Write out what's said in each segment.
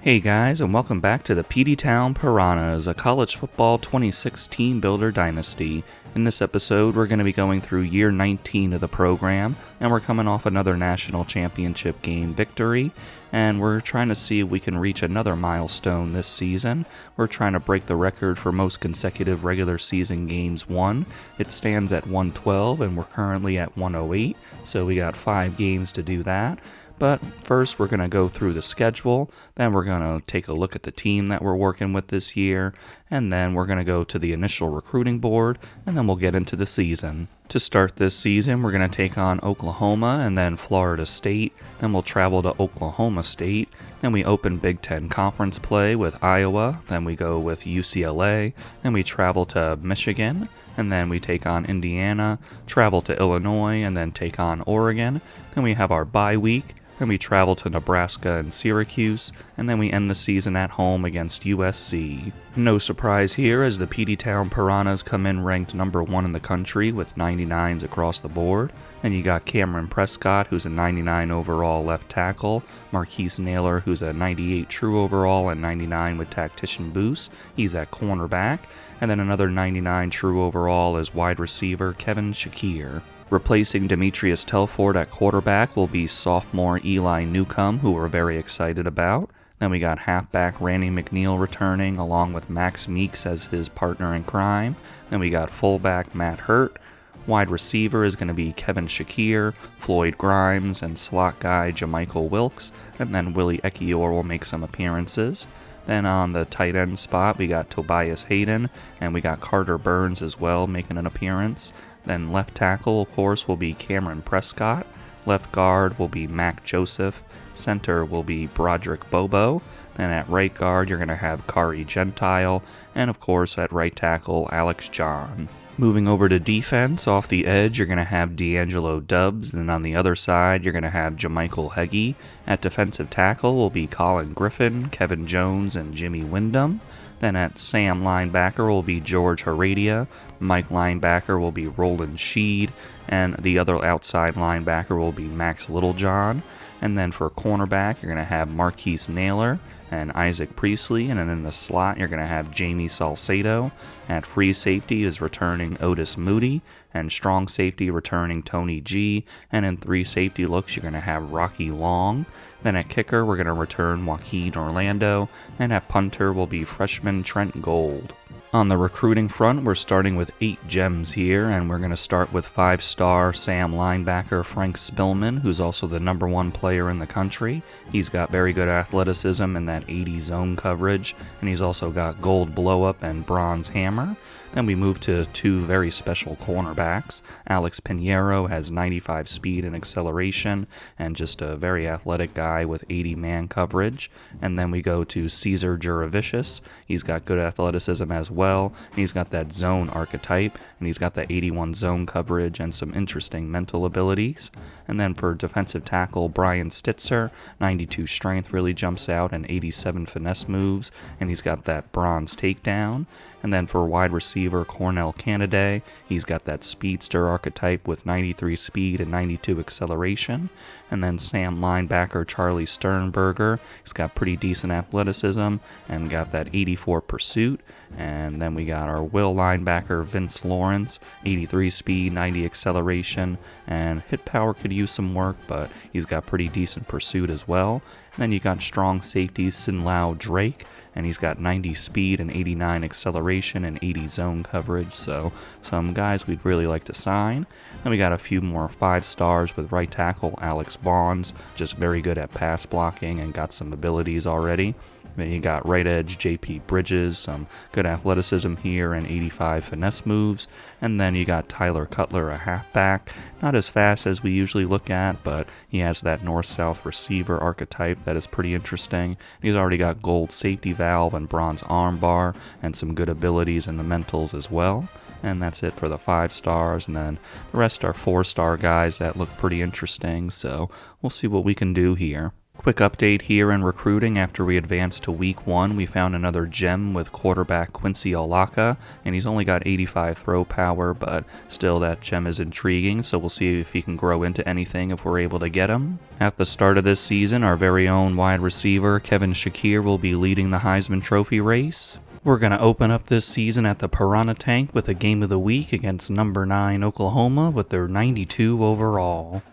Hey guys, and welcome back to the Peteytown Piranhas, a college football 2016 builder dynasty. In this episode, we're going to be going through year 19 of the program, and we're coming off another national championship game victory, and we're trying to see if we can reach another milestone this season. We're trying to break the record for most consecutive regular season games won. It stands at 112, and we're currently at 108, so we got 5 games to do that. But first, we're going to go through the schedule, then we're going to take a look at the team that we're working with this year, and then we're going to go to the initial recruiting board, and then we'll get into the season. To start this season, we're going to take on Oklahoma and then Florida State, then we'll travel to Oklahoma State, then we open Big Ten Conference play with Iowa, then we go with UCLA, then we travel to Michigan, and then we take on Indiana, travel to Illinois, and then take on Oregon, then we have our bye week, then we travel to Nebraska and Syracuse, and then we end the season at home against USC. No surprise here, as the Peteytown Piranhas come in ranked number 1 in the country with 99s across the board. Then you got Cameron Prescott, who's a 99 overall left tackle, Marquise Naylor, who's a 98 true overall and 99 with tactician boost. He's at cornerback. And then another 99 true overall is wide receiver Kevin Shakir. Replacing Demetrius Telford at quarterback will be sophomore Eli Newcomb, who we're very excited about. Then we got halfback Randy McNeil returning, along with Max Meeks as his partner in crime. Then we got fullback Matt Hurt. Wide receiver is going to be Kevin Shakir, Floyd Grimes, and slot guy Jamichael Wilkes. And then Willie Ekiyor will make some appearances. Then on the tight end spot, we got Tobias Hayden, and we got Carter Burns as well making an appearance. Then left tackle, of course, will be Cameron Prescott. Left guard will be Mac Joseph. Center will be Broderick Bobo. Then at right guard, you're going to have Kari Gentile. And of course, at right tackle, Alex John. Moving over to defense, off the edge, you're going to have D'Angelo Dubbs, and on the other side, you're going to have Jamichael Heggie. At defensive tackle will be Colin Griffin, Kevin Jones, and Jimmy Wyndham. Then at Sam linebacker will be George Heredia. Mike linebacker will be Roland Sheed, and the other outside linebacker will be Max Littlejohn. And then for cornerback, you're going to have Marquise Naylor and Isaac Priestley, and then in the slot, you're going to have Jamie Salcedo. At free safety is returning Otis Moody, and strong safety returning Tony G, and in 3 safety looks, you're going to have Rocky Long. Then at kicker, we're going to return Joaquin Orlando, and at punter will be freshman Trent Gold. On the recruiting front, we're starting with 8 gems here, and we're going to start with 5-star Sam linebacker Frank Spillman, who's also the number 1 player in the country. He's got very good athleticism in that 80 zone coverage, and he's also got gold blow-up and bronze hammer. Then we move to 2 very special cornerbacks. Alex Pinheiro has 95 speed and acceleration, and just a very athletic guy with 80 man coverage. And then we go to Caesar Juravicius. He's got good athleticism as well, and he's got that zone archetype, and he's got that 81 zone coverage and some interesting mental abilities. And then for defensive tackle, Brian Stitzer, 92 strength really jumps out, and 87 finesse moves, and he's got that bronze takedown. And then for wide receiver, Cornell Canaday, he's got that speedster archetype with 93 speed and 92 acceleration. And then Sam linebacker, Charlie Sternberger, he's got pretty decent athleticism and got that 84 pursuit. And then we got our will linebacker, Vince Lawrence, 83 speed, 90 acceleration, and hit power could use some work, but he's got pretty decent pursuit as well. And then you got strong safety, Sinlao Drake, and he's got 90 speed and 89 acceleration and 80 zone coverage, so some guys we'd really like to sign. Then we got a few more 5-stars with right tackle Alex Bonds, just very good at pass blocking and got some abilities already. Then you got right edge J.P. Bridges, some good athleticism here and 85 finesse moves. And then you got Tyler Cutler, a halfback. Not as fast as we usually look at, but he has that north-south receiver archetype that is pretty interesting. He's already got gold safety valve and bronze arm bar and some good abilities in the mentals as well. And that's it for the 5-stars, and then the rest are 4-star guys that look pretty interesting, so we'll see what we can do here. Quick update here in recruiting. After we advanced to week 1, we found another gem with quarterback Quincy Olaka, and he's only got 85 throw power, but still that gem is intriguing, so we'll see if he can grow into anything if we're able to get him. At the start of this season, our very own wide receiver Kevin Shakir will be leading the Heisman Trophy race. We're going to open up this season at the Piranha Tank with a game of the week against number 9 Oklahoma with their 92 overall.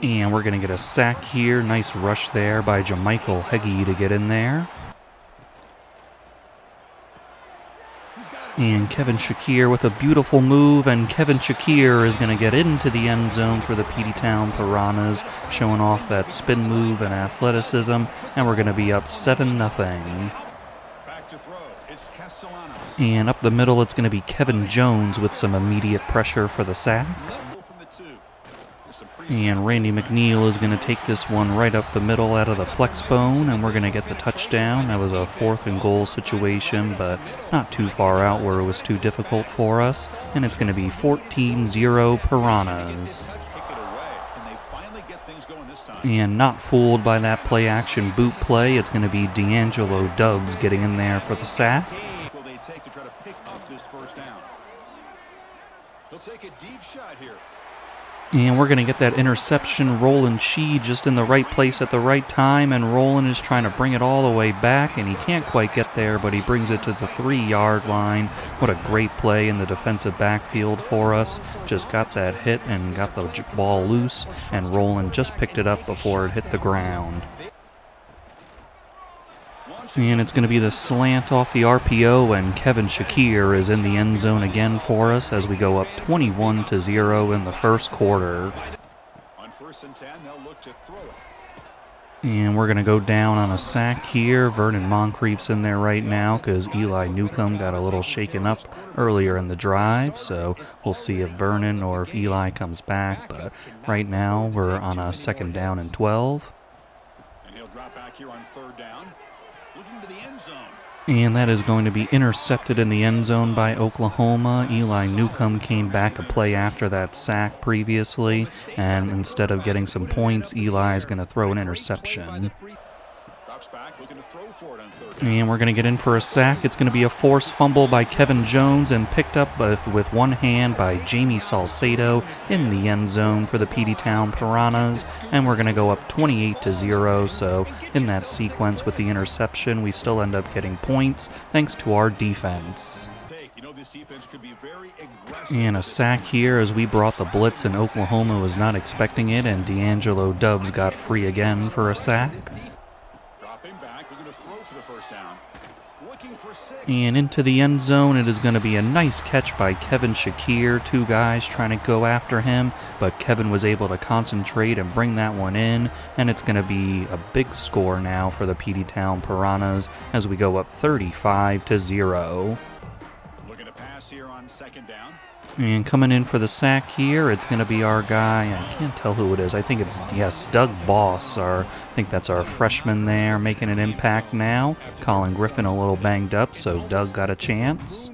And we're going to get a sack here. Nice rush there by Jamichael Heggie to get in there. And Kevin Shakir with a beautiful move, and Kevin Shakir is going to get into the end zone for the Peteytown Piranhas, showing off that spin move and athleticism, and we're going to be up 7-0. And up the middle, it's going to be Kevin Jones with some immediate pressure for the sack. And Randy McNeil is going to take this one right up the middle out of the flex bone, and we're going to get the touchdown. That was a 4th and goal situation, but not too far out where it was too difficult for us. And it's going to be 14-0 Piranhas. And not fooled by that play-action boot play, it's going to be D'Angelo Dubs getting in there for the sack. Will they take to try to pick up this first down? They'll take a deep shot here. And we're going to get that interception. Roland Shee just in the right place at the right time, and Roland is trying to bring it all the way back, and he can't quite get there, but he brings it to the 3-yard line. What a great play in the defensive backfield for us. Just got that hit and got the ball loose, and Roland just picked it up before it hit the ground. And it's going to be the slant off the RPO, and Kevin Shakir is in the end zone again for us as we go up 21-0 in the first quarter. On 1st and 10, they'll look to throw it. And we're going to go down on a sack here. Vernon Moncrief's in there right now because Eli Newcomb got a little shaken up earlier in the drive, so we'll see if Vernon or if Eli comes back, but right now we're on a 2nd down and 12. And he'll drop back here on 3rd down. Looking to the end zone. And that is going to be intercepted in the end zone by Oklahoma. Eli Newcomb came back a play after that sack previously, and instead of getting some points, Eli is going to throw an interception. Back, looking to throw for it on 3rd. And we're going to get in for a sack. It's going to be a forced fumble by Kevin Jones and picked up with one hand by Jamie Salcedo in the end zone for the Peteytown Piranhas. And we're going to go up 28-0. So in that sequence with the interception, we still end up getting points thanks to our defense. This defense could be very aggressive. And a sack here as we brought the blitz, and Oklahoma was not expecting it, and D'Angelo Dubs got free again for a sack. And into the end zone, it is going to be a nice catch by Kevin Shakir. 2 guys trying to go after him, but Kevin was able to concentrate and bring that one in, and it's going to be a big score now for the Peteytown Piranhas as we go up 35-0. Looking to pass here on 2nd down. And coming in for the sack here, it's going to be our guy. I can't tell who it is. I think it's, yes, Doug Boss. I think that's our freshman there making an impact now. Colin Griffin a little banged up, so Doug got a chance.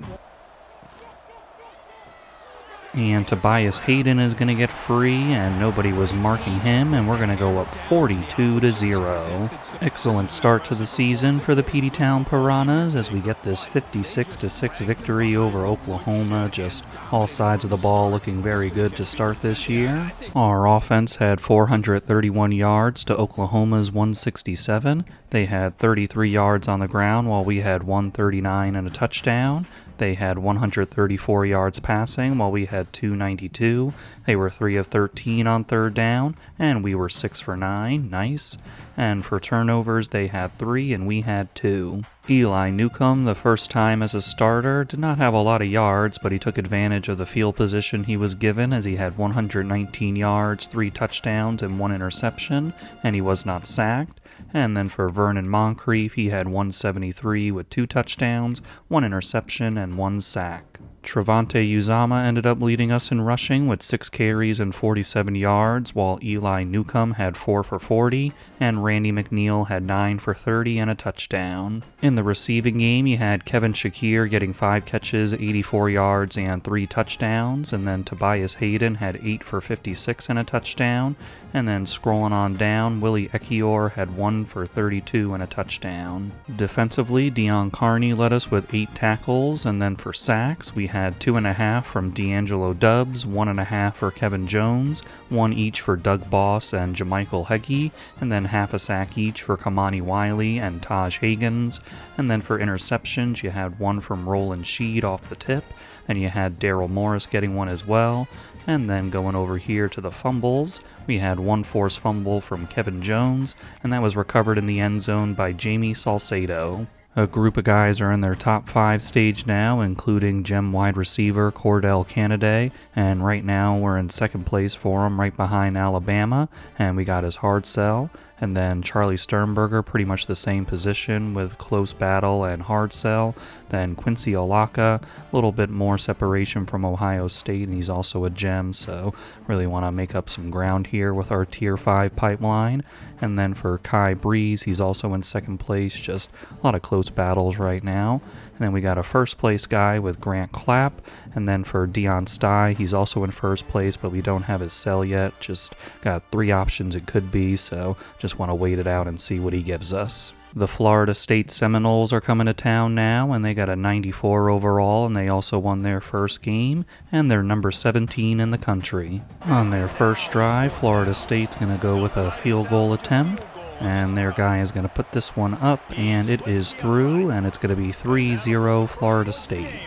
And Tobias Hayden is going to get free, and nobody was marking him, and we're going to go up 42-0. Excellent start to the season for the Peteytown Piranhas as we get this 56-6 victory over Oklahoma. Just all sides of the ball looking very good to start this year. Our offense had 431 yards to Oklahoma's 167. They had 33 yards on the ground while we had 139 and a touchdown. They had 134 yards passing while we had 292. They were 3 of 13 on 3rd down, and we were 6 for 9. Nice. And for turnovers, they had 3 and we had 2. Eli Newcomb, the first time as a starter, did not have a lot of yards, but he took advantage of the field position he was given as he had 119 yards, 3 touchdowns, and 1 interception, and he was not sacked. And then for Vernon Moncrief, he had 173 with 2 touchdowns, 1 interception, and 1 sack. Trevante Uzama ended up leading us in rushing with 6 carries and 47 yards, while Eli Newcomb had 4 for 40, and Randy McNeil had 9 for 30 and a touchdown. In the receiving game, you had Kevin Shakir getting 5 catches, 84 yards, and 3 touchdowns, and then Tobias Hayden had 8 for 56 and a touchdown, and then scrolling on down, Willie Ekior had 1 for 32 and a touchdown. Defensively, Deion Carney led us with 8 tackles, and then for sacks, we had 2.5 from D'Angelo Dubbs, 1.5 for Kevin Jones, 1 each for Doug Boss and Jamichael Heggie, and then half a sack each for Kamani Wiley and Taj Higgins. And then for interceptions, you had 1 from Roland Sheed off the tip, and you had Daryl Morris getting 1 as well. And then going over here to the fumbles, we had 1 forced fumble from Kevin Jones, and that was recovered in the end zone by Jamie Salcedo. A group of guys are in their top 5 stage now, including gem wide receiver Cordell Canaday, and right now we're in second place for him, right behind Alabama, and we got his hard sell. And then Charlie Sternberger, pretty much the same position with close battle and hard sell. Then Quincy Olaka, a little bit more separation from Ohio State, and he's also a gem, so really want to make up some ground here with our Tier 5 pipeline. And then for Kai Breeze, he's also in second place, just a lot of close battles right now. And then we got a first place guy with Grant Clapp. And then for Deion Stye, he's also in first place, but we don't have his sell yet. Just got 3 options it could be, so just want to wait it out and see what he gives us. The Florida State Seminoles are coming to town now, and they got a 94 overall, and they also won their first game, and they're number 17 in the country. On their first drive, Florida State's going to go with a field goal attempt. And their guy is going to put this one up, and it is through, and it's going to be 3-0 Florida State.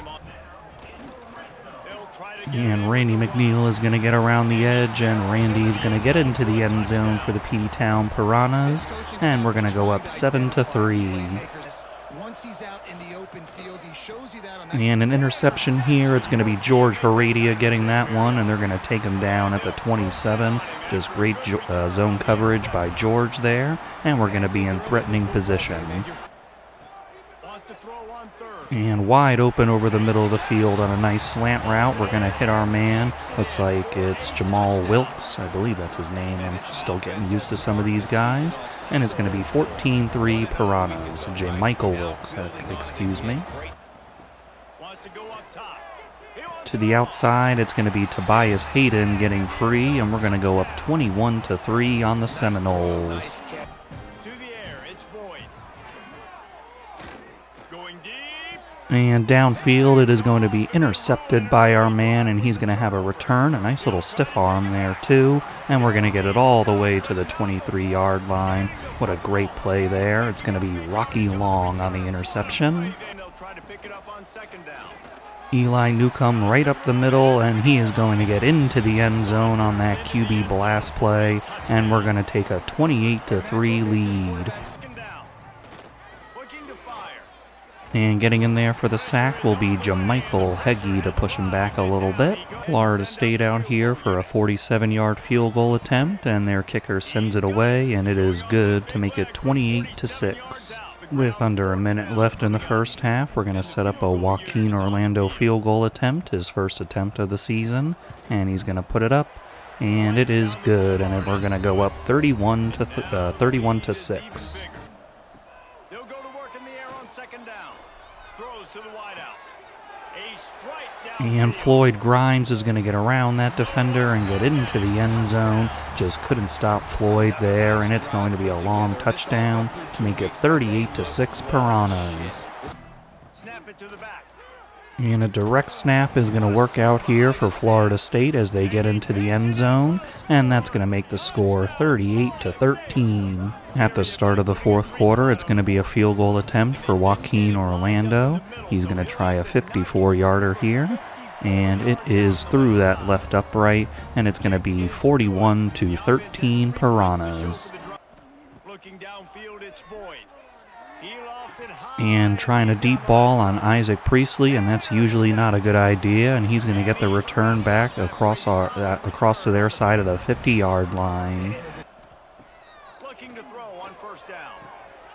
And Randy McNeil is going to get around the edge, and Randy's going to get into the end zone for the Peteytown Piranhas, and we're going to go up 7-3. And an interception here. It's going to be George Heredia getting that one, and they're going to take him down at the 27. Just great zone coverage by George there, and we're going to be in threatening position. And wide open over the middle of the field on a nice slant route. We're going to hit our man. Looks like it's Jamal Wilkes. I believe that's his name. I'm still getting used to some of these guys. And it's going to be 14-3 Piranhas. J. Michael Wilkes, excuse me. To the outside, it's going to be Tobias Hayden getting free, and we're going to go up 21-3 on the Seminoles. And downfield, it is going to be intercepted by our man, and he's going to have a return, a nice little stiff arm there too, and we're going to get it all the way to the 23-yard line. What a great play there. It's going to be Rocky Long on the interception. Eli Newcomb right up the middle, and he is going to get into the end zone on that QB blast play, and we're going to take a 28-3 lead. And getting in there for the sack will be Jamichael Heggie to push him back a little bit. Florida State out here for a 47-yard field goal attempt, and their kicker sends it away, and it is good to make it 28-6. With under a minute left in the first half, we're going to set up a Joaquin Orlando field goal attempt, his first attempt of the season, and he's going to put it up, and it is good, and we're going to go up 31-6. And Floyd Grimes is going to get around that defender and get into the end zone. Just couldn't stop Floyd there, and it's going to be a long touchdown to make it 38-6 Piranhas. Snap it to the back. And a direct snap is going to work out here for Florida State as they get into the end zone, and that's going to make the score 38-13. At the start of the fourth quarter, it's going to be a field goal attempt for Joaquin Orlando. He's going to try a 54-yarder here, and it is through that left upright, and it's going to be 41-13 Piranhas. Looking downfield, it's Boyd. And trying a deep ball on Isaac Priestley, and that's usually not a good idea, and he's going to get the return back across to their side of the 50-yard line. to throw on first down.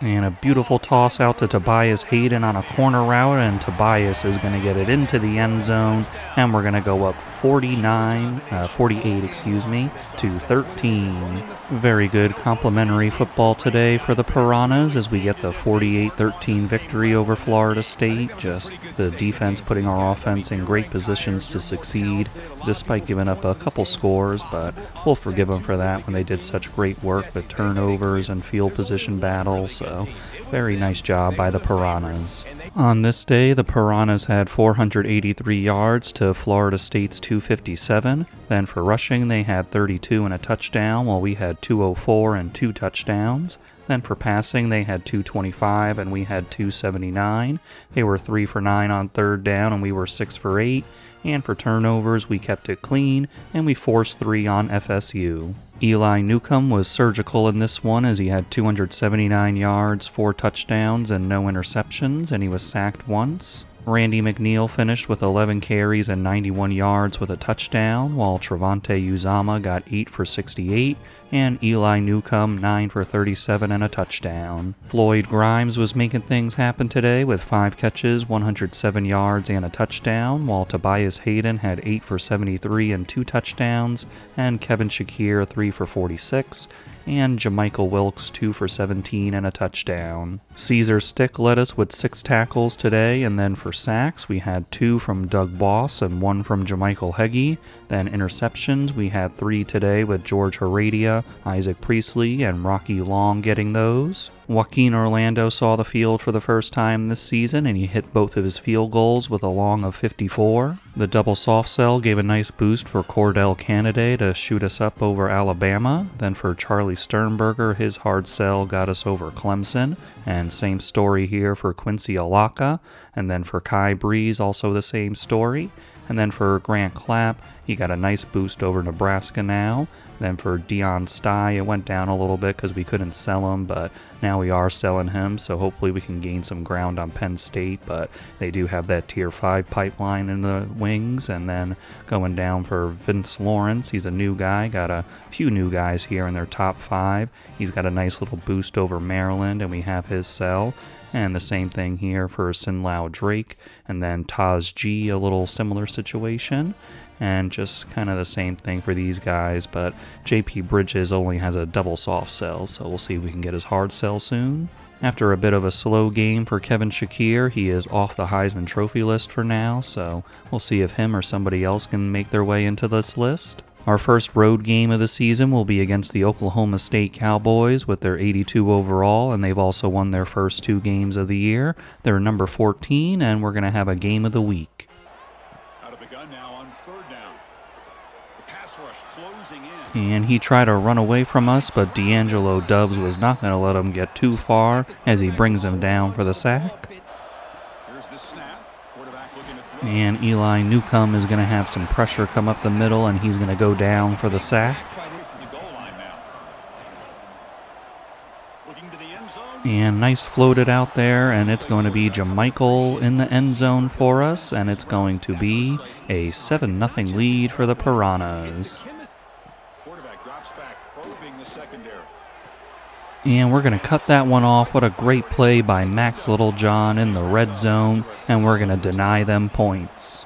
And a beautiful toss out to Tobias Hayden on a corner route, and Tobias is going to get it into the end zone, and we're going to go up 48 to 13. Very good complimentary football today for the Piranhas as we get the 48-13 victory over Florida State. Just the defense putting our offense in great positions to succeed despite giving up a couple scores, but we'll forgive them for that when they did such great work with turnovers and field position battles. So very nice job by the Piranhas. On this day, the Piranhas had 483 yards to Florida State's 257. Then for rushing, they had 32 and a touchdown, while we had 204 and 2 touchdowns. Then for passing, they had 225 and we had 279. They were 3 for 9 on third down and we were 6 for 8. And for turnovers, we kept it clean and we forced 3 on FSU. Eli Newcomb was surgical in this one as he had 279 yards, 4 touchdowns, and no interceptions, and he was sacked once. Randy McNeil finished with 11 carries and 91 yards with a touchdown, while Trevante Uzama got 8 for 68, and Eli Newcomb 9 for 37 and a touchdown. Floyd Grimes was making things happen today with 5 catches, 107 yards, and a touchdown, while Tobias Hayden had 8 for 73 and 2 touchdowns, and Kevin Shakir 3 for 46, and Jamichael Wilkes 2 for 17 and a touchdown. Caesar Stick led us with 6 tackles today, and then for sacks we had 2 from Doug Boss and 1 from Jamichael Heggie. Then interceptions we had 3 today with George Heredia, Isaac Priestley, and Rocky Long getting those. Joaquin Orlando saw the field for the first time this season, and he hit both of his field goals with a long of 54. The double soft sell gave a nice boost for Cordell Canada to shoot us up over Alabama. Then for Charlie Sternberger, his hard sell got us over Clemson. And same story here for Quincy Alaka. And then for Kai Breeze, also the same story. And then for Grant Clapp, he got a nice boost over Nebraska now. Then for Deion Stye, it went down a little bit because we couldn't sell him, but now we are selling him, so hopefully we can gain some ground on Penn State, but they do have that Tier 5 pipeline in the wings. And then going down for Vince Lawrence, he's a new guy, got a few new guys here in their top 5. He's got a nice little boost over Maryland, and we have his sell. And the same thing here for Sinlao Drake, and then Taz G, a little similar situation. And just kind of the same thing for these guys, but JP Bridges only has a double soft sell, so we'll see if we can get his hard sell soon. After a bit of a slow game for Kevin Shakir, he is off the Heisman Trophy list for now, so we'll see if him or somebody else can make their way into this list. Our first road game of the season will be against the Oklahoma State Cowboys with their 82 overall, and they've also won their first 2 games of the year. They're number 14, and we're going to have a game of the week. Out of the gun now on third down. The pass rush closing in. And he tried to run away from us, but D'Angelo Doubs was not going to let him get too far as he brings him down for the sack. Here's the snap. Quarterback looking to throw. And Eli Newcomb is going to have some pressure come up the middle, and he's going to go down for the sack. Away from the goal line now. Looking to the end zone. And nice floated out there, and it's going to be Jamichael in the end zone for us, and it's going to be a 7-0 lead for the Piranhas. Quarterback drops back, probing the secondary. And we're going to cut that one off. What a great play by Max Littlejohn in the red zone, and we're going to deny them points.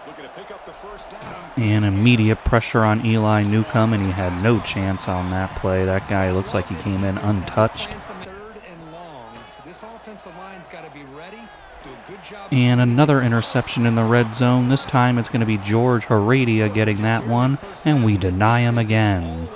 Looking to pick up the first down. And immediate pressure on Eli Newcomb, and he had no chance on that play. That guy looks like he came in untouched. And another interception in the red zone. This time it's going to be George Heredia getting that one, and we deny him again.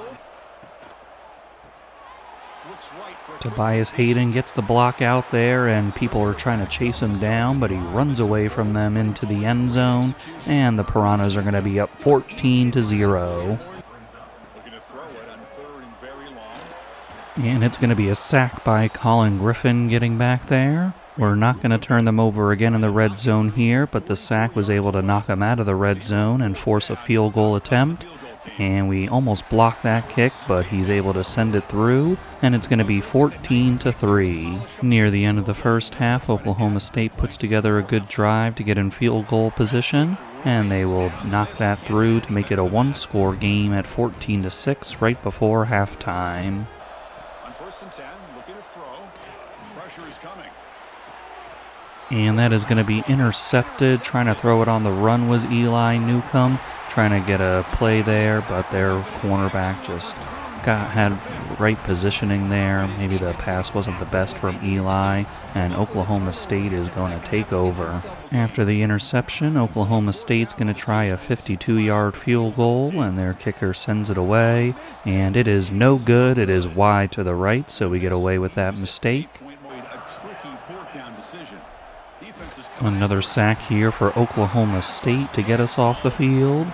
Tobias Hayden gets the block out there, and people are trying to chase him down, but he runs away from them into the end zone, and the Piranhas are going to be up 14-0. Looking to throw it on third and very long. And it's going to be a sack by Colin Griffin getting back there. We're not going to turn them over again in the red zone here, but the sack was able to knock them out of the red zone and force a field goal attempt. And we almost blocked that kick, but he's able to send it through, and it's going to be 14-3. Near the end of the first half, Oklahoma State puts together a good drive to get in field goal position, and they will knock that through to make it a one-score game at 14-6 right before halftime. On 1st and 10, looking to throw. Pressure is coming. And that is going to be intercepted. Trying to throw it on the run was Eli Newcomb. Trying to get a play there, but their cornerback just had right positioning there. Maybe the pass wasn't the best from Eli, and Oklahoma State is going to take over. After the interception, Oklahoma State's going to try a 52-yard field goal, and their kicker sends it away, and it is no good. It is wide to the right, so we get away with that mistake. Another sack here for Oklahoma State to get us off the field.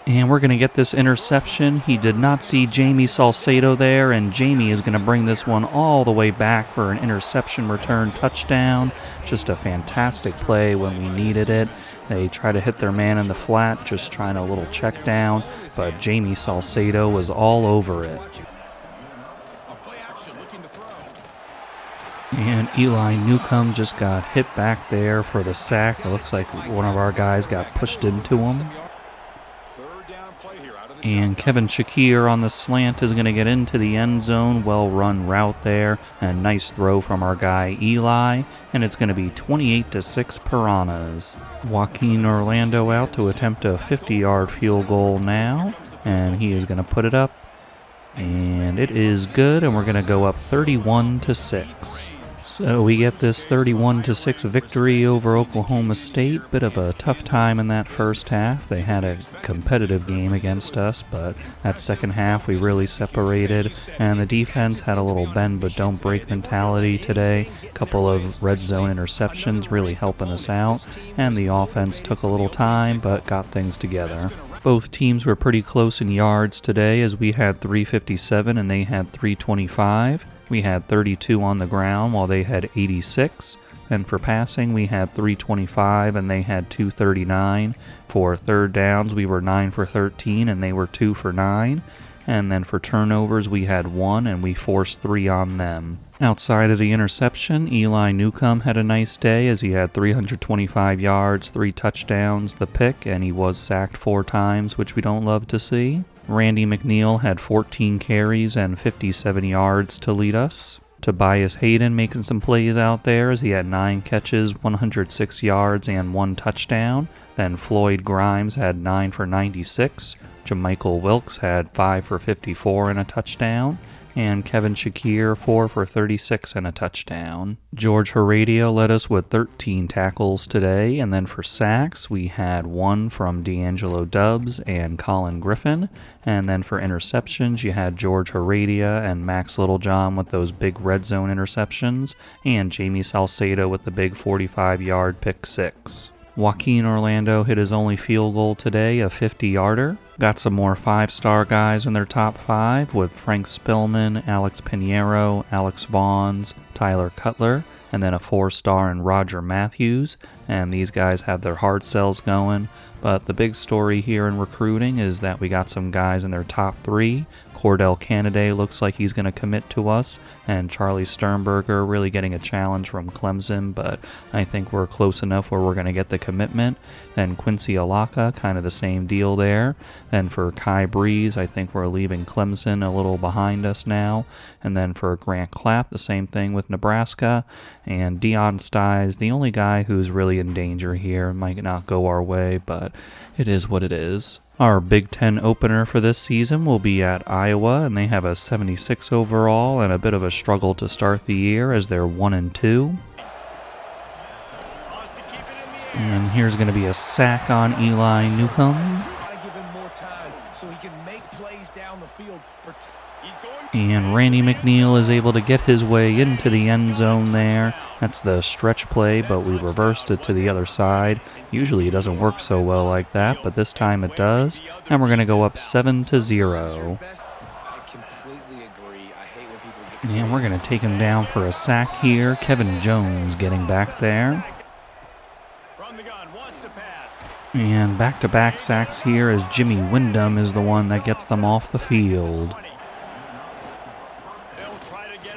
And we're going to get this interception. He did not see Jamie Salcedo there, and Jamie is going to bring this one all the way back for an interception return touchdown. Just a fantastic play when we needed it. They try to hit their man in the flat, just trying a little check down, but Jamie Salcedo was all over it. And Eli Newcomb just got hit back there for the sack. It looks like one of our guys got pushed into him. And Kevin Shakir on the slant is going to get into the end zone. Well-run route there. And a nice throw from our guy Eli. And it's going to be 28-6 Piranhas. Joaquin Orlando out to attempt a 50-yard field goal now. And he is going to put it up. And it is good. And we're going to go up 31-6. So we get this 31-6 victory over Oklahoma State. Bit of a tough time in that first half. They had a competitive game against us, but that second half we really separated, and the defense had a little bend but don't break mentality today. A couple of red zone interceptions really helping us out, and the offense took a little time but got things together. Both teams were pretty close in yards today, as we had 357 and they had 325. We had 32 on the ground while they had 86. And for passing, we had 325 and they had 239. For third downs, we were 9 for 13 and they were 2 for 9. And then for turnovers, we had 1 and we forced 3 on them. Outside of the interception, Eli Newcomb had a nice day as he had 325 yards, 3 touchdowns, the pick, and he was sacked 4 times, which we don't love to see. Randy McNeil had 14 carries and 57 yards to lead us. Tobias Hayden making some plays out there as he had 9 catches, 106 yards, and 1 touchdown. Then Floyd Grimes had 9 for 96. Jamichael Wilkes had 5 for 54 and a touchdown. And Kevin Shakir 4 for 36 and a touchdown. George Heredia led us with 13 tackles today, and then for sacks we had 1 from D'Angelo Dubs and Colin Griffin, and then for interceptions you had George Heredia and Max Littlejohn with those big red zone interceptions, and Jamie Salcedo with the big 45-yard pick 6. Joaquin Orlando hit his only field goal today, a 50-yarder. Got some more 5-star guys in their top 5 with Frank Spillman, Alex Pinheiro, Alex Vaughns, Tyler Cutler, and then a 4-star in Roger Matthews. And these guys have their hard sells going. But the big story here in recruiting is that we got some guys in their top 3. Cordell Canady looks like he's going to commit to us, and Charlie Sternberger really getting a challenge from Clemson, but I think we're close enough where we're going to get the commitment. Then Quincy Alaka, kind of the same deal there. Then for Kai Breeze, I think we're leaving Clemson a little behind us now. And then for Grant Clapp, the same thing with Nebraska. And Deion Stiles, the only guy who's really in danger here. Might not go our way, but it is what it is. Our Big Ten opener for this season will be at Iowa, and they have a 76 overall and a bit of a struggle to start the year as they're 1-2. And here's going to be a sack on Eli Newcomb. And Randy McNeil is able to get his way into the end zone there. That's the stretch play, but we reversed it to the other side. Usually it doesn't work so well like that, but this time it does. And we're going to go up 7-0. And we're going to take him down for a sack here. Kevin Jones getting back there. And back-to-back sacks here as Jimmy Wyndham is the one that gets them off the field.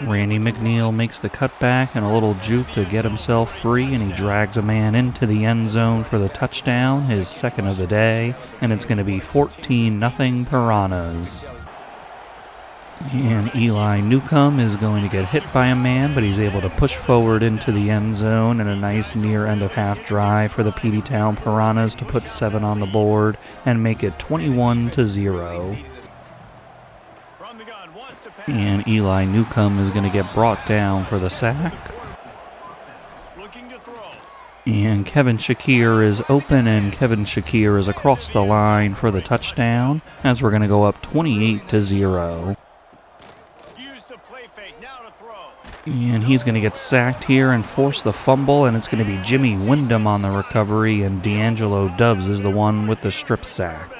Randy McNeil makes the cutback and a little juke to get himself free, and he drags a man into the end zone for the touchdown, his second of the day, and it's going to be 14-0 Piranhas. And Eli Newcomb is going to get hit by a man, but he's able to push forward into the end zone, and a nice near end of half drive for the Peteytown Piranhas to put 7 on the board and make it 21-0. And Eli Newcomb is going to get brought down for the sack. And Kevin Shakir is open, and Kevin Shakir is across the line for the touchdown, as we're going to go up 28-0. And he's going to get sacked here and force the fumble, and it's going to be Jimmy Wyndham on the recovery, and D'Angelo Dubbs is the one with the strip sack.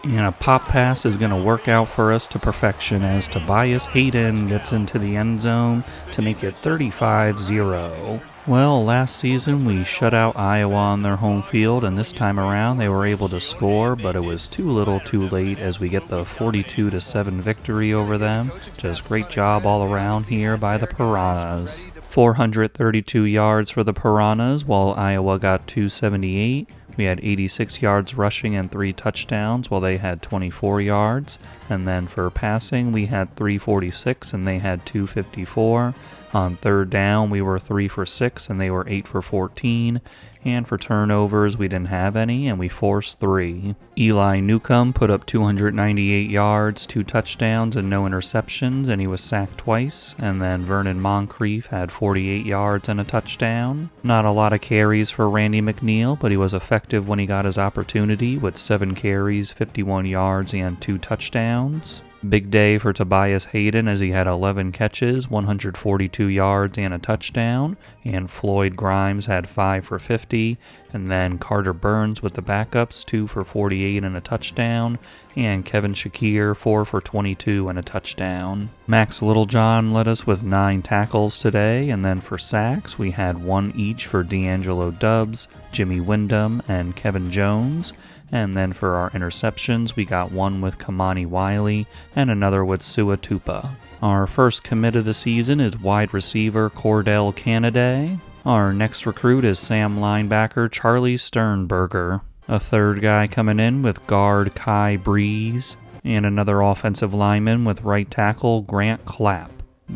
And a pop pass is going to work out for us to perfection as Tobias Hayden gets into the end zone to make it 35-0. Well, last season we shut out Iowa on their home field, and this time around they were able to score, but it was too little too late as we get the 42-7 victory over them. Just great job all around here by the Piranhas. 432 yards for the Piranhas, while Iowa got 278. We had 86 yards rushing and 3 touchdowns, while they had 24 yards. And then for passing, we had 346 and they had 254. On third down, we were 3 for 6 and they were 8 for 14. And for turnovers, we didn't have any, and we forced 3. Eli Newcomb put up 298 yards, 2 touchdowns, and no interceptions, and he was sacked twice. And then Vernon Moncrief had 48 yards and a touchdown. Not a lot of carries for Randy McNeil, but he was effective when he got his opportunity with 7 carries, 51 yards, and 2 touchdowns. Big day for Tobias Hayden as he had 11 catches, 142 yards, and a touchdown. And Floyd Grimes had 5 for 50. And then Carter Burns with the backups, 2 for 48 and a touchdown. And Kevin Shakir, 4 for 22 and a touchdown. Max Littlejohn led us with 9 tackles today. And then for sacks, we had 1 each for D'Angelo Dubbs, Jimmy Wyndham, and Kevin Jones. And then for our interceptions, we got 1 with Kamani Wiley and another with Sua Tupa. Our first commit of the season is wide receiver Cordell Canaday. Our next recruit is Sam linebacker Charlie Sternberger. A third guy coming in with guard Kai Breeze. And another offensive lineman with right tackle Grant Clapp.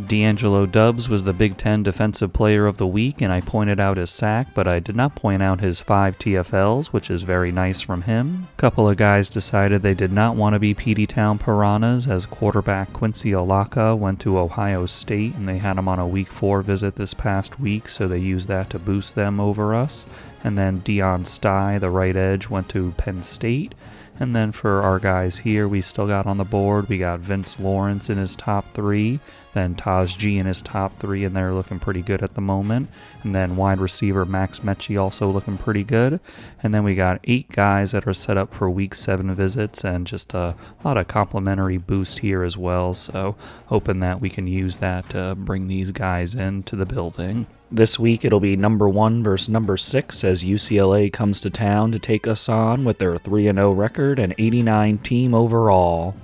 D'Angelo Dubbs was the Big Ten Defensive Player of the Week, and I pointed out his sack, but I did not point out his 5 TFLs, which is very nice from him. A couple of guys decided they did not want to be Peteytown Piranhas, as quarterback Quincy Alaka went to Ohio State, and they had him on a Week 4 visit this past week, so they used that to boost them over us. And then Deion Stye, the right edge, went to Penn State. And then for our guys here, we still got on the board, we got Vince Lawrence in his top 3, then Taj G in his top 3, and they're looking pretty good at the moment. And then wide receiver Max Mechie also looking pretty good. And then we got 8 guys that are set up for Week 7 visits, and just a lot of complimentary boost here as well. So hoping that we can use that to bring these guys into the building. This week it'll be number 1 versus number 6 as UCLA comes to town to take us on with their 3-0 record and 89 team overall.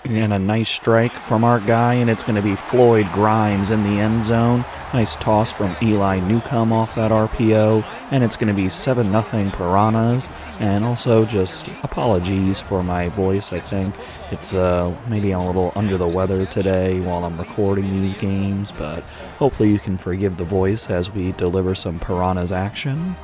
And a nice strike from our guy, and it's going to be Floyd Grimes in the end zone. Nice toss from Eli Newcomb off that RPO, and it's going to be 7-0 Piranhas. And also just apologies for my voice. I think it's maybe I'm a little under the weather today while I'm recording these games, but hopefully you can forgive the voice as we deliver some Piranhas action.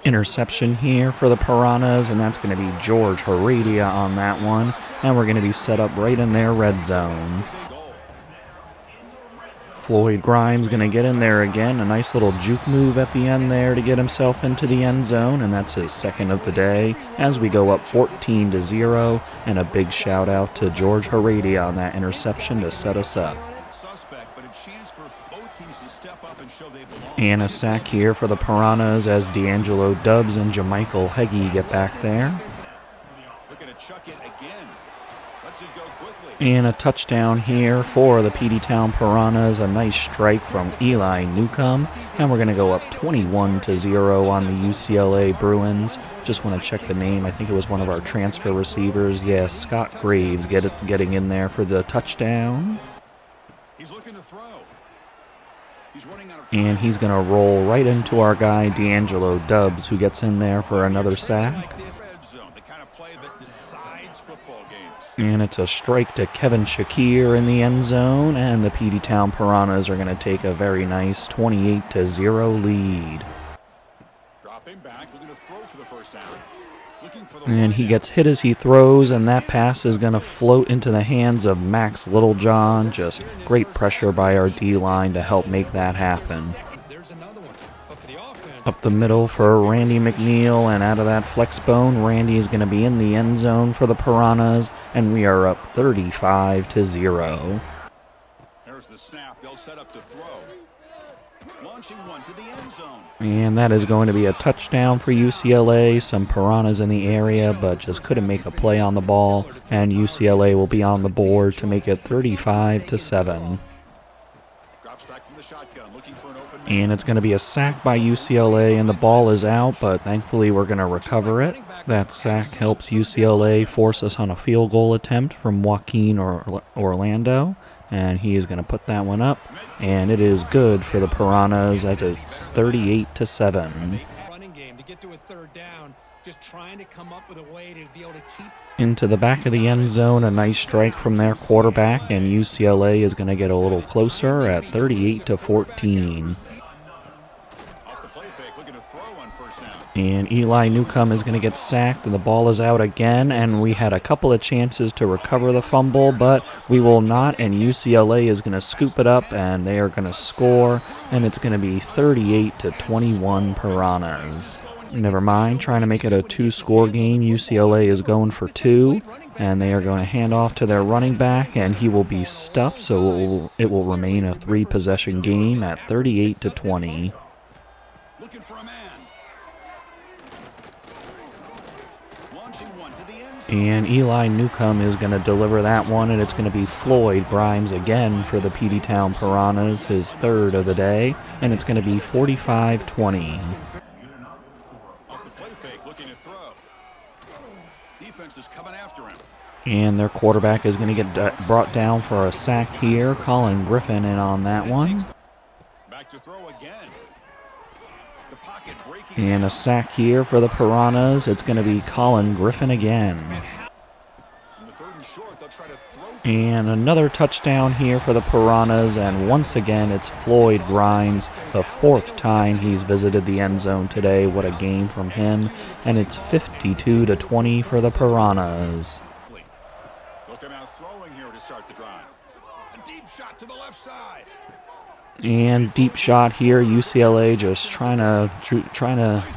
Interception here for the Piranhas, and that's going to be George Heredia on that one, and we're going to be set up right in their red zone. Floyd Grimes going to get in there again, a nice little juke move at the end there to get himself into the end zone, and that's his second of the day as we go up 14-0, and a big shout out to George Heredia on that interception to set us up. And a sack here for the Piranhas as D'Angelo Dubbs and Jamichael Heggie get back there. And a touchdown here for the Peteytown Piranhas, a nice strike from Eli Newcomb. And we're going to go up 21-0 on the UCLA Bruins. Just want to check the name. I think it was one of our transfer receivers. Yeah, Scott Graves getting in there for the touchdown. He's looking to throw. And he's going to roll right into our guy, D'Angelo Dubs, who gets in there for another sack. And it's a strike to Kevin Shakir in the end zone, and the Peteytown Piranhas are going to take a very nice 28-0 lead. And he gets hit as he throws, and that pass is going to float into the hands of Max Littlejohn. Just great pressure by our D-line to help make that happen. Up the middle for Randy McNeil, and out of that flex bone, Randy is going to be in the end zone for the Piranhas, and we are up 35-0. There's the snap. They'll set up to throw. Launching one to the end zone. And that is going to be a touchdown for UCLA. Some Piranhas in the area, but just couldn't make a play on the ball, and UCLA will be on the board to make it 35-7. And it's going to be a sack by UCLA, and the ball is out, but thankfully we're going to recover it. That sack helps UCLA force us on a field goal attempt from Joaquin Orlando, and he is going to put that one up, and it is good for the Piranhas as it's 38-7. Into the back of the end zone, a nice strike from their quarterback, and UCLA is going to get a little closer at 38-14. And Eli Newcomb is going to get sacked, and the ball is out again, and we had a couple of chances to recover the fumble, but we will not, and UCLA is going to scoop it up, and they are going to score, and it's going to be 38-21 Piranhas. Never mind, trying to make it a two-score game. UCLA is going for two, and they are going to hand off to their running back, and he will be stuffed, so it will remain a three-possession game at 38-20. Looking for a man. And Eli Newcomb is going to deliver that one, and it's going to be Floyd Grimes again for the Peteytown Piranhas, his third of the day, and it's going to be 45-20. And their quarterback is going to get brought down for a sack here. Colin Griffin in on that one. Back to throw again. The pocket breaking. And a sack here for the Piranhas. It's going to be Colin Griffin again. In the third and short, they'll try to throw. And another touchdown here for the Piranhas, and once again it's Floyd Grimes, the fourth time he's visited the end zone today. What a game from him, and it's 52-20 for the Piranhas. They'll come out throwing here to start the drive. A deep shot to the left side. And deep shot here, UCLA just trying to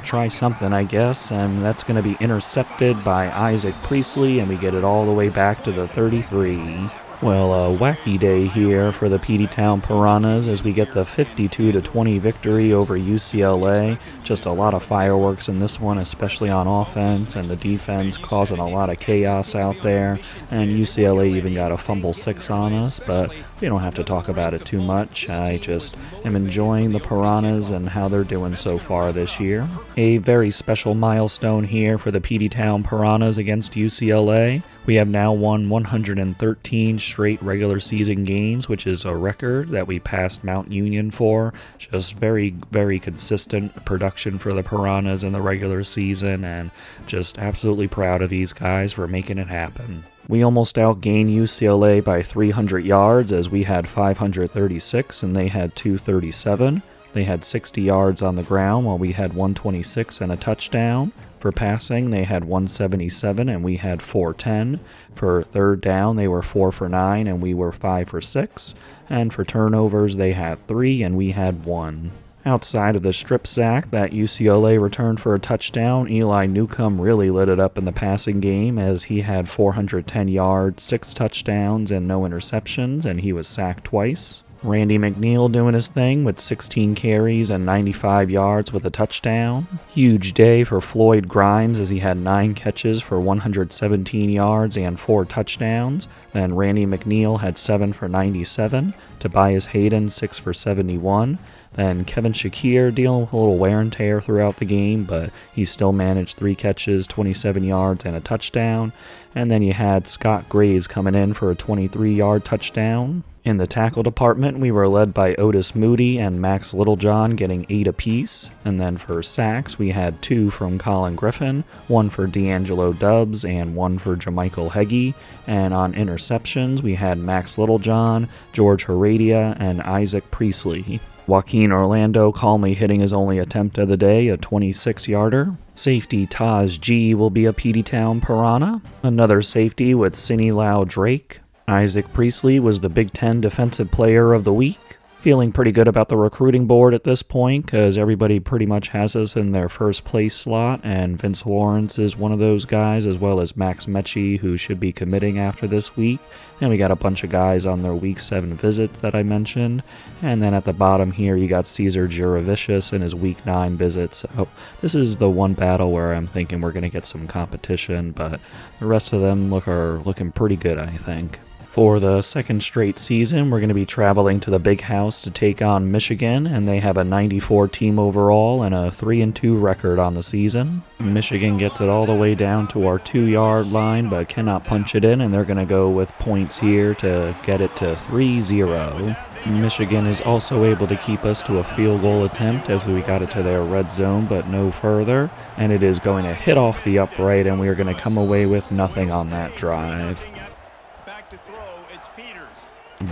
try something, I guess, and that's going to be intercepted by Isaac Priestley, and we get it all the way back to the 33. Well, a wacky day here for the Peteytown Piranhas as we get the 52-20 victory over UCLA. Just a lot of fireworks in this one, especially on offense, and the defense causing a lot of chaos out there. And UCLA even got a fumble 6 on us, but we don't have to talk about it too much. I just am enjoying the Piranhas and how they're doing so far this year. A very special milestone here for the Peteytown Piranhas against UCLA. We have now won 113 straight regular season games, which is a record that we passed Mount Union for. Just very, very consistent production for the Piranhas in the regular season, and just absolutely proud of these guys for making it happen. We almost outgained UCLA by 300 yards as we had 536 and they had 237. They had 60 yards on the ground while we had 126 and a touchdown. For passing, they had 177 and we had 410. For third down, they were 4 for 9 and we were 5 for 6. And for turnovers, they had 3 and we had 1. Outside of the strip sack that UCLA returned for a touchdown, Eli Newcomb really lit it up in the passing game as he had 410 yards, 6 touchdowns, and no interceptions, and he was sacked twice. Randy McNeil doing his thing with 16 carries and 95 yards with a touchdown. Huge day for Floyd Grimes as he had 9 catches for 117 yards and 4 touchdowns. Then Randy McNeil had 7 for 97. Tobias Hayden 6 for 71. Then Kevin Shakir dealing with a little wear and tear throughout the game, but he still managed 3 catches, 27 yards, and a touchdown. And then you had Scott Graves coming in for a 23-yard touchdown. In the tackle department, we were led by Otis Moody and Max Littlejohn getting 8 apiece, and then for sacks, we had 2 from Colin Griffin, 1 for D'Angelo Dubbs, and 1 for Jamichael Heggie, and on interceptions, we had Max Littlejohn, George Heredia, and Isaac Priestley. Joaquin Orlando calmly hitting his only attempt of the day, a 26-yarder. Safety Taj G will be a Peteytown Piranha. Another safety with Cinny Lau Drake. Isaac Priestley was the Big Ten Defensive Player of the Week. Feeling pretty good about the recruiting board at this point because everybody pretty much has us in their first place slot, and Vince Lawrence is one of those guys, as well as Max Mechie, who should be committing after this week. And we got a bunch of guys on their Week 7 visit that I mentioned. And then at the bottom here, you got Caesar Juravicius in his Week 9 visit. So this is the one battle where I'm thinking we're going to get some competition, but the rest of them are looking pretty good, I think. For the second straight season, we're going to be traveling to the Big House to take on Michigan, and they have a 94 team overall and a 3-2 record on the season. Michigan gets it all the way down to our 2-yard line, but cannot punch it in, and they're going to go with points here to get it to 3-0. Michigan is also able to keep us to a field goal attempt as we got it to their red zone, but no further, and it is going to hit off the upright, and we are going to come away with nothing on that drive.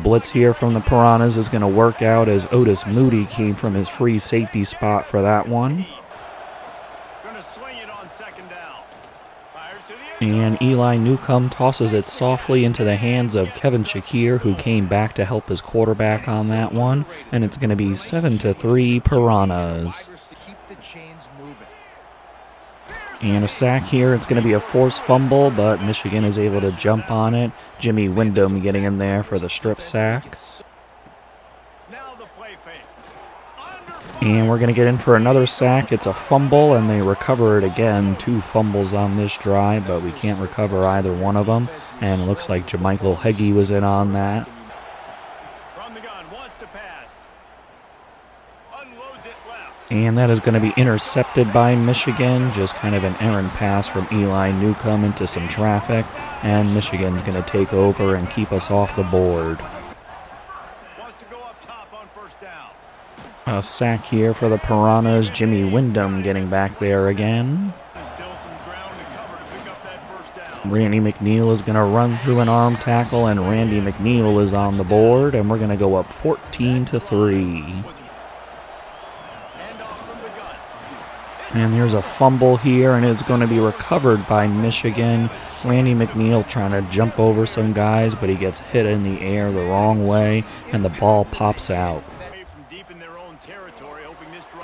Blitz here from the Piranhas is going to work out as Otis Moody came from his free safety spot for that one. And Eli Newcomb tosses it softly into the hands of Kevin Shakir, who came back to help his quarterback on that one. And it's going to be 7-3 Piranhas. And a sack here. It's going to be a forced fumble, but Michigan is able to jump on it. Jimmy Wyndham getting in there for the strip sack. And we're going to get in for another sack. It's a fumble, and they recover it again. 2 fumbles on this drive, but we can't recover either one of them. And it looks like Jamichael Heggie was in on that. And that is going to be intercepted by Michigan. Just kind of an errant pass from Eli Newcomb into some traffic. And Michigan's going to take over and keep us off the board. A sack here for the Piranhas. Jimmy Wyndham getting back there again. Randy McNeil is going to run through an arm tackle, and Randy McNeil is on the board. And we're going to go up 14-3. And there's a fumble here, and it's going to be recovered by Michigan. Randy McNeil trying to jump over some guys, but he gets hit in the air the wrong way, and the ball pops out.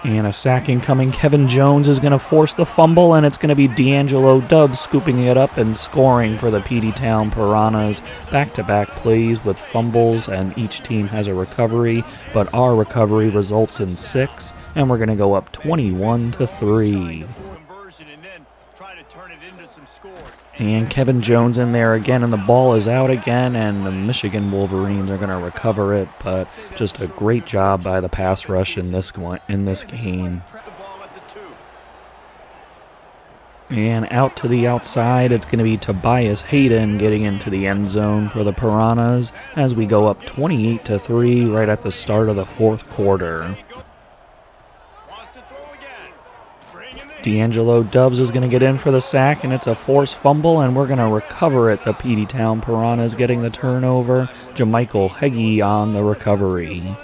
And a sack incoming. Kevin Jones is going to force the fumble, and it's going to be D'Angelo Dubbs scooping it up and scoring for the Peteytown Piranhas. Back-to-back plays with fumbles, and each team has a recovery, but our recovery results in 6, and we're going to go up 21-3. And Kevin Jones in there again, and the ball is out again, and the Michigan Wolverines are going to recover it, but just a great job by the pass rush in this game. And out to the outside, it's going to be Tobias Hayden getting into the end zone for the Piranhas as we go up 28-3 right at the start of the 4th quarter. D'Angelo Dubbs is going to get in for the sack, and it's a forced fumble, and we're going to recover it. The Peteytown Piranhas getting the turnover. Jamichael Heggie on the recovery.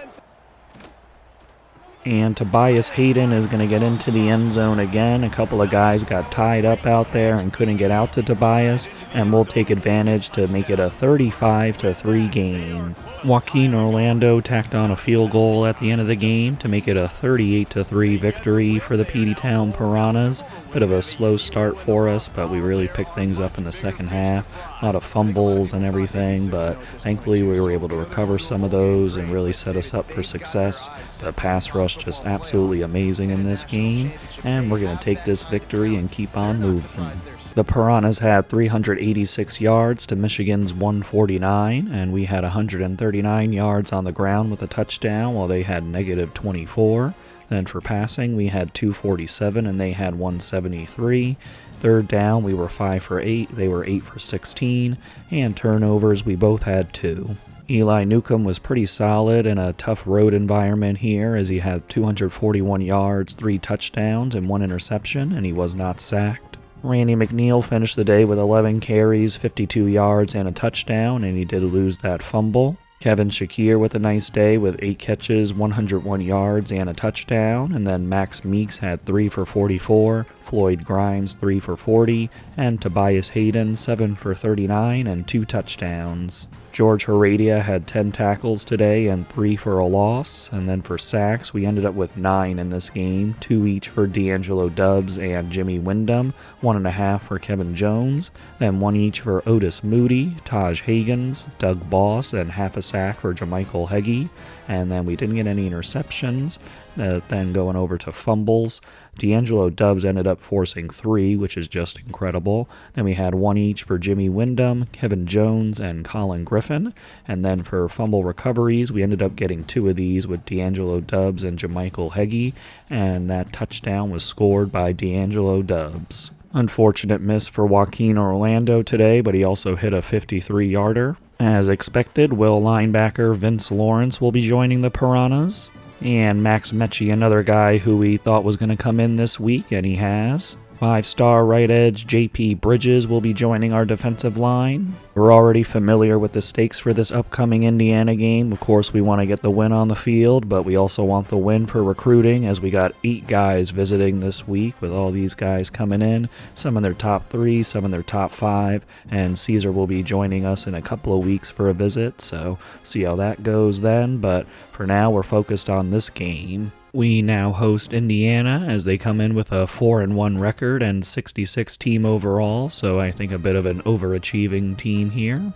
And Tobias Hayden is going to get into the end zone again. A couple of guys got tied up out there and couldn't get out to Tobias, and we'll take advantage to make it a 35-3 game. Joaquin Orlando tacked on a field goal at the end of the game to make it a 38-3 victory for the Peteytown Piranhas. Bit of a slow start for us, but we really picked things up in the second half. A lot of fumbles and everything, but thankfully we were able to recover some of those and really set us up for success. The pass rush just absolutely amazing in this game, and we're going to take this victory and keep on moving. The Piranhas had 386 yards to Michigan's 149, and we had 139 yards on the ground with a touchdown while they had negative 24. Then for passing, we had 247 and they had 173. Third down, we were 5 for 8, they were 8 for 16, and turnovers, we both had 2. Eli Newcomb was pretty solid in a tough road environment here, as he had 241 yards, 3 touchdowns, and 1 interception, and he was not sacked. Randy McNeil finished the day with 11 carries, 52 yards, and a touchdown, and he did lose that fumble. Kevin Shakir with a nice day with 8 catches, 101 yards, and a touchdown. And then Max Meeks had 3 for 44, Floyd Grimes 3 for 40, and Tobias Hayden 7 for 39 and 2 touchdowns. George Heredia had 10 tackles today and 3 for a loss. And then for sacks, we ended up with 9 in this game, 2 each for D'Angelo Dubbs and Jimmy Wyndham, 1.5 for Kevin Jones, then 1 each for Otis Moody, Taj Higgins, Doug Boss, and half a sack for Jermichael Heggie. And then we didn't get any interceptions. Then going over to fumbles, D'Angelo Dubbs ended up forcing 3, which is just incredible. Then we had 1 each for Jimmy Wyndham, Kevin Jones, and Colin Griffin. And then for fumble recoveries, we ended up getting 2 of these with D'Angelo Dubbs and Jermichael Heggie, and that touchdown was scored by D'Angelo Dubbs. Unfortunate miss for Joaquin Orlando today, but he also hit a 53-yarder. As expected, Will linebacker Vince Lawrence will be joining the Piranhas. And Max Mechie, another guy who we thought was going to come in this week, and he has. 5-star right edge J.P. Bridges will be joining our defensive line. We're already familiar with the stakes for this upcoming Indiana game. Of course, we want to get the win on the field, but we also want the win for recruiting, as we got 8 guys visiting this week with all these guys coming in. Some in their top 3, some in their top 5, and Caesar will be joining us in a couple of weeks for a visit, so see how that goes then. But for now, we're focused on this game. We now host Indiana as they come in with a 4-1 record and 66 team overall, so I think a bit of an overachieving team here.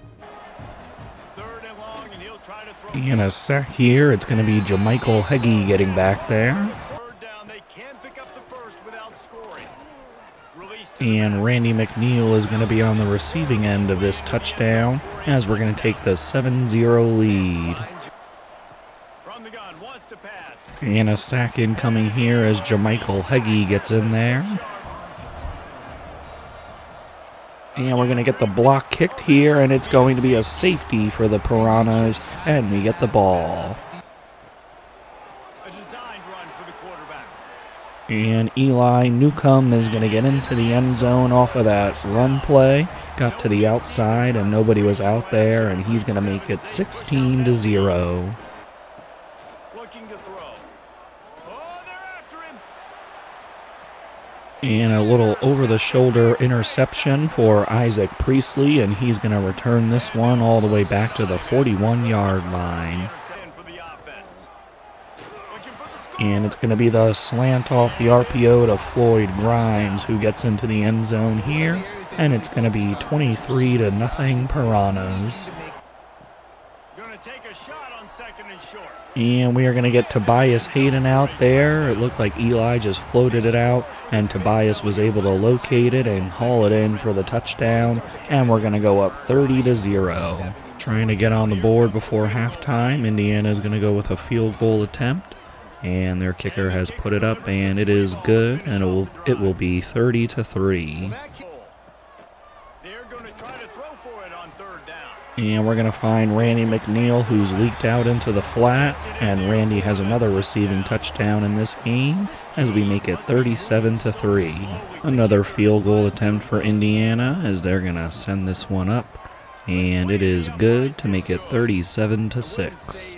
And a sack here, it's going to be Jermichael Heggie getting back there. And Randy McNeil is going to be on the receiving end of this touchdown, as we're going to take the 7-0 lead. And a sack incoming here as Jermichael Heggie gets in there. And we're going to get the block kicked here, and it's going to be a safety for the Piranhas, and we get the ball. And Eli Newcomb is going to get into the end zone off of that run play. Got to the outside, and nobody was out there, and he's going to make it 16-0. And a little over-the-shoulder interception for Isaac Priestley, and he's going to return this one all the way back to the 41-yard line. And it's going to be the slant off the RPO to Floyd Grimes, who gets into the end zone here, and it's going to be 23-0 Piranhas. And we are going to get Tobias Hayden out there. It looked like Eli just floated it out, and Tobias was able to locate it and haul it in for the touchdown. And we're going to go up 30-0. Trying to get on the board before halftime. Indiana is going to go with a field goal attempt. And their kicker has put it up, and it is good, and it will be 30-3. And we're going to find Randy McNeil, who's leaked out into the flat, and Randy has another receiving touchdown in this game as we make it 37-3. Another field goal attempt for Indiana as they're going to send this one up, and it is good to make it 37-6.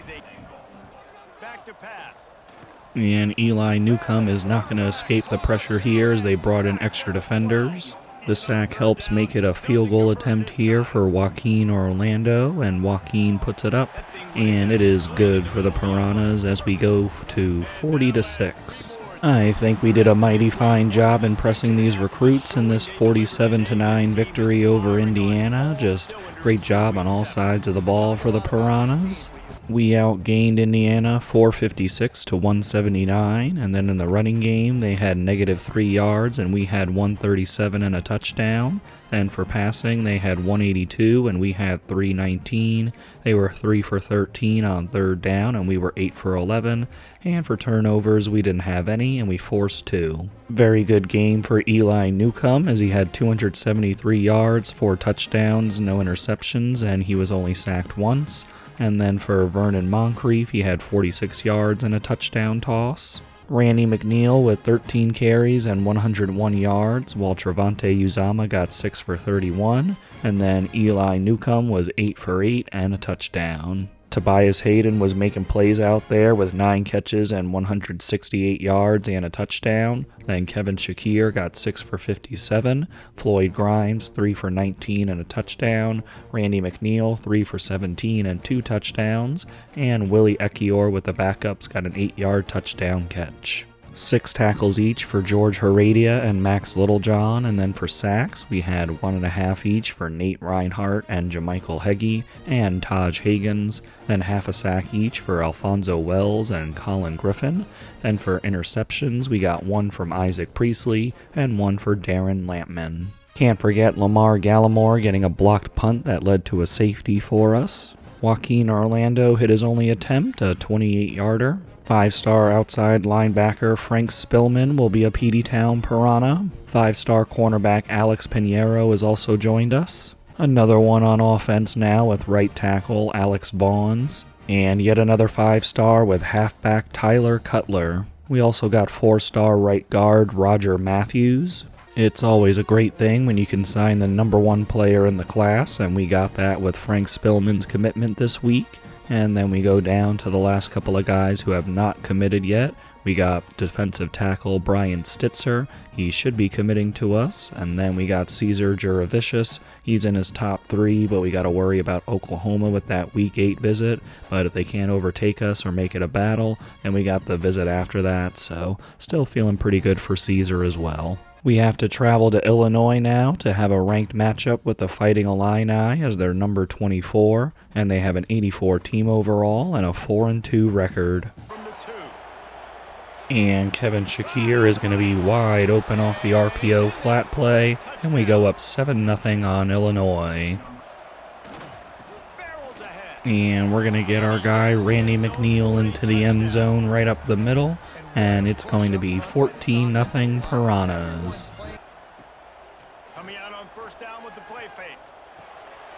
And Eli Newcomb is not going to escape the pressure here as they brought in extra defenders. The sack helps make it a field goal attempt here for Joaquin Orlando, and Joaquin puts it up, and it is good for the Piranhas as we go to 40-6. I think we did a mighty fine job impressing these recruits in this 47-9 victory over Indiana. Just great job on all sides of the ball for the Piranhas. We outgained Indiana 456 to 179, and then in the running game they had -3 yards and we had 137 and a touchdown. Then for passing they had 182 and we had 319. They were 3 for 13 on third down and we were 8 for 11. And for turnovers we didn't have any and we forced 2. Very good game for Eli Newcomb as he had 273 yards, 4 touchdowns, no interceptions, and he was only sacked once. And then for Vernon Moncrief, he had 46 yards and a touchdown toss. Randy McNeil with 13 carries and 101 yards, while Trevante Uzama got 6 for 31. And then Eli Newcomb was 8 for 8 and a touchdown. Tobias Hayden was making plays out there with 9 catches and 168 yards and a touchdown. Then Kevin Shakir got 6 for 57. Floyd Grimes, 3 for 19 and a touchdown. Randy McNeil, 3 for 17 and 2 touchdowns. And Willie Ekior with the backups got an 8-yard touchdown catch. 6 tackles each for George Heredia and Max Littlejohn, and then for sacks, we had 1.5 each for Nate Reinhardt and Jamichael Heggie and Taj Higgins, then half a sack each for Alfonso Wells and Colin Griffin. Then for interceptions, we got 1 from Isaac Priestley and 1 for Darren Lampman. Can't forget Lamar Gallimore getting a blocked punt that led to a safety for us. Joaquin Orlando hit his only attempt, a 28-yarder. 5-star outside linebacker Frank Spillman will be a Peteytown Piranha. 5-star cornerback Alex Pinheiro has also joined us. Another one on offense now with right tackle Alex Vaughns. And yet another 5-star with halfback Tyler Cutler. We also got 4-star right guard Roger Matthews. It's always a great thing when you can sign the number 1 player in the class, and we got that with Frank Spillman's commitment this week. And then we go down to the last couple of guys who have not committed yet. We got defensive tackle Brian Stitzer. He should be committing to us. And then we got Caesar Juravicius. He's in his top 3, but we got to worry about Oklahoma with that Week 8 visit. But if they can't overtake us or make it a battle, then we got the visit after that. So still feeling pretty good for Caesar as well. We have to travel to Illinois now to have a ranked matchup with the Fighting Illini as their number 24, and they have an 84 team overall and a 4-2 record. And Kevin Shakir is going to be wide open off the RPO flat play, and we go up 7-0 on Illinois. And we're going to get our guy Randy McNeil into the end zone right up the middle, and it's going to be 14-0 Piranhas. Coming out on first down with the play fake.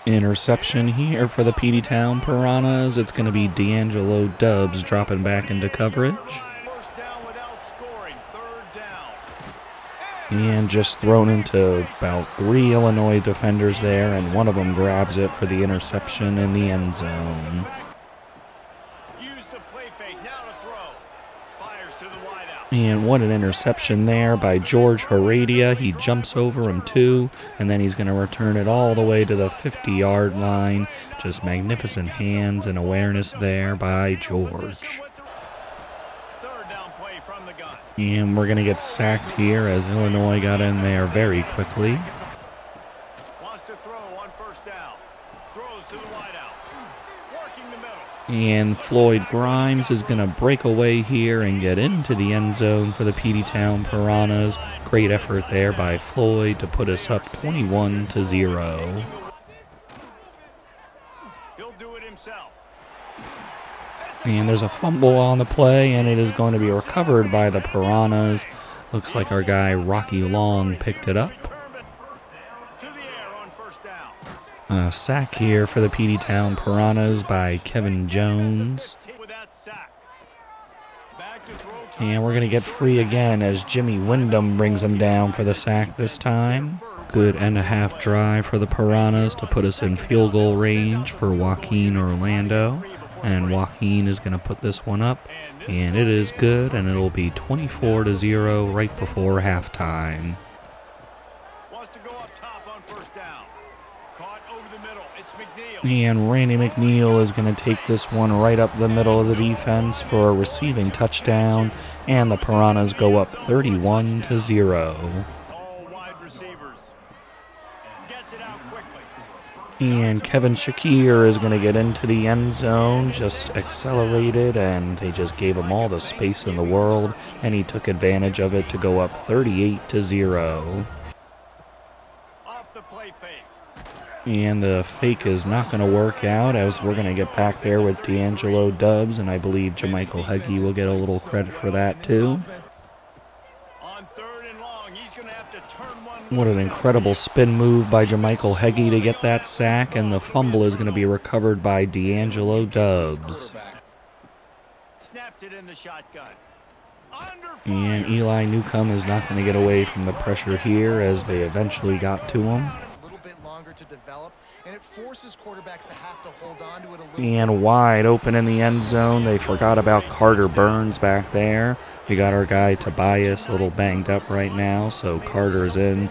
Interception here for the Peteytown Piranhas. It's going to be D'Angelo Dubs dropping back into coverage. First down without scoring. Third down. And just thrown into about 3 Illinois defenders there, and one of them grabs it for the interception in the end zone. Use the play fake. Now to throw. Fires to the wideout. And what an interception there by George Heredia. He jumps over him too, and then he's going to return it all the way to the 50-yard line. Just magnificent hands and awareness there by George. And we're going to get sacked here as Illinois got in there very quickly. Wants to throw on first down. Throws to the wideout. Working the middle. And Floyd Grimes is going to break away here and get into the end zone for the Peteytown Piranhas. Great effort there by Floyd to put us up 21-0. He'll do it himself. And there's a fumble on the play, and it is going to be recovered by the Piranhas. Looks like our guy Rocky Long picked it up. To the air on first down. A sack here for the Peteytown Piranhas by Kevin Jones. With that sack. Back to throw time. And we're going to get free again as Jimmy Wyndham brings him down for the sack this time. Good end-and-a-half drive for the Piranhas to put us in field goal range for Joaquin Orlando. And Joaquin is going to put this one up, and it is good, and it'll be 24-0 right before halftime. Wants to go up top on first down. Caught over the middle. It's McNeil. And Randy McNeil is going to take this one right up the middle of the defense for a receiving touchdown, and the Piranhas go up 31-0. All wide receivers. Gets it out quickly. And Kevin Shakir is going to get into the end zone, just accelerated, and they just gave him all the space in the world, and he took advantage of it to go up 38-0. Off the play fake. And the fake is not going to work out, as we're going to get back there with D'Angelo Dubs, and I believe Jamichael Heggie will get a little credit for that too. On third and long, he's going to have to turn What an incredible spin move by Jamichael Heggie to get that sack, and the fumble is going to be recovered by D'Angelo Dubs. Snapped it in the shotgun. And Eli Newcomb is not going to get away from the pressure here as they eventually got to him. And wide open in the end zone. They forgot about Carter Burns back there. We got our guy Tobias a little banged up right now, so Carter's in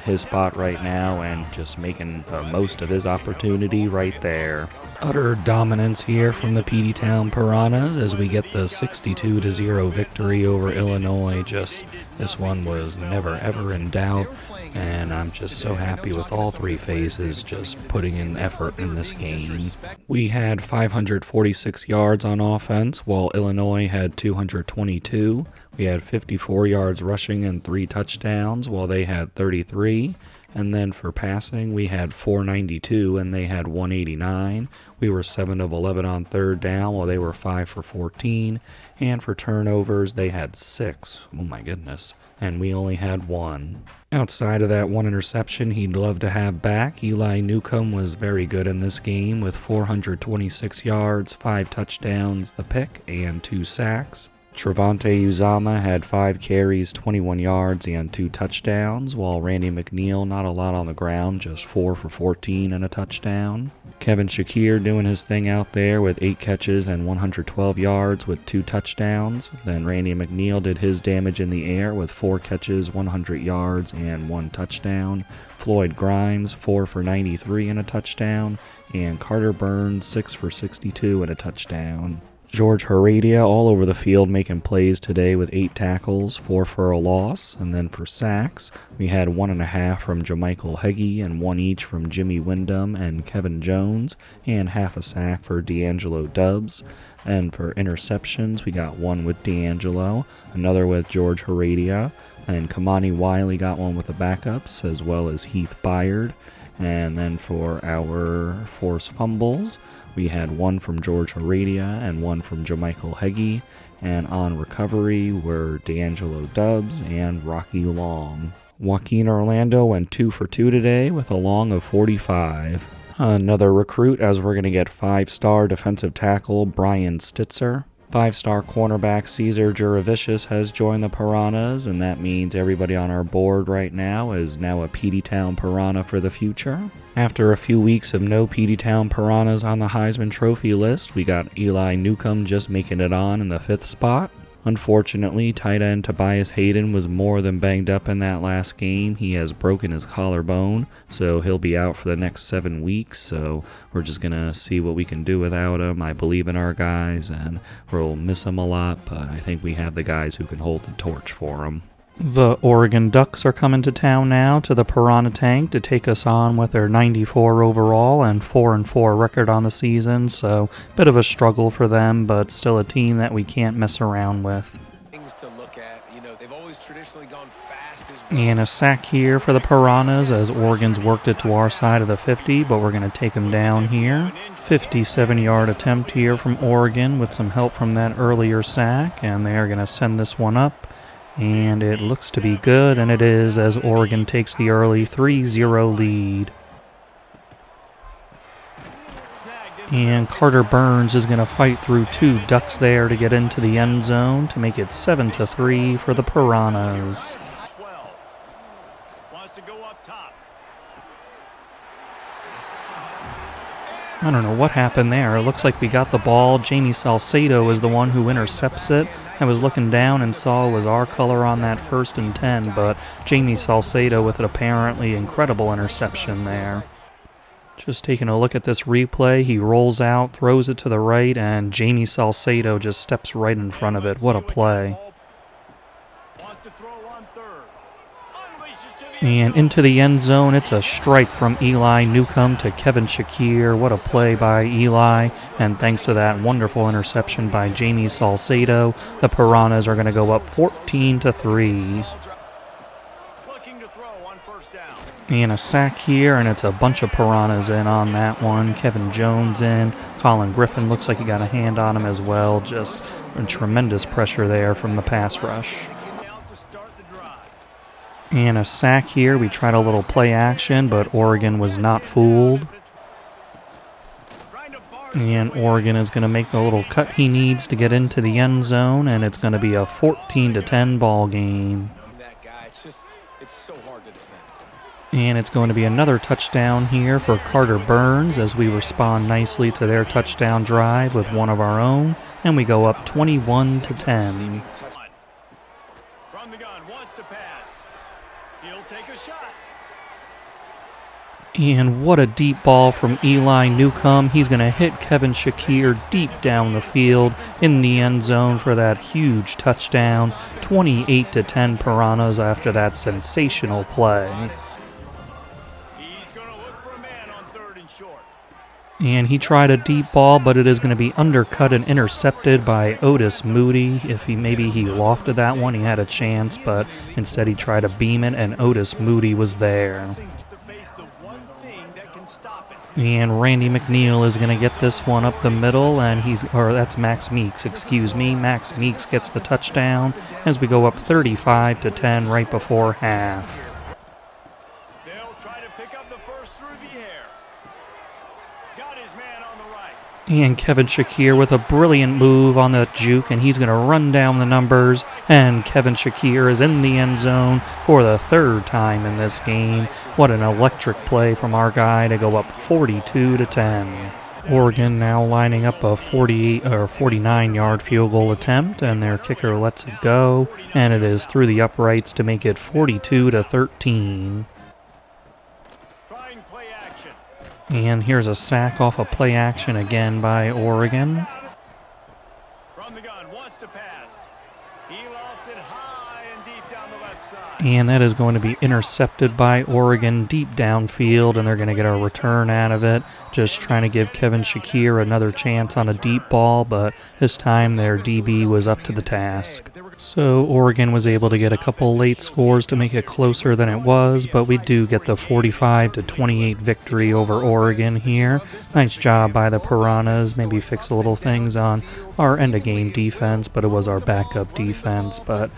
his spot right now and just making the most of his opportunity right there. Utter dominance here from the Peteytown Piranhas as we get the 62-0 victory over Illinois. Just this one was never ever in doubt, and I'm just so happy with all three phases just putting in effort in this game. We had 546 yards on offense while Illinois had 222. We had 54 yards rushing and 3 touchdowns while they had 33. And then for passing, we had 492 and they had 189. We were 7 of 11 on third down while they were 5 for 14. And for turnovers, they had 6. Oh my goodness. And we only had 1. Outside of that 1 interception he'd love to have back, Eli Newcomb was very good in this game with 426 yards, 5 touchdowns, the pick, and 2 sacks. Trevante Uzama had 5 carries, 21 yards, and 2 touchdowns, while Randy McNeil, not a lot on the ground, just 4 for 14 and a touchdown. Kevin Shakir doing his thing out there with 8 catches and 112 yards with 2 touchdowns. Then Randy McNeil did his damage in the air with 4 catches, 100 yards, and 1 touchdown. Floyd Grimes, 4 for 93 and a touchdown. And Carter Burns, 6 for 62 and a touchdown. George Heredia all over the field making plays today with 8 tackles, 4 for a loss. And then for sacks, we had 1.5 from Jamichael Heggie and 1 each from Jimmy Wyndham and Kevin Jones, and half a sack for D'Angelo Dubs. And for interceptions, we got 1 with D'Angelo, another with George Heredia, and Kamani Wiley got 1 with the backups, as well as Heath Byard. And then for our forced fumbles, we had 1 from George Heredia and 1 from Jamichael Heggie, and on recovery were D'Angelo Dubs and Rocky Long. Joaquin Orlando went 2 for 2 today with a long of 45. Another recruit, as we're going to get 5-star defensive tackle Brian Stitzer. 5-star cornerback Cesar Juravicius has joined the Piranhas, and that means everybody on our board right now is now a Peteytown Piranha for the future. After a few weeks of no Peteytown Piranhas on the Heisman Trophy list, we got Eli Newcomb just making it on in the 5th spot. Unfortunately, tight end Tobias Hayden was more than banged up in that last game. He has broken his collarbone, so he'll be out for the next 7 weeks. So we're just going to see what we can do without him. I believe in our guys, and we'll miss him a lot, but I think we have the guys who can hold the torch for him. The Oregon Ducks are coming to town now to the Piranha Tank to take us on with their 94 overall and 4-4 record on the season, so bit of a struggle for them, but still a team that we can't mess around with. Things to look at, they've always traditionally gone fast as well. And a sack here for the Piranhas as Oregon's worked it to our side of the 50, but we're going to take them down here. 57-yard attempt here from Oregon with some help from that earlier sack, and they are going to send this one up. And it looks to be good, and it is, as Oregon takes the early 3-0 lead. And Carter Burns is going to fight through 2 Ducks there to get into the end zone to make it 7-3 for the Piranhas. I don't know what happened there. It looks like we got the ball. Jamie Salcedo is the one who intercepts it. I was looking down and saw it was our color on that 1st and 10, but Jamie Salcedo with an apparently incredible interception there. Just taking a look at this replay, he rolls out, throws it to the right, and Jamie Salcedo just steps right in front of it. What a play. And into the end zone, it's a strike from Eli Newcomb to Kevin Shakir. What a play by Eli, and thanks to that wonderful interception by Jamie Salcedo, the Piranhas are going to go up 14-3. And a sack here, and it's a bunch of Piranhas in on that one. Kevin Jones in. Colin Griffin looks like he got a hand on him as well. Just tremendous pressure there from the pass rush. And a sack here. We tried a little play action, but Oregon was not fooled. And Oregon is going to make the little cut he needs to get into the end zone, and it's going to be a 14-10 ball game. And it's going to be another touchdown here for Carter Burns as we respond nicely to their touchdown drive with one of our own, and we go up 21-10. From the gun, wants to pass. He'll take a shot. And what a deep ball from Eli Newcomb. He's going to hit Kevin Shakir deep down the field in the end zone for that huge touchdown. 28-10 Piranhas after that sensational play. He's going to look for a man on 3rd and short. And he tried a deep ball, but it is going to be undercut and intercepted by Otis Moody. If maybe he lofted that one, he had a chance, but instead he tried to beam it, and Otis Moody was there. And Randy McNeil is going to get this one up the middle, and that's Max Meeks, excuse me. Max Meeks gets the touchdown as we go up 35-10 right before half. They'll try to pick up the first through the air. Got his man on the right. And Kevin Shakir with a brilliant move on the juke, and he's going to run down the numbers, and Kevin Shakir is in the end zone for the 3rd time in this game. What an electric play from our guy to go up 42-10. Oregon now lining up a 48 or 49-yard field goal attempt, and their kicker lets it go, and it is through the uprights to make it 42-13. And here's a sack off a play action again by Oregon. From the gun, wants to pass. He lofts it high and deep down the left side. And that is going to be intercepted by Oregon deep downfield, and they're going to get a return out of it. Just trying to give Kevin Shakir another chance on a deep ball, but this time their DB was up to the task. So Oregon was able to get a couple late scores to make it closer than it was, but we do get the 45-28 victory over Oregon here. Nice job by the Piranhas. Maybe fix a little things on our end-of-game defense, but it was our backup defense. But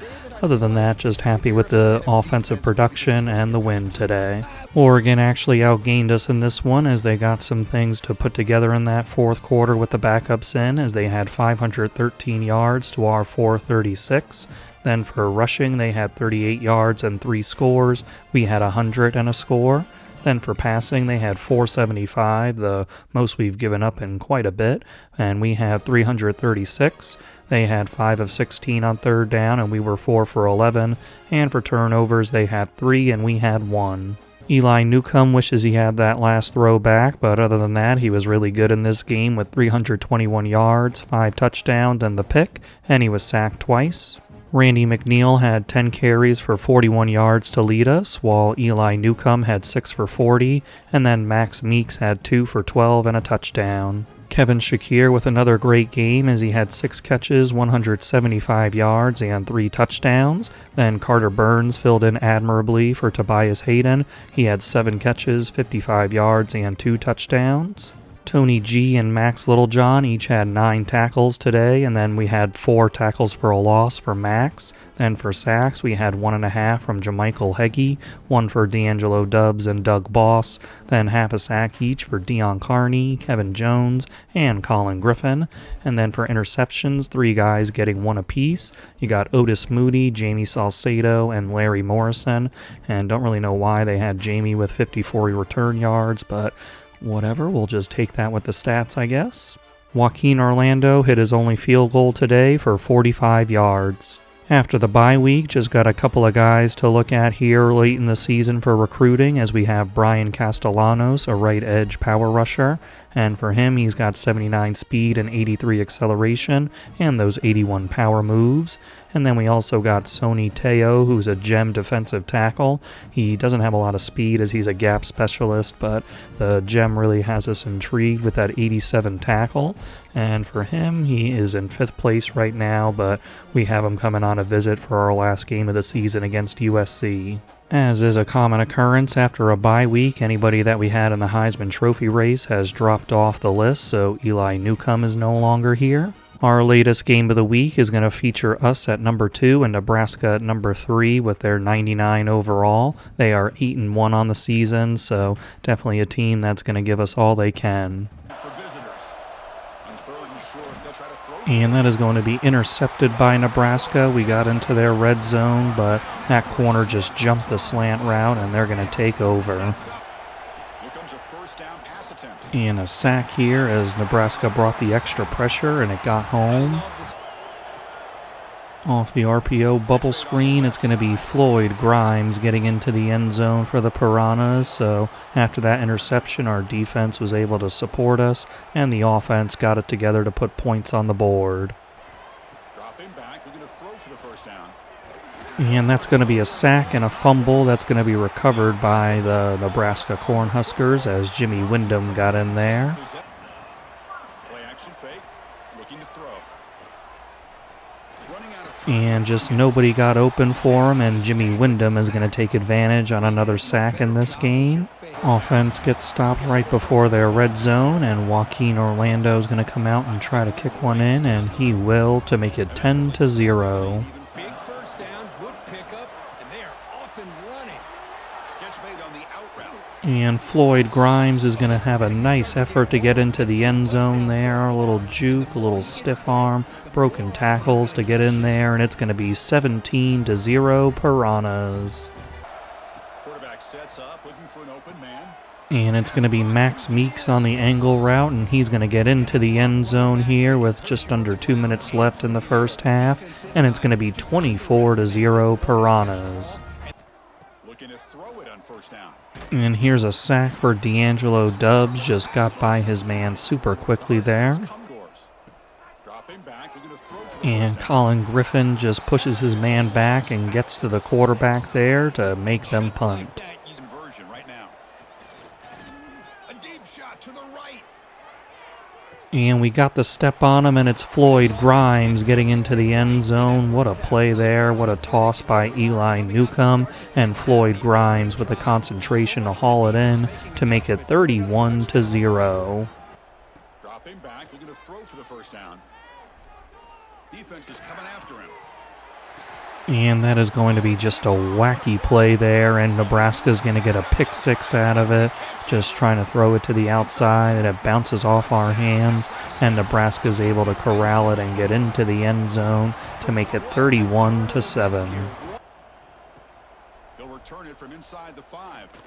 other than that, just happy with the offensive production and the win today. Oregon actually outgained us in this one as they got some things to put together in that 4th quarter with the backups in, as they had 513 yards to our 436. Then for rushing, they had 38 yards and 3 scores. We had 100 and a score. Then for passing, they had 475, the most we've given up in quite a bit, and we had 336. They had 5 of 16 on 3rd down, and we were 4 for 11. And for turnovers, they had 3, and we had 1. Eli Newcomb wishes he had that last throw back, but other than that, he was really good in this game with 321 yards, 5 touchdowns, and the pick, and he was sacked twice. Randy McNeil had 10 carries for 41 yards to lead us, while Eli Newcomb had 6 for 40, and then Max Meeks had 2 for 12 and a touchdown. Kevin Shakir with another great game as he had 6 catches, 175 yards, and 3 touchdowns. Then Carter Burns filled in admirably for Tobias Hayden. He had 7 catches, 55 yards, and 2 touchdowns. Tony G and Max Littlejohn each had 9 tackles today, and then we had 4 tackles for a loss for Max. Then for sacks, we had 1.5 from Jamichael Heggie, 1 for D'Angelo Dubbs and Doug Boss, then half a sack each for Dion Carney, Kevin Jones, and Colin Griffin. And then for interceptions, 3 guys getting 1 apiece. You got Otis Moody, Jamie Salcedo, and Larry Morrison, and don't really know why they had Jamie with 54 return yards, but whatever, we'll just take that with the stats, I guess. Joaquin Orlando hit his only field goal today for 45 yards. After the bye week, just got a couple of guys to look at here late in the season for recruiting, as we have Brian Castellanos, a right edge power rusher, and for him, he's got 79 speed and 83 acceleration, and those 81 power moves. And then we also got Sonny Teo, who's a gem defensive tackle. He doesn't have a lot of speed as he's a gap specialist, but the gem really has us intrigued with that 87 tackle. And for him, he is in 5th place right now, but we have him coming on a visit for our last game of the season against USC. As is a common occurrence after a bye week, anybody that we had in the Heisman Trophy race has dropped off the list, so Eli Newcomb is no longer here. Our latest game of the week is going to feature us at number 2 and Nebraska at number 3 with their 99 overall. They are 8-1 on the season, so definitely a team that's going to give us all they can. And that is going to be intercepted by Nebraska. We got into their red zone, but that corner just jumped the slant route, and they're going to take over. And a sack here as Nebraska brought the extra pressure, and it got home. Off the RPO bubble screen, it's going to be Floyd Grimes getting into the end zone for the Piranhas. So after that interception, our defense was able to support us, and the offense got it together to put points on the board. And that's going to be a sack and a fumble. That's going to be recovered by the Nebraska Cornhuskers as Jimmy Wyndham got in there. And just nobody got open for him, and Jimmy Wyndham is going to take advantage on another sack in this game. Offense gets stopped right before their red zone, and Joaquin Orlando is going to come out and try to kick one in, and he will, to make it 10-0. And Floyd Grimes is going to have a nice effort to get into the end zone there. A little juke, a little stiff arm, broken tackles to get in there, and it's going to be 17-0 Piranhas. Quarterback sets up, looking for an open man. And it's going to be Max Meeks on the angle route, and he's going to get into the end zone here with just under 2 minutes left in the first half, and it's going to be 24-0 Piranhas. Looking to throw it on first down. And here's a sack for D'Angelo Dubs, just got by his man super quickly there. And Colin Griffin just pushes his man back and gets to the quarterback there to make them punt. And we got the step on him, and it's Floyd Grimes getting into the end zone. What a play there. What a toss by Eli Newcomb. And Floyd Grimes with the concentration to haul it in to make it 31-0. Dropping back, looking to throw for the first down. Defense is coming after him. And that is going to be just a wacky play there, and Nebraska's going to get a pick six out of it, just trying to throw it to the outside, and it bounces off our hands, and Nebraska's able to corral it and get into the end zone to make it 31-7. They'll return it from inside the 5.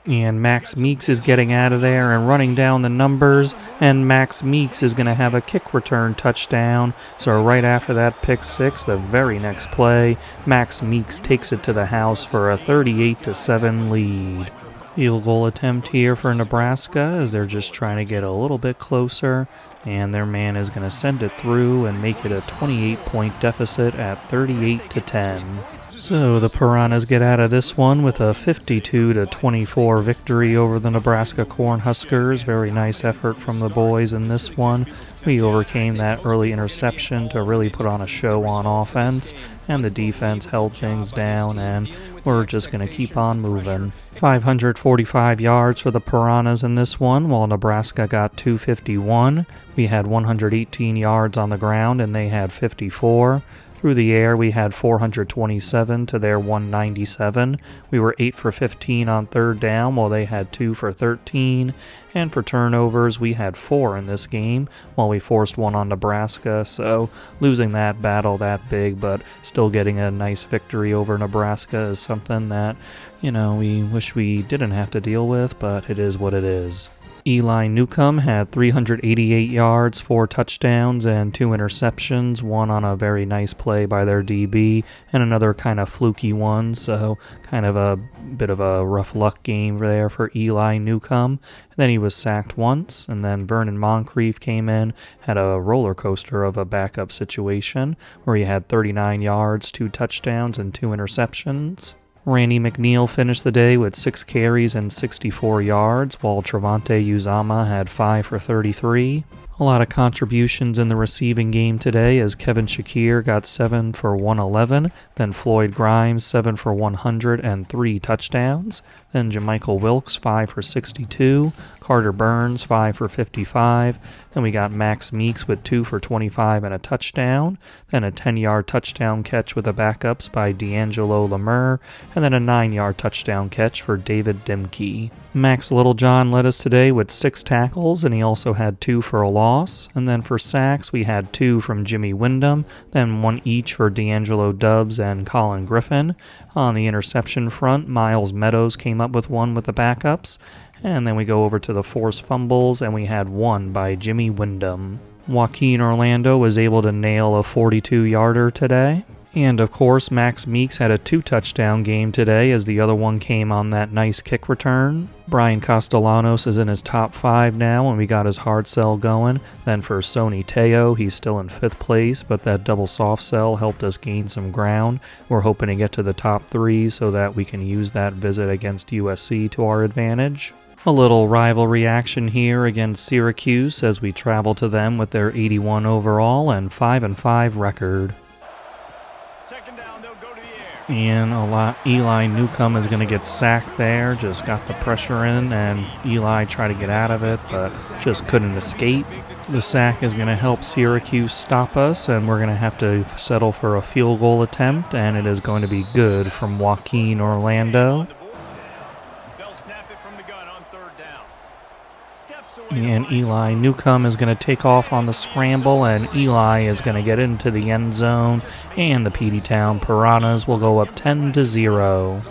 And Max Meeks is getting out of there and running down the numbers, and Max Meeks is going to have a kick return touchdown. So right after that pick six, the very next play, Max Meeks takes it to the house for a 38-7 lead. Field goal attempt here for Nebraska as they're just trying to get a little bit closer, and their man is going to send it through and make it a 28-point deficit at 38-10. So the Piranhas get out of this one with a 52-24 victory over the Nebraska Cornhuskers. Very nice effort from the boys in this one. We overcame that early interception to really put on a show on offense, and the defense held things down, and we're just going to keep on moving. 545 yards for the Piranhas in this one, while Nebraska got 251. We had 118 yards on the ground, and they had 54. Through the air, we had 427 to their 197. We were 8 for 15 on third down, while they had 2 for 13. And for turnovers, we had 4 in this game, while we forced 1 on Nebraska. So losing that battle that big, but still getting a nice victory over Nebraska is something that, we wish we didn't have to deal with, but it is what it is. Eli Newcomb had 388 yards, 4 touchdowns, and 2 interceptions, one on a very nice play by their DB, and another kind of fluky one, so kind of a bit of a rough luck game there for Eli Newcomb. Then he was sacked once, and then Vernon Moncrief came in, had a roller coaster of a backup situation, where he had 39 yards, 2 touchdowns, and 2 interceptions. Randy McNeil finished the day with 6 carries and 64 yards, while Trevante Uzama had 5 for 33. A lot of contributions in the receiving game today as Kevin Shakir got 7 for 111, then Floyd Grimes 7 for 100 and 3 touchdowns, then Jamichael Wilkes 5 for 62, Carter Burns 5 for 55, then we got Max Meeks with 2 for 25 and a touchdown, then a 10-yard touchdown catch with the backups by D'Angelo Lemur, and then a 9-yard touchdown catch for David Dimke. Max Littlejohn led us today with 6 tackles, and he also had 2 for a loss. And then for sacks, we had 2 from Jimmy Wyndham, then 1 each for D'Angelo Dubbs and Colin Griffin. On the interception front, Miles Meadows came up with 1 with the backups. And then we go over to the forced fumbles, and we had 1 by Jimmy Wyndham. Joaquin Orlando was able to nail a 42-yarder today. And of course, Max Meeks had a 2-touchdown game today as the other one came on that nice kick return. Brian Castellanos is in his top 5 now, and we got his hard sell going. Then for Sonny Teo, he's still in 5th place, but that double soft sell helped us gain some ground. We're hoping to get to the top 3 so that we can use that visit against USC to our advantage. A little rivalry action here against Syracuse as we travel to them with their 81 overall and 5-5 record. And Eli Newcomb is going to get sacked there. Just got the pressure in, and Eli tried to get out of it, but just couldn't escape. The sack is going to help Syracuse stop us, and we're going to have to settle for a field goal attempt, and it is going to be good from Joaquin Orlando. And Eli Newcomb is going to take off on the scramble, and Eli is going to get into the end zone, and the Peteytown Piranhas will go up 10-0.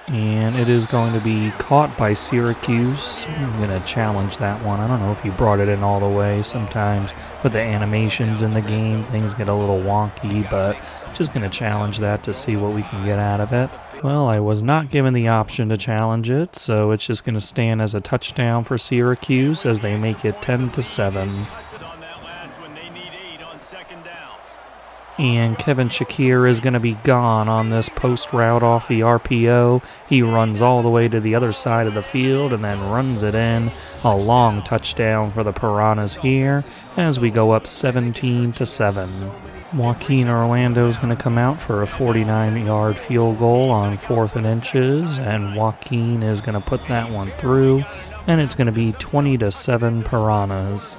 And it is going to be caught by Syracuse. I'm going to challenge that one. I don't know if he brought it in all the way. Sometimes with the animations in the game, things get a little wonky, but just going to challenge that to see what we can get out of it. Well, I was not given the option to challenge it, so it's just going to stand as a touchdown for Syracuse as they make it 10-7. And Kevin Shakir is going to be gone on this post route off the RPO. He runs all the way to the other side of the field and then runs it in. A long touchdown for the Piranhas here as we go up 17-7. Joaquin Orlando is going to come out for a 49-yard field goal on 4th and inches, and Joaquin is going to put that one through, and it's going to be 20-7 Piranhas.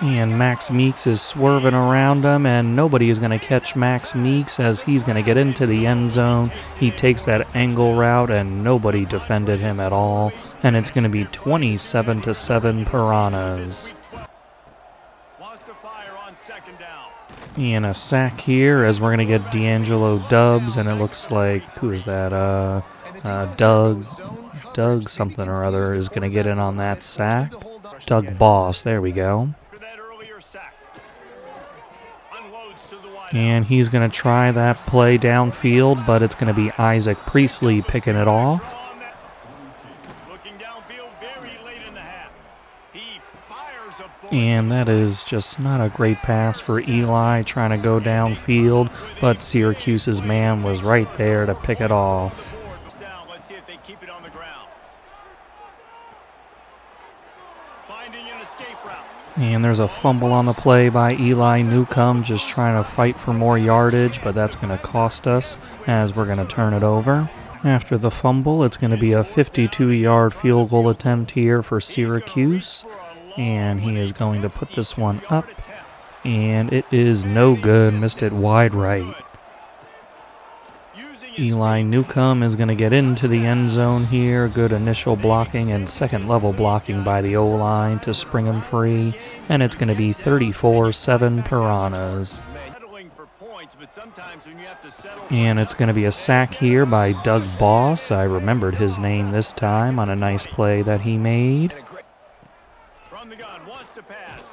And Max Meeks is swerving around him, and nobody is going to catch Max Meeks as he's going to get into the end zone. He takes that angle route, and nobody defended him at all. And it's going to be 27-7 Piranhas. And a sack here as we're going to get D'Angelo Dubbs, and it looks like, who is that? Doug something or other is going to get in on that sack. Doug Boss, there we go. And he's going to try that play downfield, but it's going to be Isaac Priestley picking it off. And that is just not a great pass for Eli trying to go downfield, but Syracuse's man was right there to pick it off. And there's a fumble on the play by Eli Newcomb, just trying to fight for more yardage, but that's going to cost us as we're going to turn it over. After the fumble, it's going to be a 52-yard field goal attempt here for Syracuse, and he is going to put this one up, and it is no good, missed it wide right. Eli Newcomb is going to get into the end zone here. Good initial blocking and second level blocking by the O-line to spring him free. And it's going to be 34-7 Piranhas. And it's going to be a sack here by Doug Boss. I remembered his name this time on a nice play that he made.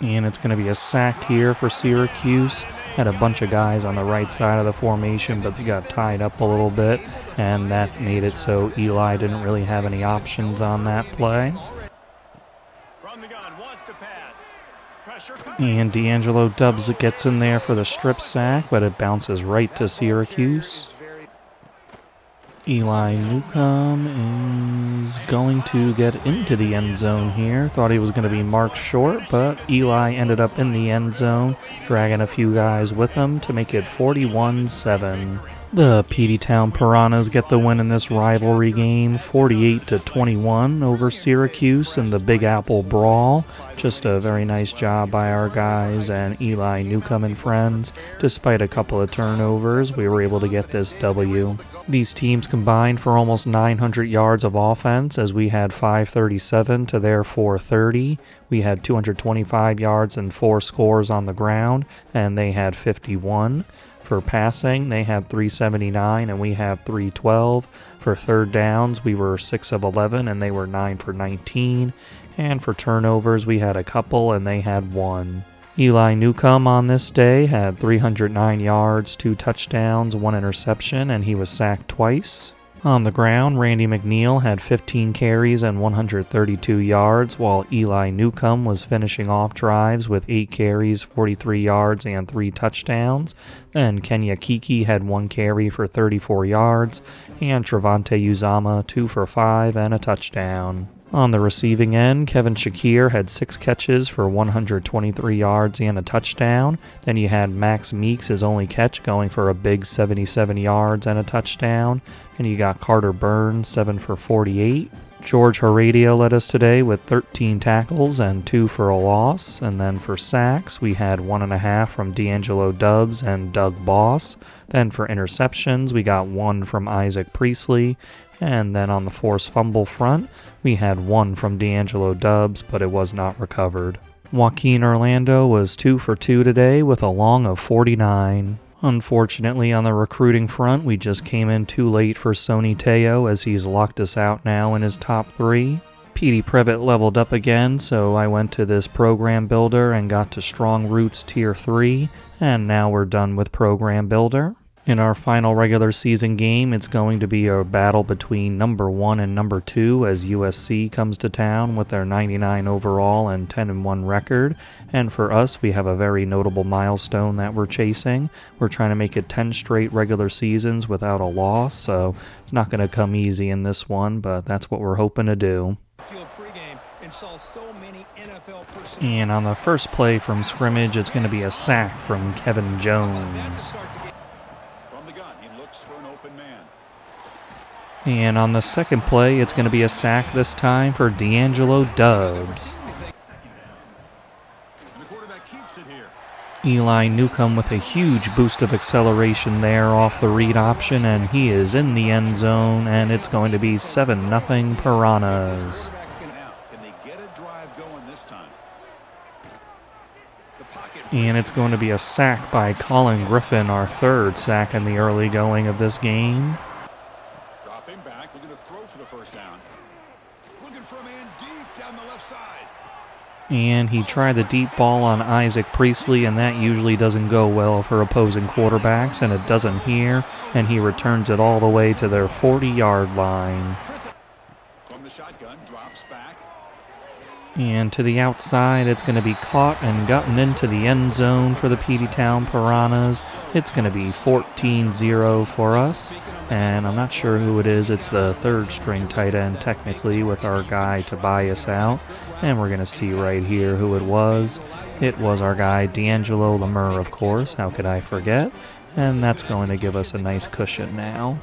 And it's going to be a sack here for Syracuse. Had a bunch of guys on the right side of the formation, but they got tied up a little bit, and that made it so Eli didn't really have any options on that play. Pressure coming. And D'Angelo Dubs gets in there for the strip sack, but it bounces right to Syracuse. Eli Newcomb is going to get into the end zone here. Thought he was going to be marked short, but Eli ended up in the end zone, dragging a few guys with him to make it 41-7. The Peteytown Piranhas get the win in this rivalry game, 48-21 over Syracuse in the Big Apple Brawl. Just a very nice job by our guys and Eli Newcomb and friends. Despite a couple of turnovers, we were able to get this W. These teams combined for almost 900 yards of offense, as we had 537 to their 430. We had 225 yards and 4 scores on the ground, and they had 51. For passing, they had 379 and we had 312. For third downs, we were 6 of 11 and they were 9 for 19. And for turnovers, we had a couple and they had 1. Eli Newcomb on this day had 309 yards, 2 touchdowns, 1 interception, and he was sacked twice. On the ground, Randy McNeil had 15 carries and 132 yards, while Eli Newcomb was finishing off drives with 8 carries, 43 yards, and 3 touchdowns. Then Kenya Kiki had 1 carry for 34 yards, and Trevante Uzama 2 for 5 and a touchdown. On the receiving end, Kevin Shakir had 6 catches for 123 yards and a touchdown. Then you had Max Meeks, his only catch, going for a big 77 yards and a touchdown. And you got Carter Burns, 7 for 48. George Heredia led us today with 13 tackles and 2 for a loss. And then for sacks, we had 1.5 from D'Angelo Dubs and Doug Boss. Then for interceptions, we got 1 from Isaac Priestley. And then on the forced fumble front, we had 1 from D'Angelo Dubs, but it was not recovered. Joaquin Orlando was 2 for 2 today with a long of 49. Unfortunately, on the recruiting front, we just came in too late for Sonny Teo, as he's locked us out now in his top 3. Petey Previtt leveled up again, so I went to this program builder and got to Strong Roots Tier 3, and now we're done with program builder. In our final regular season game, it's going to be a battle between number 1 and number 2 as USC comes to town with their 99 overall and 10-1 record. And for us, we have a very notable milestone that we're chasing. We're trying to make it 10 straight regular seasons without a loss, so it's not going to come easy in this one, but that's what we're hoping to do. And on the first play from scrimmage, it's going to be a sack from Kevin Jones. And on the second play, it's going to be a sack this time for D'Angelo Dubs. Eli Newcomb with a huge boost of acceleration there off the read option, and he is in the end zone, and it's going to be 7-0 Piranhas. And it's going to be a sack by Colin Griffin, our 3rd sack in the early going of this game. And he tried the deep ball on Isaac Priestley, and that usually doesn't go well for opposing quarterbacks, and it doesn't here, and he returns it all the way to their 40-yard line. And to the outside, it's going to be caught and gotten into the end zone for the Peteytown Piranhas. It's going to be 14-0 for us, and I'm not sure who it is. It's the 3rd string tight end, technically, with our guy Tobias out. And we're going to see right here who it was. It was our guy D'Angelo Lemur, of course. How could I forget? And that's going to give us a nice cushion now.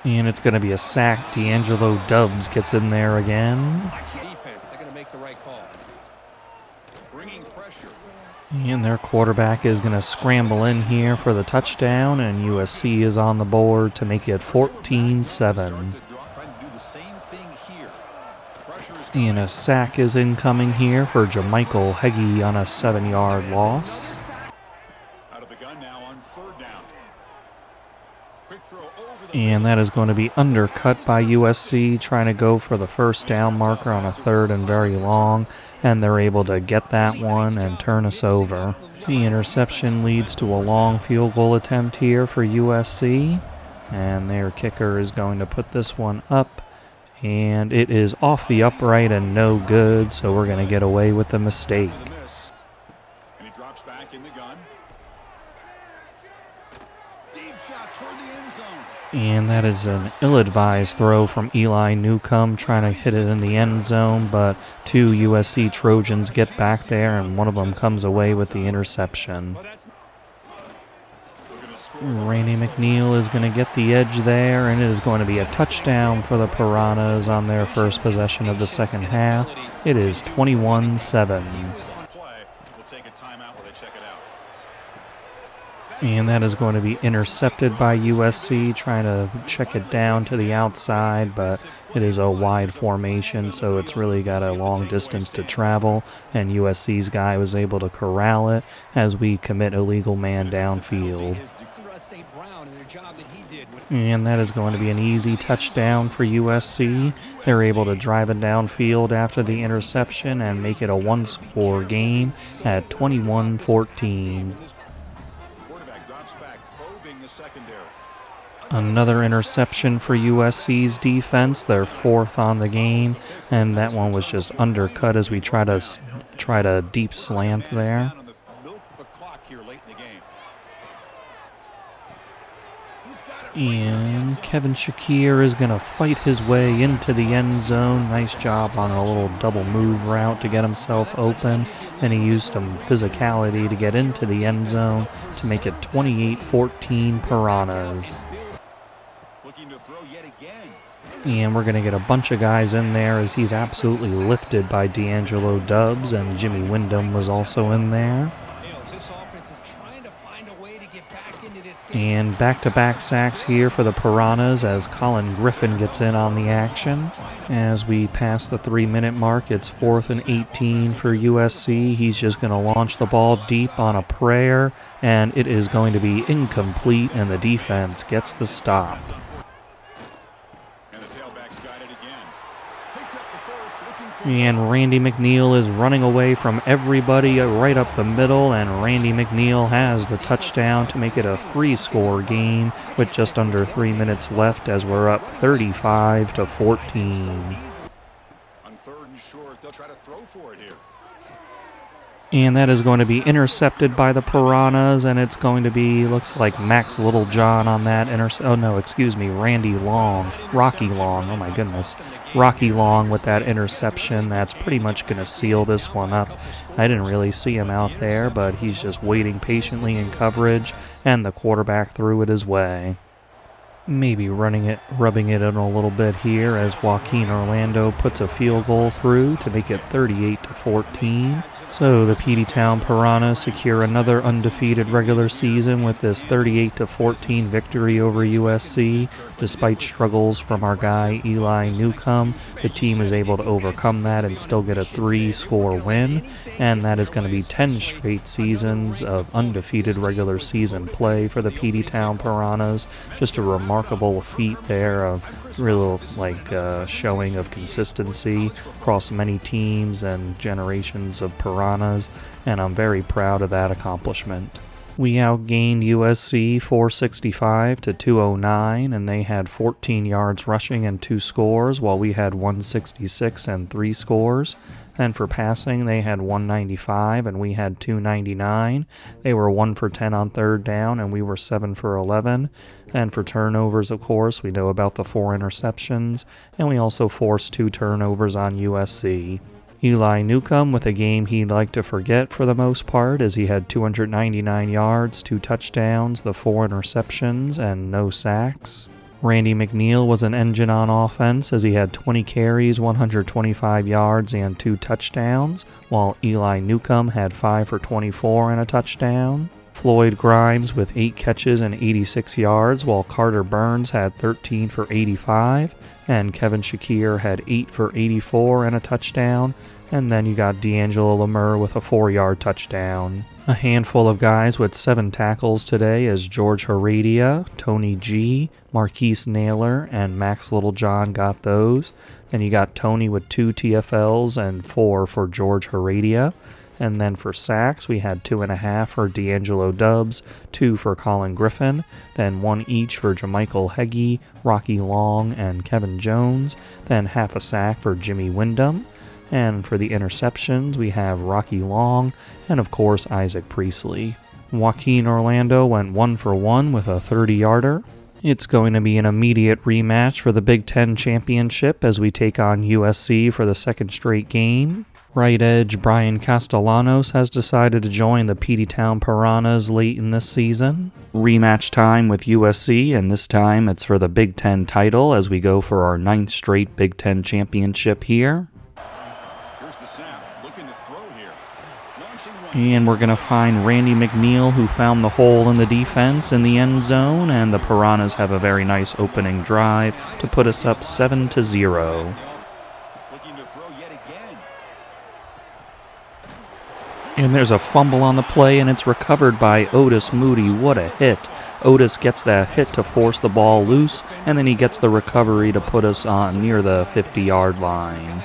And it's going to be a sack. D'Angelo Dubs gets in there again. And their quarterback is going to scramble in here for the touchdown, and USC is on the board to make it 14-7. And a sack is incoming here for Jamichael Heggie on a 7-yard loss. And that is going to be undercut by USC, trying to go for the first down marker on a 3rd and very long, and they're able to get that one and turn us over. The interception leads to a long field goal attempt here for USC, and their kicker is going to put this one up, And it is off the upright and no good, so we're going to get away with the mistake. And he drops back in the gun. Deep shot toward the end zone. And that is an ill-advised throw from Eli Newcomb, trying to hit it in the end zone, but two USC Trojans get back there, and one of them comes away with the interception. Randy McNeil is going to get the edge there, and it is going to be a touchdown for the Piranhas on their first possession of the second half. It is 21-7. And that is going to be intercepted by USC, trying to check it down to the outside, but it is a wide formation, so it's really got a long distance to travel, and USC's guy was able to corral it as we commit illegal man downfield. And that is going to be an easy touchdown for USC. They're able to drive it downfield after the interception and make it a one-score game at 21-14. Another interception for USC's defense, their fourth on the game, and that one was just undercut as we try to deep slant there. And Kevin Shakir is going to fight his way into the end zone. Nice job on a little double move route to get himself open. And he used some physicality to get into the end zone to make it 28-14 Piranhas. And we're going to get a bunch of guys in there as he's absolutely lifted by D'Angelo Dubs, and Jimmy Wyndham was also in there. And back-to-back sacks here for the Piranhas as Colin Griffin gets in on the action. As we pass the 3-minute mark, it's 4th and 18 for USC. He's just going to launch the ball deep on a prayer, and it is going to be incomplete, and the defense gets the stop. And Randy McNeil is running away from everybody right up the middle, and Randy McNeil has the touchdown to make it a 3-score game with just under 3 minutes left as we're up 35-14. On third and short, they'll try to throw for it here. And that is going to be intercepted by the Piranhas, and it's going to be, looks like Max Littlejohn on that Randy Long, Rocky Long, oh my goodness. Rocky Long with that interception. That's pretty much going to seal this one up. I didn't really see him out there, but he's just waiting patiently in coverage, and the quarterback threw it his way. Maybe rubbing it in a little bit here as Joaquin Orlando puts a field goal through to make it 38-14. So the Peteytown Piranhas secure another undefeated regular season with this 38-14 victory over USC. Despite struggles from our guy Eli Newcomb, the team is able to overcome that and still get a 3-score win, and that is going to be 10 straight seasons of undefeated regular season play for the Peteytown Piranhas. Just a remarkable feat there of real showing of consistency across many teams and generations of Piranhas, and I'm very proud of that accomplishment. We outgained USC 465-209, and they had 14 yards rushing and 2 scores, while we had 166 and 3 scores. And for passing, they had 195 and we had 299. They were 1 for 10 on third down, and we were 7 for 11. And for turnovers, of course, we know about the 4 interceptions, and we also forced 2 turnovers on USC. Eli Newcomb with a game he'd like to forget for the most part, as he had 299 yards, 2 touchdowns, the 4 interceptions, and no sacks. Randy McNeil was an engine on offense as he had 20 carries, 125 yards, and 2 touchdowns, while Eli Newcomb had 5 for 24 and a touchdown. Floyd Grimes with 8 catches and 86 yards, while Carter Burns had 13 for 85, and Kevin Shakir had 8 for 84 and a touchdown, and then you got D'Angelo Lemur with a 4-yard touchdown. A handful of guys with 7 tackles today is George Heredia, Tony G, Marquise Naylor, and Max Littlejohn got those. Then you got Tony with 2 TFLs and 4 for George Heredia. And then for sacks, we had 2.5 for D'Angelo Dubs, 2 for Colin Griffin, then 1 each for Jamichael Heggie, Rocky Long, and Kevin Jones, then half a sack for Jimmy Wyndham. And for the interceptions, we have Rocky Long, and of course Isaac Priestley. Joaquin Orlando went 1 for 1 with a 30-yarder. It's going to be an immediate rematch for the Big Ten Championship as we take on USC for the second straight game. Right edge Brian Castellanos has decided to join the Peteytown Piranhas late in this season. Rematch time with USC, and this time it's for the Big Ten title as we go for our 9th straight Big Ten Championship here. Here's the snap. Looking to throw here. And we're going to find Randy McNeil, who found the hole in the defense in the end zone, and the Piranhas have a very nice opening drive to put us up 7-0. And there's a fumble on the play, and it's recovered by Otis Moody. What a hit. Otis gets that hit to force the ball loose, and then he gets the recovery to put us on near the 50-yard line.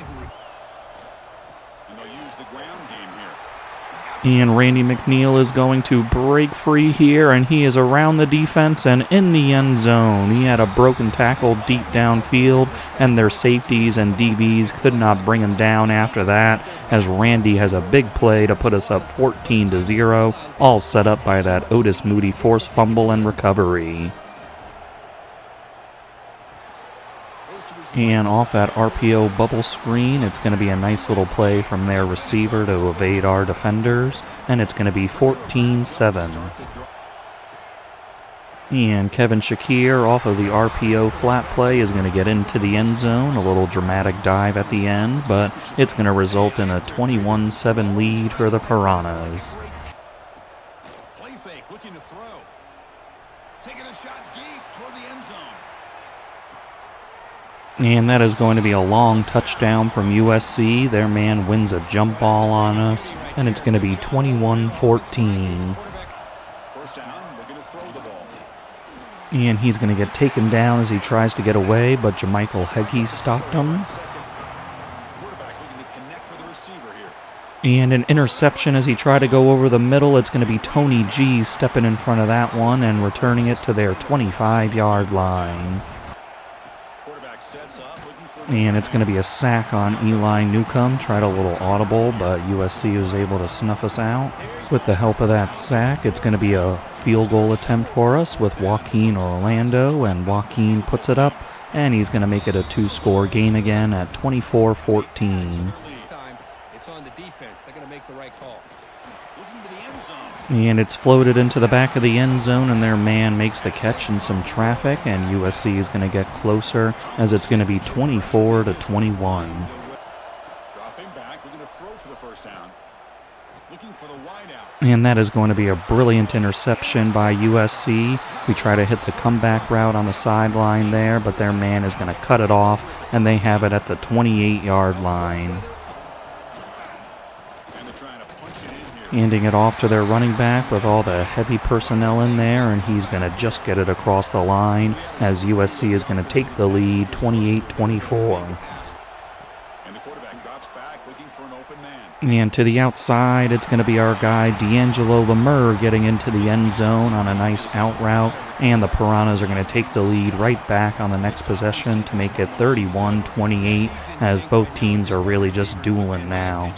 And Randy McNeil is going to break free here, and he is around the defense and in the end zone. He had a broken tackle deep downfield, and their safeties and DBs could not bring him down after that, as Randy has a big play to put us up 14-0, all set up by that Otis Moody forced fumble and recovery. And off that RPO bubble screen, it's going to be a nice little play from their receiver to evade our defenders, and it's going to be 14-7. And Kevin Shakir off of the RPO flat play is going to get into the end zone, a little dramatic dive at the end, but it's going to result in a 21-7 lead for the Piranhas. Play fake, looking to throw. Taking a shot deep toward the end zone. And that is going to be a long touchdown from USC. Their man wins a jump ball on us, and it's going to be 21-14. First down, we're going to throw the ball. And he's going to get taken down as he tries to get away, but Jamichael Heggie stopped him. Quarterback looking to connect with the receiver here. And an interception as he tried to go over the middle. It's going to be Tony G stepping in front of that one and returning it to their 25-yard line. And it's going to be a sack on Eli Newcomb. Tried a little audible, but USC was able to snuff us out. With the help of that sack, it's going to be a field goal attempt for us with Joaquin Orlando, and Joaquin puts it up, and he's going to make it a 2-score game again at 24-14. It's on the defense. They're going to make the right call. And it's floated into the back of the end zone, and their man makes the catch in some traffic, and USC is going to get closer as it's going to be 24-21. Dropping back, looking to throw for the first down. Looking for the wide out. And that is going to be a brilliant interception by USC. We try to hit the comeback route on the sideline there, but their man is going to cut it off, and they have it at the 28-yard line. Handing it off to their running back with all the heavy personnel in there, and he's going to just get it across the line as USC is going to take the lead 28-24. And the quarterback drops back looking for an open man. And to the outside, it's going to be our guy D'Angelo Lemur getting into the end zone on a nice out route, and the Piranhas are going to take the lead right back on the next possession to make it 31-28 as both teams are really just dueling now.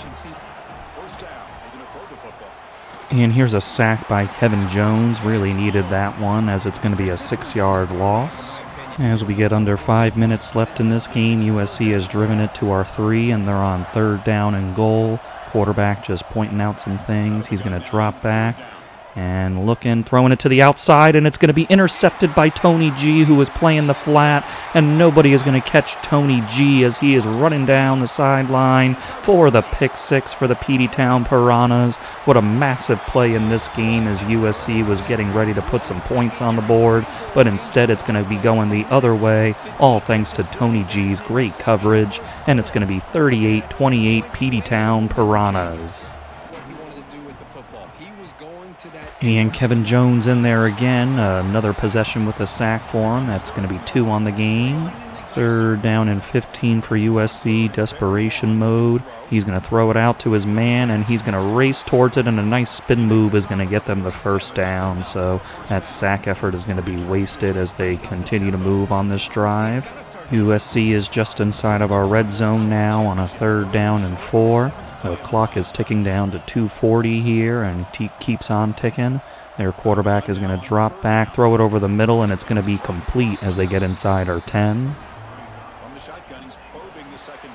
And here's a sack by Kevin Jones. Really needed that one as it's going to be a 6-yard loss. As we get under 5 minutes left in this game, USC has driven it to our 3, and they're on 3rd down and goal. Quarterback just pointing out some things. He's going to drop back and looking, throwing it to the outside, and it's going to be intercepted by Tony G, who is playing the flat, and nobody is going to catch Tony G as he is running down the sideline for the pick 6 for the Peteytown Piranhas. What a massive play in this game as USC was getting ready to put some points on the board, but instead it's going to be going the other way, all thanks to Tony G's great coverage, and it's going to be 38-28 Peteytown Piranhas. And Kevin Jones in there again, another possession with a sack for him. That's going to be 2 on the game. Third down and 15 for USC, desperation mode. He's going to throw it out to his man, and he's going to race towards it, and a nice spin move is going to get them the first down. So that sack effort is going to be wasted as they continue to move on this drive. USC is just inside of our red zone now on a third down and 4. The clock is ticking down to 2:40 here, and keeps on ticking. Their quarterback is going to drop back, throw it over the middle, and it's going to be complete as they get inside our 10.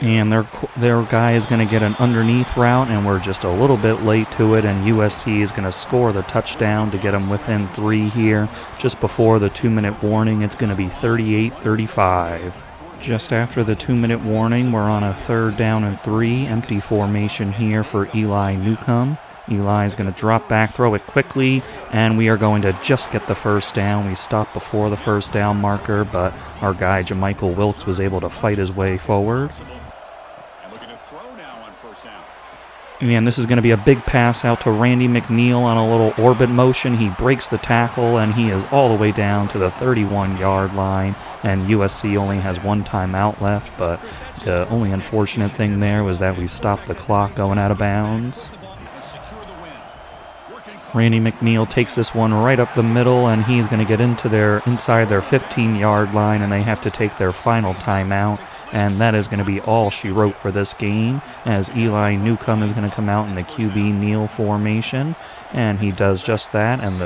And their guy is going to get an underneath route, and we're just a little bit late to it, and USC is going to score the touchdown to get them within 3 here. Just before the 2-minute warning, it's going to be 38-35. Just after the 2-minute warning, we're on a third down and 3, empty formation here for Eli Newcomb. Eli's going to drop back, throw it quickly, and we are going to just get the first down. We stopped before the first down marker, but our guy, Jamichael Wilkes, was able to fight his way forward. And this is going to be a big pass out to Randy McNeil on a little orbit motion. He breaks the tackle, and he is all the way down to the 31-yard line. And USC only has 1 timeout left, but the only unfortunate thing there was that we stopped the clock going out of bounds. Randy McNeil takes this one right up the middle, and he's going to get inside their 15-yard line, and they have to take their final timeout. And that is going to be all she wrote for this game, as Eli Newcomb is going to come out in the QB kneel formation, and he does just that, and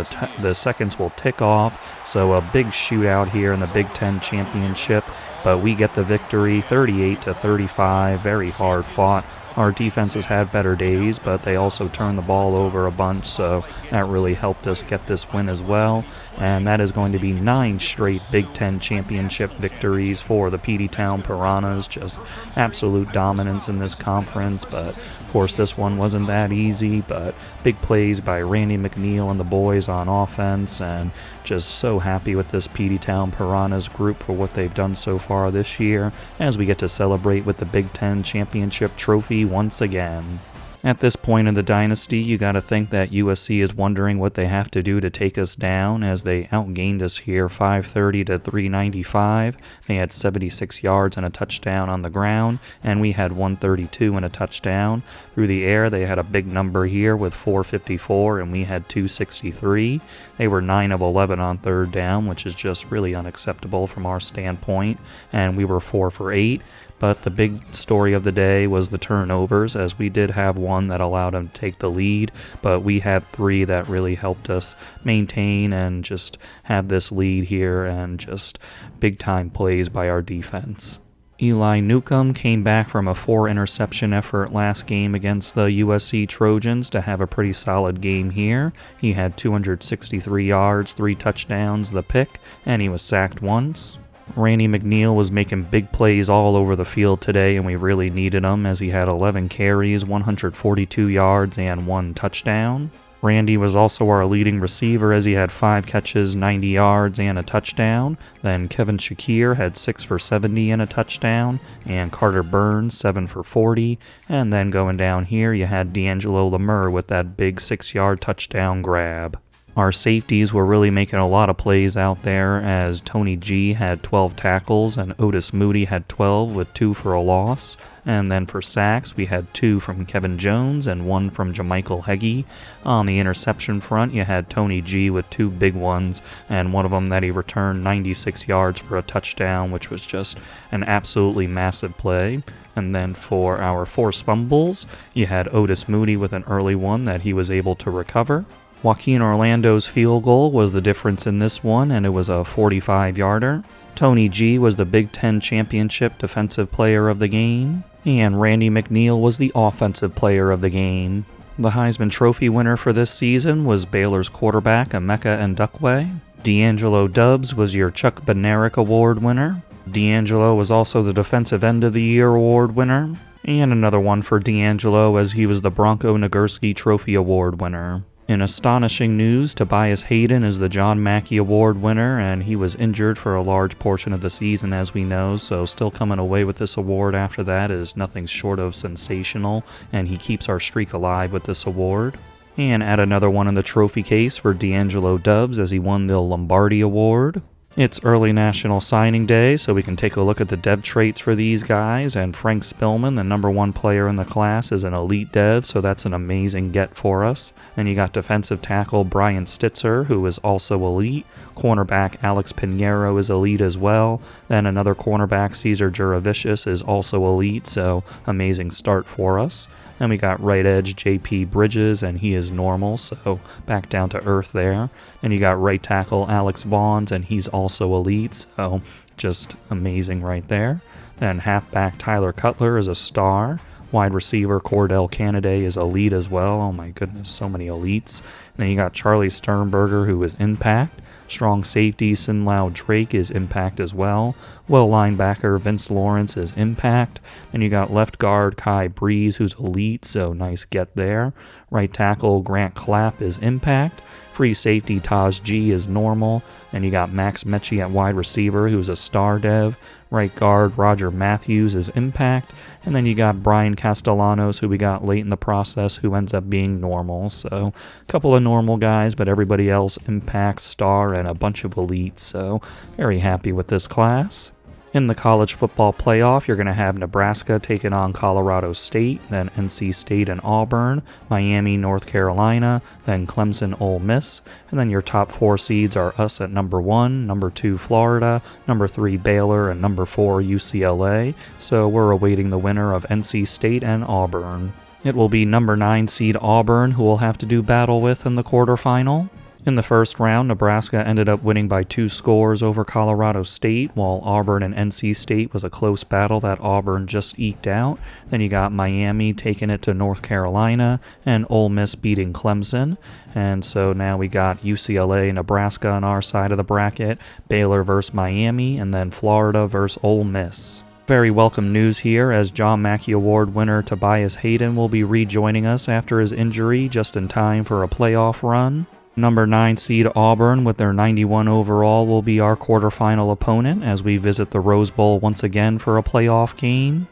the seconds will tick off. So a big shootout here in the Big Ten Championship, but we get the victory 38-35, very hard fought. Our defenses had better days, but they also turned the ball over a bunch, so that really helped us get this win as well. And that is going to be 9 straight Big Ten Championship victories for the Peteytown Piranhas. Just absolute dominance in this conference, but of course this one wasn't that easy, but big plays by Randy McNeil and the boys on offense, and just so happy with this Peteytown Piranhas group for what they've done so far this year, as we get to celebrate with the Big Ten Championship trophy once again. At this point in the dynasty, you got to think that USC is wondering what they have to do to take us down, as they outgained us here 530 to 395. They had 76 yards and a touchdown on the ground, and we had 132 and a touchdown. Through the air, they had a big number here with 454, and we had 263. They were 9 of 11 on third down, which is just really unacceptable from our standpoint, and we were 4 for 8. But the big story of the day was the turnovers, as we did have one that allowed them to take the lead, but we had 3 that really helped us maintain and just have this lead here, and just big-time plays by our defense. Eli Newcomb came back from a 4-interception effort last game against the USC Trojans to have a pretty solid game here. He had 263 yards, 3 touchdowns, the pick, and he was sacked once. Randy McNeil was making big plays all over the field today, and we really needed him, as he had 11 carries, 142 yards, and 1 touchdown. Randy was also our leading receiver, as he had 5 catches, 90 yards, and a touchdown. Then Kevin Shakir had 6 for 70 and a touchdown, and Carter Burns 7 for 40. And then going down here, you had D'Angelo Lemur with that big 6-yard touchdown grab. Our safeties were really making a lot of plays out there, as Tony G had 12 tackles and Otis Moody had 12 with 2 for a loss. And then for sacks, we had 2 from Kevin Jones and 1 from Jamichael Heggie. On the interception front, you had Tony G with 2 big ones, and one of them that he returned 96 yards for a touchdown, which was just an absolutely massive play. And then for our forced fumbles, you had Otis Moody with an early one that he was able to recover. Joaquin Orlando's field goal was the difference in this one, and it was a 45-yarder. Tony G was the Big Ten Championship Defensive Player of the Game, and Randy McNeil was the Offensive Player of the Game. The Heisman Trophy winner for this season was Baylor's quarterback Emeka Ndukwe. D'Angelo Dubs was your Chuck Bednarik Award winner. D'Angelo was also the Defensive End of the Year Award winner, and another one for D'Angelo, as he was the Bronco Nagurski Trophy Award winner. In astonishing news, Tobias Hayden is the John Mackey Award winner, and he was injured for a large portion of the season, as we know, so still coming away with this award after that is nothing short of sensational, and he keeps our streak alive with this award. And add another one in the trophy case for D'Angelo Dubs, as he won the Lombardi Award. It's early National Signing Day, so we can take a look at the dev traits for these guys, and Frank Spillman, the number 1 player in the class, is an elite dev, so that's an amazing get for us. And you got defensive tackle Brian Stitzer, who is also elite. Cornerback Alex Pinheiro is elite as well. Then another cornerback, Cesar Juravicius, is also elite, so amazing start for us. Then we got right edge JP Bridges, and he is normal, so back down to earth there. Then you got right tackle Alex Vaughns, and he's also elite, so just amazing right there. Then halfback Tyler Cutler is a star. Wide receiver Cordell Canaday is elite as well. Oh my goodness, so many elites. And then you got Charlie Sternberger, who is impact. Strong safety Sinlau Drake is impact as well. Well linebacker Vince Lawrence is impact. Then you got left guard Kai Breeze, who's elite, so nice get there. Right tackle Grant Clapp is impact. Free safety Taj G is normal. And you got Max Mechie at wide receiver, who's a star dev. Right guard Roger Matthews is impact. And then you got Brian Castellanos, who we got late in the process, who ends up being normal. So a couple of normal guys, but everybody else impact, star, and a bunch of elites. So very happy with this class. In the college football playoff, you're going to have Nebraska taking on Colorado State, then NC State and Auburn, Miami, North Carolina, then Clemson, Ole Miss, and then your top 4 seeds are us at number 1, number 2 Florida, number 3 Baylor, and number 4 UCLA, so we're awaiting the winner of NC State and Auburn. It will be number 9 seed Auburn who we'll have to do battle with in the quarterfinal. In the first round, Nebraska ended up winning by 2 scores over Colorado State, while Auburn and NC State was a close battle that Auburn just eked out. Then you got Miami taking it to North Carolina, and Ole Miss beating Clemson. And so now we got UCLA, Nebraska on our side of the bracket, Baylor versus Miami, and then Florida versus Ole Miss. Very welcome news here, as John Mackey Award winner Tobias Hayden will be rejoining us after his injury just in time for a playoff run. Number 9 seed Auburn with their 91 overall will be our quarterfinal opponent as we visit the Rose Bowl once again for a playoff game.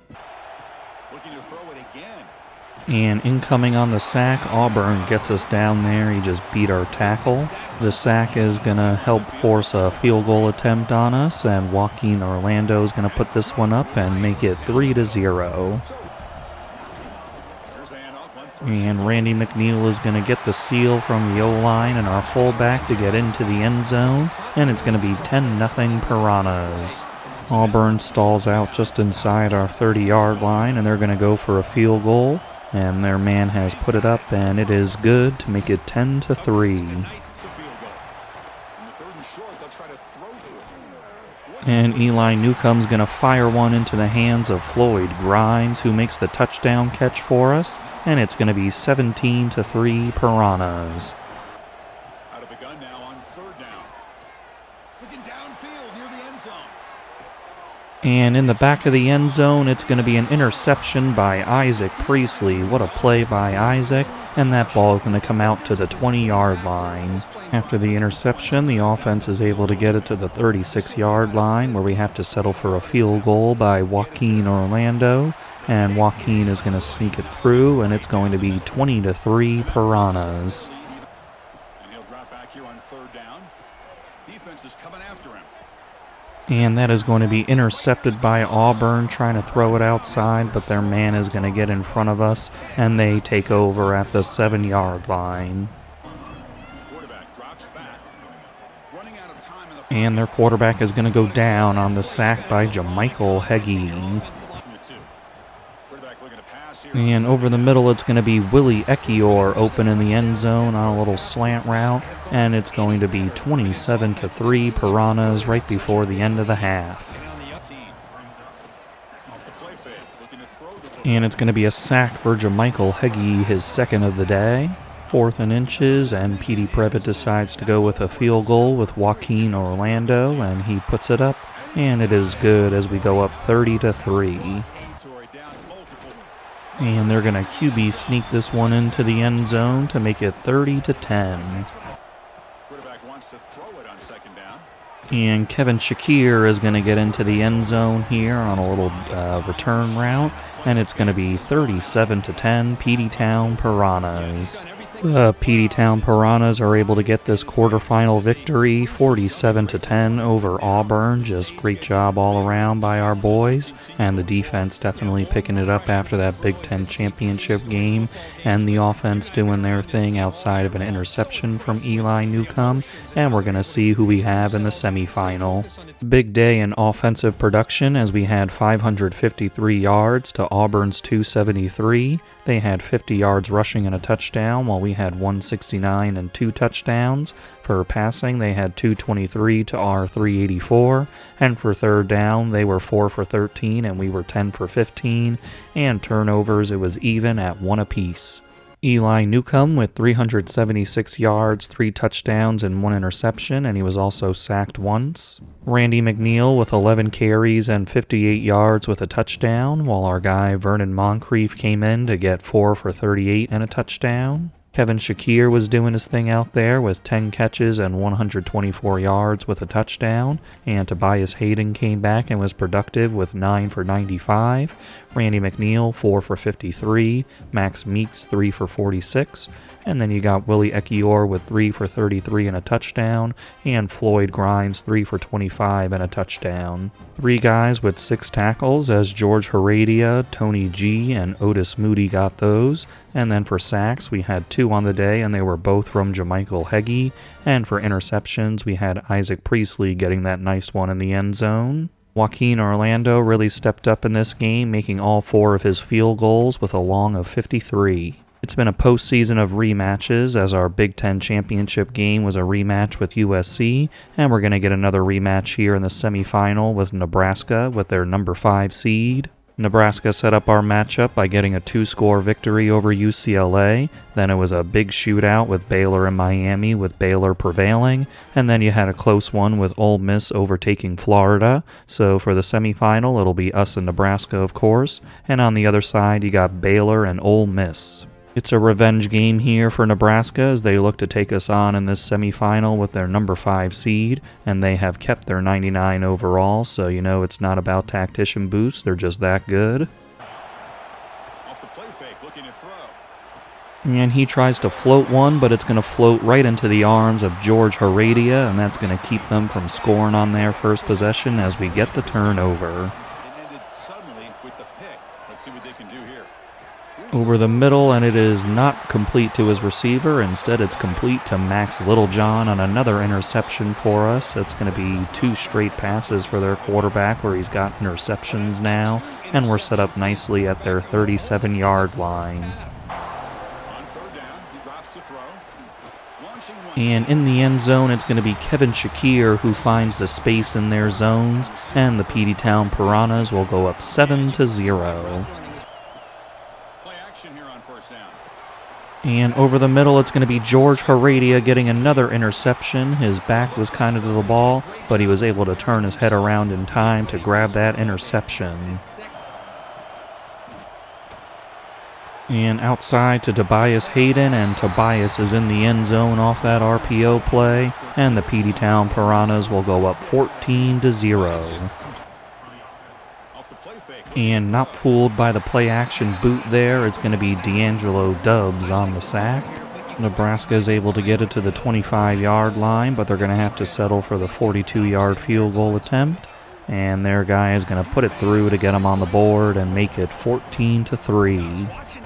Looking to throw it again. And incoming on the sack, Auburn gets us down there. He just beat our tackle. The sack is going to help force a field goal attempt on us, and Joaquin Orlando is going to put this one up and make it 3-0. And Randy McNeil is going to get the seal from the O-line and our fullback to get into the end zone, and it's going to be 10-0 Piranhas. Auburn stalls out just inside our 30-yard line, and they're going to go for a field goal, and their man has put it up, and it is good to make it 10-3. And Eli Newcomb's going to fire one into the hands of Floyd Grimes, who makes the touchdown catch for us, and it's going to be 17-3 Piranhas. Out of the gun now on 3rd down. Looking downfield near the end zone. And in the back of the end zone, it's going to be an interception by Isaac Priestley. What a play by Isaac. And that ball is going to come out to the 20-yard line. After the interception, the offense is able to get it to the 36-yard line, where we have to settle for a field goal by Joaquin Orlando. And Joaquin is going to sneak it through, and it's going to be 20-3 Piranhas. And he'll drop back here on 3rd down. Defense is coming after him. And that is going to be intercepted by Auburn, trying to throw it outside, but their man is going to get in front of us, and they take over at the 7-yard line. Quarterback drops back. Running out of time in the And their quarterback is going to go down on the sack by Jamichael Heggie. And over the middle, it's going to be Willie Ekior open in the end zone on a little slant route. And it's going to be 27-3 Piranhas right before the end of the half. And it's going to be a sack for Jamichael Heggie, his 2nd of the day. 4th and inches, and Petey Previtt decides to go with a field goal with Joaquin Orlando, and he puts it up. And it is good as we go up 30-3. And they're going to QB sneak this one into the end zone to make it 30-10. quarterback wants to throw it on 2nd down. And Kevin Shakir is going to get into the end zone here on a little return route. And it's going to be 37-10 Peteytown Piranhas. The Peteytown Piranhas are able to get this quarterfinal victory, 47-10 over Auburn. Just great job all around by our boys, and the defense definitely picking it up after that Big Ten championship game, and the offense doing their thing outside of an interception from Eli Newcomb, and we're going to see who we have in the semifinal. Big day in offensive production as we had 553 yards to Auburn's 273. They had 50 yards rushing and a touchdown, while we had 169 and 2 touchdowns. For passing, they had 223 to our 384, and for third down, they were 4 for 13 and we were 10 for 15, and turnovers, it was even at 1 apiece. Eli Newcomb with 376 yards, 3 touchdowns, and 1 interception, and he was also sacked once. Randy McNeil with 11 carries and 58 yards with a touchdown, while our guy Vernon Moncrief came in to get 4 for 38 and a touchdown. Kevin Shakir was doing his thing out there with 10 catches and 124 yards with a touchdown, and Tobias Hayden came back and was productive with 9 for 95. Randy McNeil 4 for 53, Max Meeks 3 for 46, and then you got Willie Ekiyor with 3 for 33 and a touchdown, and Floyd Grimes 3 for 25 and a touchdown. 3 guys with 6 tackles as George Heredia, Tony G, and Otis Moody got those. And then for sacks, we had 2 on the day, and they were both from Jamichael Heggie. And for interceptions, we had Isaac Priestley getting that nice one in the end zone. Joaquin Orlando really stepped up in this game, making all 4 of his field goals with a long of 53. It's been a postseason of rematches, as our Big Ten championship game was a rematch with USC, and we're going to get another rematch here in the semifinal with Nebraska with their number 5 seed. Nebraska set up our matchup by getting a 2-score victory over UCLA. Then it was a big shootout with Baylor and Miami, with Baylor prevailing. And then you had a close one with Ole Miss overtaking Florida. So for the semifinal, it'll be us and Nebraska, of course. And on the other side, you got Baylor and Ole Miss. It's a revenge game here for Nebraska as they look to take us on in this semifinal with their number 5 seed, and they have kept their 99 overall, so you know it's not about tactician boosts, they're just that good. Off the play fake, looking to throw. And he tries to float one, but it's going to float right into the arms of George Heredia, and that's going to keep them from scoring on their first possession as we get the turnover. It ended suddenly with the pick. Let's see what they can do here. Over the middle, and it is not complete to his receiver. Instead, it's complete to Max Littlejohn on another interception for us. It's going to be 2 straight passes for their quarterback where he's got interceptions now, and we're set up nicely at their 37-yard line. On third down, he drops to throw. Launching one. And in the end zone, it's going to be Kevin Shakir who finds the space in their zones, and the Peteytown Piranhas will go up 7-0. And over the middle, it's going to be George Heredia getting another interception. His back was kind of to the ball, but he was able to turn his head around in time to grab that interception. And outside to Tobias Hayden, and Tobias is in the end zone off that RPO play, and the Peteytown Piranhas will go up 14-0. And not fooled by the play-action boot there, it's going to be D'Angelo Dubs on the sack. Nebraska is able to get it to the 25-yard line, but they're going to have to settle for the 42-yard field goal attempt. And their guy is going to put it through to get them on the board and make it 14-3.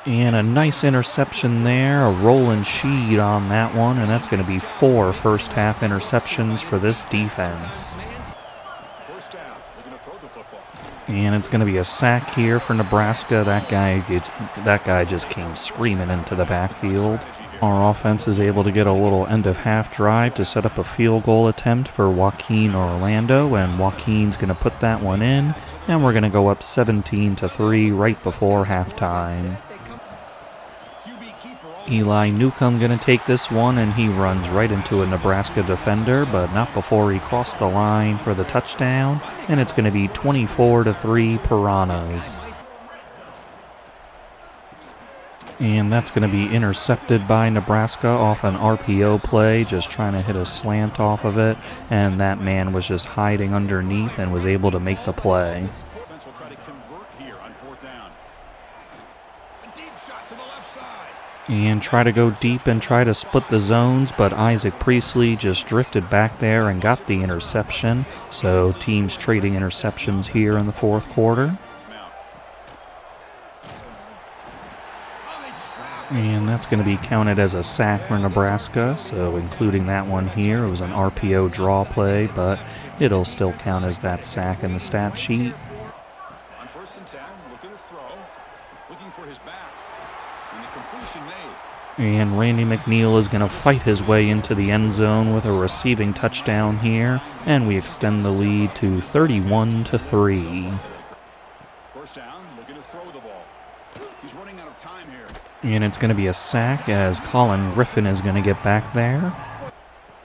And a nice interception there, a rolling sheet on that one, and that's going to be 4 first-half interceptions for this defense. And it's going to be a sack here for Nebraska. That guy just came screaming into the backfield. Our offense is able to get a little end-of-half drive to set up a field goal attempt for Joaquin Orlando, and Joaquin's going to put that one in, and we're going to go up 17-3 right before halftime. Eli Newcomb going to take this one, and he runs right into a Nebraska defender, but not before he crossed the line for the touchdown, and it's going to be 24-3 Piranhas. And that's going to be intercepted by Nebraska off an RPO play, just trying to hit a slant off of it, and that man was just hiding underneath and was able to make the play. and try to go deep and try to split the zones, but Isaac Priestley just drifted back there and got the interception. So teams trading interceptions here in the fourth quarter. And that's going to be counted as a sack for Nebraska, so including that one here. It was an RPO draw play, but it'll still count as that sack in the stat sheet. On 1st and 10, looking to throw, looking for his back, and the completion made. And Randy McNeil is going to fight his way into the end zone with a receiving touchdown here, and we extend the lead to 31-3. First down, looking to throw the ball. He's running out of time here. And it's going to be a sack as Colin Griffin is going to get back there.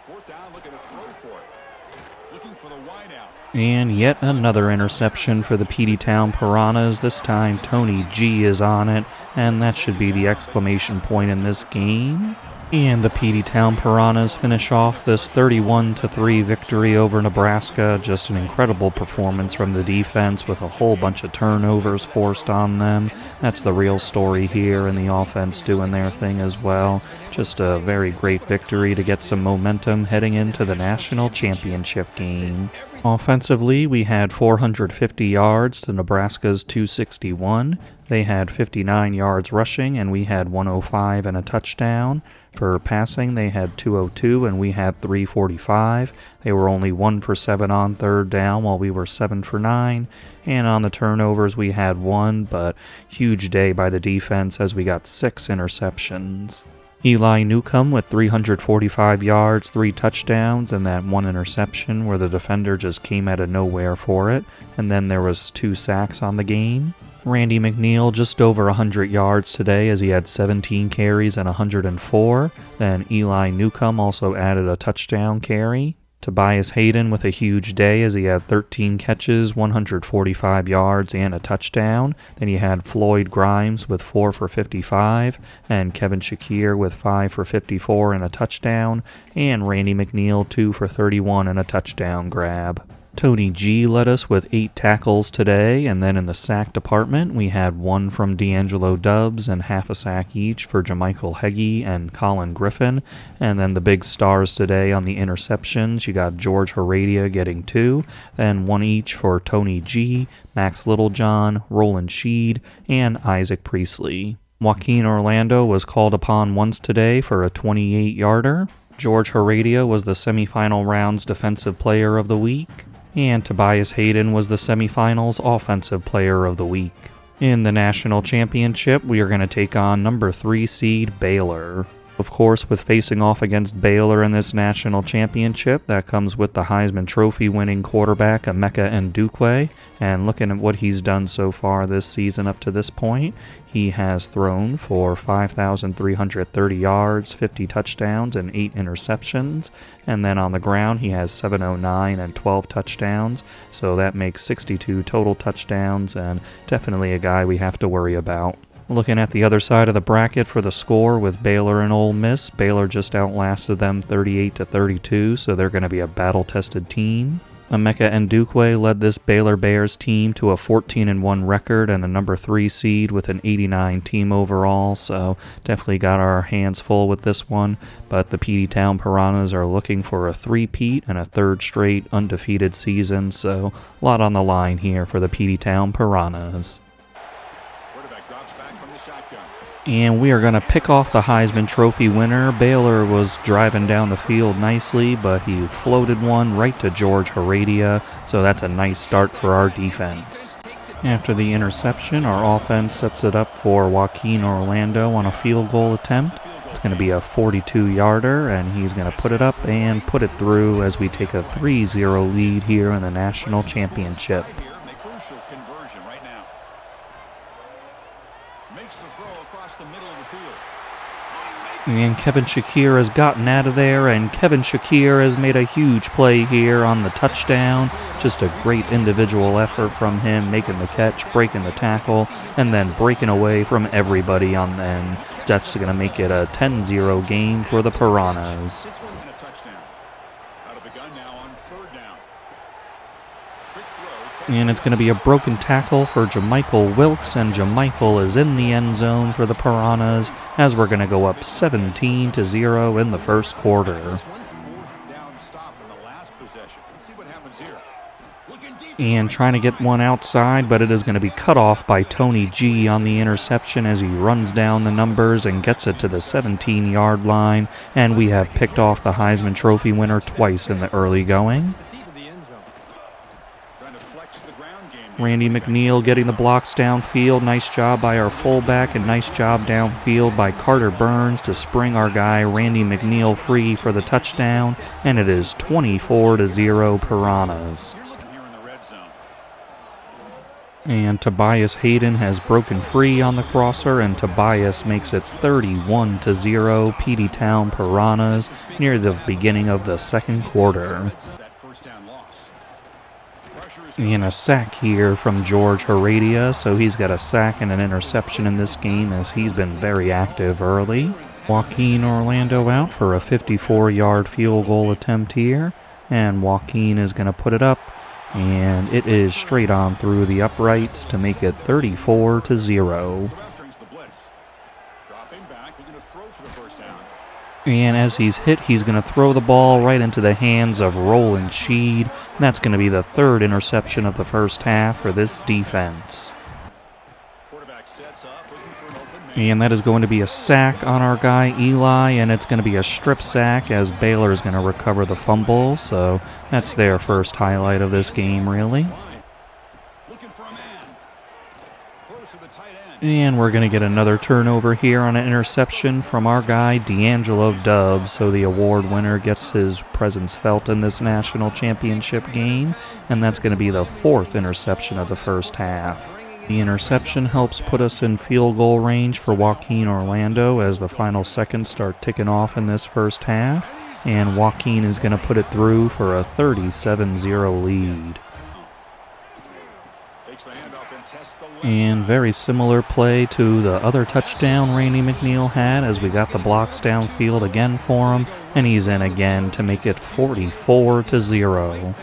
Fourth down, looking to throw for it. Looking for the wide out. And yet another interception for the Peteytown Piranhas. This time Tony G is on it, and that should be the exclamation point in this game. And the Peteytown Piranhas finish off this 31-3 victory over Nebraska. Just an incredible performance from the defense with a whole bunch of turnovers forced on them. That's the real story here, and the offense doing their thing as well. Just a very great victory to get some momentum heading into the national championship game. Offensively, we had 450 yards to Nebraska's 261. They had 59 yards rushing, and we had 105 and a touchdown. For passing, they had 202, and we had 345. They were only 1 for 7 on third down, while we were 7 for 9. And on the turnovers, we had 1, but huge day by the defense as we got 6 interceptions. Eli Newcomb with 345 yards, 3 touchdowns, and that 1 interception where the defender just came out of nowhere for it. And then there was 2 sacks on the game. Randy McNeil just over 100 yards today as he had 17 carries and 104. Then Eli Newcomb also added a touchdown carry. Tobias Hayden with a huge day as he had 13 catches, 145 yards, and a touchdown. Then you had Floyd Grimes with 4 for 55, and Kevin Shakir with 5 for 54 and a touchdown, and Randy McNeil 2 for 31 and a touchdown grab. Tony G led us with 8 tackles today, and then in the sack department, we had 1 from D'Angelo Dubbs and half a sack each for Jamichael Heggie and Colin Griffin. And then the big stars today on the interceptions, you got George Heredia getting 2, then 1 each for Tony G, Max Littlejohn, Roland Sheed, and Isaac Priestley. Joaquin Orlando was called upon once today for a 28-yarder. George Heredia was the semifinal round's Defensive Player of the Week. And Tobias Hayden was the semifinals Offensive Player of the Week. In the national championship, we are going to take on number 3 seed Baylor. Of course, with facing off against Baylor in this national championship, that comes with the Heisman Trophy winning quarterback Emeka Ndukwe. And looking at what he's done so far this season up to this point, he has thrown for 5,330 yards, 50 touchdowns, and 8 interceptions. And then on the ground, he has 709 and 12 touchdowns. So that makes 62 total touchdowns, and definitely a guy we have to worry about. Looking at the other side of the bracket for the score with Baylor and Ole Miss, Baylor just outlasted them 38-32, so they're going to be a battle-tested team. Emeka Ndukwe led this Baylor Bears team to a 14-1 record and a number 3 seed with an 89 team overall, so definitely got our hands full with this one. But the Peteytown Piranhas are looking for a 3-peat and a 3rd straight undefeated season, so a lot on the line here for the Peteytown Piranhas. And we are going to pick off the Heisman Trophy winner. Baylor was driving down the field nicely, but he floated one right to George Heredia, so that's a nice start for our defense. After the interception, our offense sets it up for Joaquin Orlando on a field goal attempt. It's going to be a 42-yarder, and he's going to put it up and put it through as we take a 3-0 lead here in the national championship. And Kevin Shakir has gotten out of there, and Kevin Shakir has made a huge play here on the touchdown. Just a great individual effort from him, making the catch, breaking the tackle, and then breaking away from everybody on the end. That's going to make it a 10-0 game for the Piranhas. And it's going to be a broken tackle for Jamichael Wilkes, and Jamichael is in the end zone for the Piranhas as we're going to go up 17-0 in the first quarter. And trying to get one outside, but it is going to be cut off by Tony G on the interception as he runs down the numbers and gets it to the 17-yard line. And we have picked off the Heisman Trophy winner twice in the early going. Randy McNeil getting the blocks downfield. Nice job by our fullback, and nice job downfield by Carter Burns to spring our guy Randy McNeil free for the touchdown. And it is 24-0 Piranhas. And Tobias Hayden has broken free on the crosser, and Tobias makes it 31-0 Peteytown Piranhas near the beginning of the second quarter. And a sack here from George Heredia, so he's got a sack and an interception in this game as he's been very active early. Joaquin Orlando out for a 54-yard field goal attempt here, and Joaquin is going to put it up. And it is straight on through the uprights to make it 34-0. And as he's hit, he's going to throw the ball right into the hands of Roland Sheed. And that's going to be the third interception of the first half for this defense. And that is going to be a sack on our guy Eli, and it's going to be a strip sack as Baylor is going to recover the fumble. So that's their first highlight of this game, really. And we're going to get another turnover here on an interception from our guy D'Angelo Dubs. So the award winner gets his presence felt in this national championship game, and that's going to be the fourth interception of the first half. The interception helps put us in field goal range for Joaquin Orlando as the final seconds start ticking off in this first half. And Joaquin is going to put it through for a 37-0 lead. And very similar play to the other touchdown Randy McNeil had as we got the blocks downfield again for him. And he's in again to make it 44-0.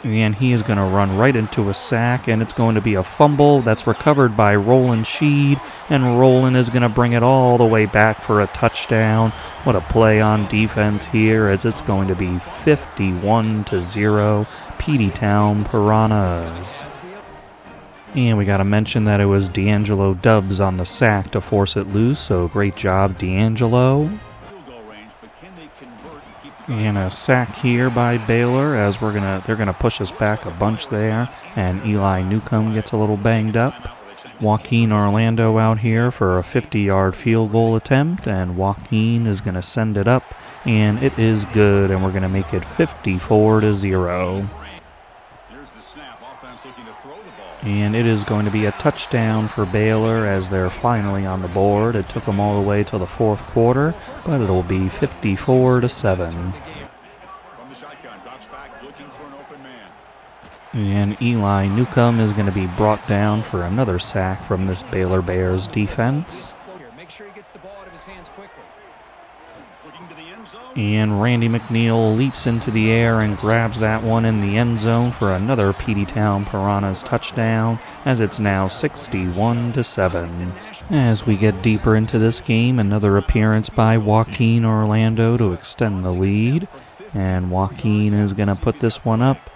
And he is going to run right into a sack, and it's going to be a fumble that's recovered by Roland Sheed, and Roland is going to bring it all the way back for a touchdown. What a play on defense here, as it's going to be 51-0 Peteytown Piranhas. And we got to mention that it was D'Angelo Dubs on the sack to force it loose, so great job, D'Angelo. And a sack here by Baylor as they're gonna push us back a bunch there, and Eli Newcomb gets a little banged up. Joaquin Orlando out here for a 50-yard field goal attempt, and Joaquin is gonna send it up, and it is good, and we're gonna make it 54-0. And it is going to be a touchdown for Baylor as they're finally on the board. It took them all the way till the fourth quarter, but it'll be 54-7. And Eli Newcomb is going to be brought down for another sack from this Baylor Bears defense. And Randy McNeil leaps into the air and grabs that one in the end zone for another Peteytown Piranhas touchdown, as it's now 61-7. As we get deeper into this game, another appearance by Joaquin Orlando to extend the lead. And Joaquin is going to put this one up.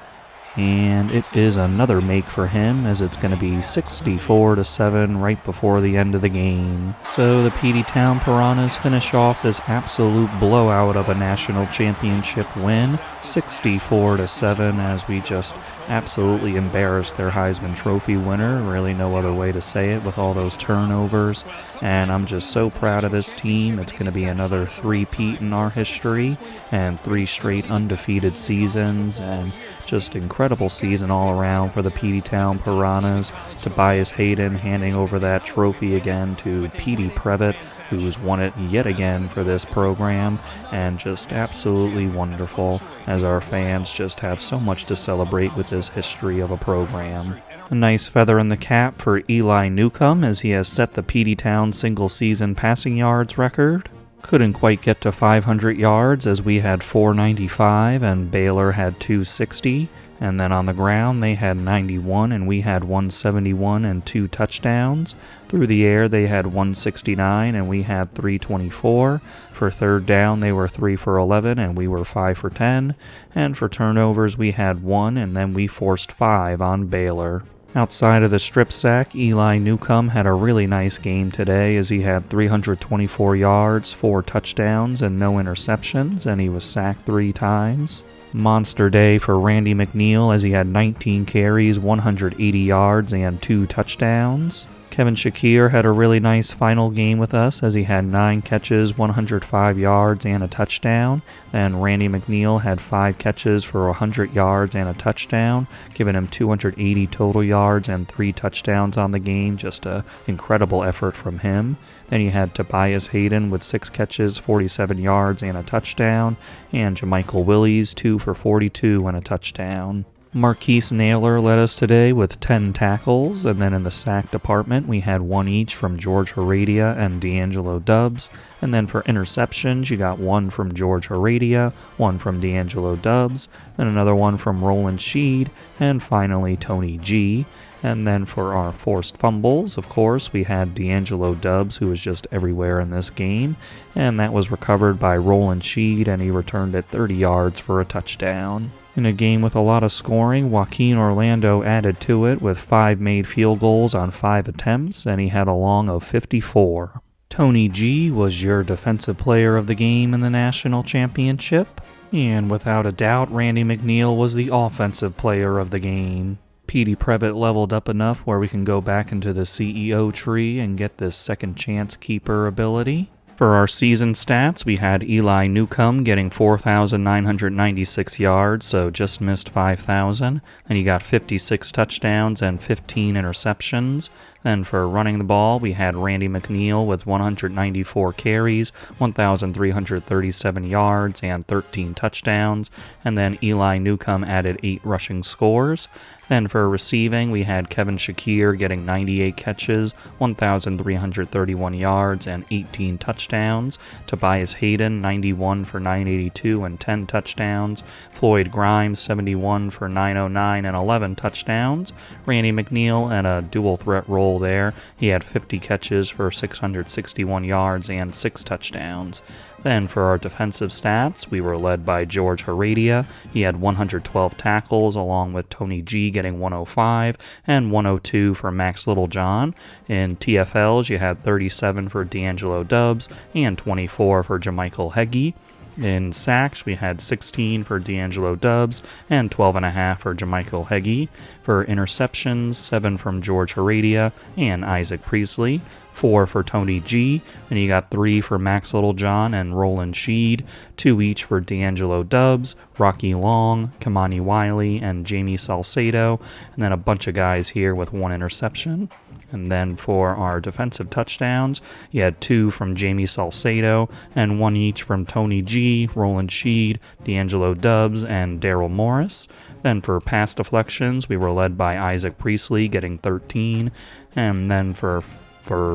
And it is another make for him, as it's going to be 64-7 right before the end of the game. So the Peteytown Piranhas finish off this absolute blowout of a national championship win, 64-7, as we just absolutely embarrassed their Heisman Trophy winner. Really no other way to say it with all those turnovers. And I'm just so proud of this team. It's going to be another three-peat in our history and 3 straight undefeated seasons, and just incredible season all around for the Peteytown Piranhas. Tobias Hayden handing over that trophy again to Petey Previtt, who's won it yet again for this program, and just absolutely wonderful as our fans just have so much to celebrate with this history of a program. A nice feather in the cap for Eli Newcomb as he has set the Peteytown single-season passing yards record. Couldn't quite get to 500 yards as we had 495 and Baylor had 260. And then on the ground, they had 91 and we had 171 and 2 touchdowns. Through the air, they had 169 and we had 324. For third down, they were 3 for 11 and we were 5 for 10. And for turnovers, we had 1 and then we forced 5 on Baylor. Outside of the strip sack, Eli Newcomb had a really nice game today as he had 324 yards, 4 touchdowns, and no interceptions, and he was sacked 3 times. Monster day for Randy McNeil as he had 19 carries, 180 yards, and 2 touchdowns. Kevin Shakir had a really nice final game with us as he had 9 catches, 105 yards, and a touchdown. Then Randy McNeil had 5 catches for 100 yards and a touchdown, giving him 280 total yards and 3 touchdowns on the game. Just an incredible effort from him. Then you had Tobias Hayden with 6 catches, 47 yards, and a touchdown, and Jamichael Willies 2 for 42 and a touchdown. Marquise Naylor led us today with 10 tackles, and then in the sack department we had 1 each from George Heredia and D'Angelo Dubs, and then for interceptions you got 1 from George Heredia, 1 from D'Angelo Dubs, then another 1 from Roland Sheed, and finally Tony G. And then for our forced fumbles, of course, we had D'Angelo Dubs, who was just everywhere in this game, and that was recovered by Roland Sheed, and he returned it 30 yards for a touchdown. In a game with a lot of scoring, Joaquin Orlando added to it with 5 made field goals on 5 attempts, and he had a long of 54. Tony G was your defensive player of the game in the national championship, and without a doubt, Randy McNeil was the offensive player of the game. Petey Previtt leveled up enough where we can go back into the CEO tree and get this second chance keeper ability. For our season stats, we had Eli Newcomb getting 4,996 yards, so just missed 5,000. Then he got 56 touchdowns and 15 interceptions. Then for running the ball, we had Randy McNeil with 194 carries, 1,337 yards, and 13 touchdowns. And then Eli Newcomb added 8 rushing scores. Then for receiving, we had Kevin Shakir getting 98 catches, 1,331 yards, and 18 touchdowns. Tobias Hayden, 91 for 982 and 10 touchdowns. Floyd Grimes, 71 for 909 and 11 touchdowns. Randy McNeil in a dual threat role there. He had 50 catches for 661 yards and 6 touchdowns. Then for our defensive stats, we were led by George Heredia. He had 112 tackles, along with Tony G getting 105 and 102 for Max Littlejohn. In TFLs, you had 37 for D'Angelo Dubs and 24 for Jamichael Heggie. In sacks, we had 16 for D'Angelo Dubs and 12.5 for Jamichael Heggie. For interceptions, 7 from George Heredia and Isaac Priestley, 4 for Tony G, and you got 3 for Max Littlejohn and Roland Sheed, 2 each for D'Angelo Dubs, Rocky Long, Kamani Wiley, and Jamie Salcedo, and then a bunch of guys here with 1 interception. And then for our defensive touchdowns, you had 2 from Jamie Salcedo and 1 each from Tony G, Roland Sheed, D'Angelo Dubs, and Daryl Morris. Then for pass deflections, we were led by Isaac Priestley getting 13. And then for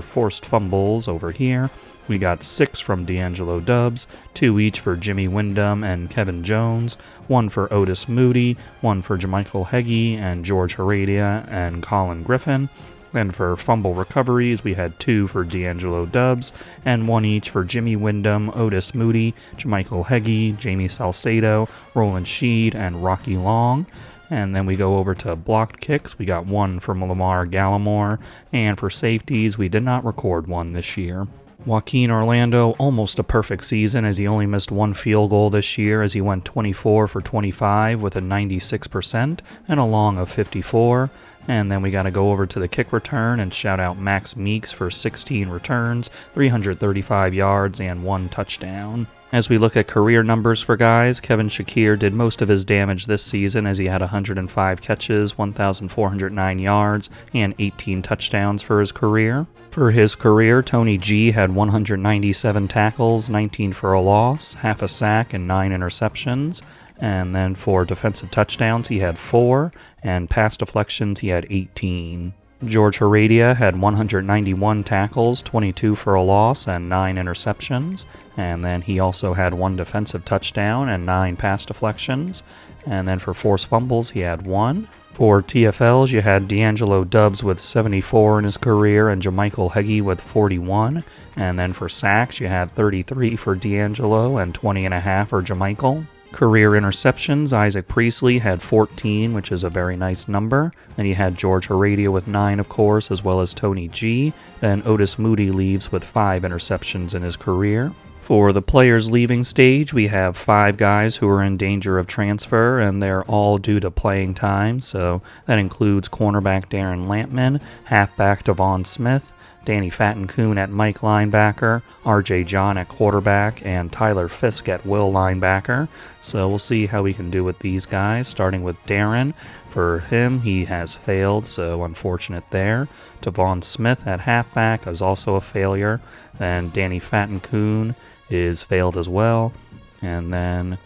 forced fumbles over here, we got 6 from D'Angelo Dubs, 2 each for Jimmy Wyndham and Kevin Jones, 1 for Otis Moody, 1 for Jamichael Heggie and George Heredia and Colin Griffin. Then for fumble recoveries, we had 2 for D'Angelo Dubs and 1 each for Jimmy Wyndham, Otis Moody, Jamichael Heggie, Jamie Salcedo, Roland Sheed, and Rocky Long. And then we go over to blocked kicks. We got 1 from Lamar Gallimore. And for safeties, we did not record 1 this year. Joaquin Orlando, almost a perfect season as he only missed 1 field goal this year as he went 24 for 25 with a 96% and a long of 54. And then we got to go over to the kick return and shout out Max Meeks for 16 returns, 335 yards, and 1 touchdown. As we look at career numbers for guys, Kevin Shakir did most of his damage this season as he had 105 catches, 1,409 yards, and 18 touchdowns for his career. For his career, Tony G had 197 tackles, 19 for a loss, half a sack, and 9 interceptions. And then for defensive touchdowns, he had 4, and pass deflections, he had 18. George Heredia had 191 tackles, 22 for a loss, and 9 interceptions. And then he also had 1 defensive touchdown and 9 pass deflections. And then for forced fumbles, he had 1. For TFLs, you had D'Angelo Dubbs with 74 in his career and Jamichael Heggie with 41. And then for sacks, you had 33 for D'Angelo and 20.5 for Jamichael. Career interceptions, Isaac Priestley had 14, which is a very nice number. Then you had George Heredia with 9, of course, as well as Tony G. Then Otis Moody leaves with 5 interceptions in his career. For the players leaving stage, we have 5 guys who are in danger of transfer, and they're all due to playing time. So that includes cornerback Darren Lampman, halfback Devon Smith, Danny Fattencoon at Mike linebacker, RJ John at quarterback, and Tyler Fisk at Will linebacker. So we'll see how we can do with these guys, starting with Darren. For him, he has failed, so unfortunate there. Devon Smith at halfback is also a failure. Then Danny Fattencoon is failed as well. And then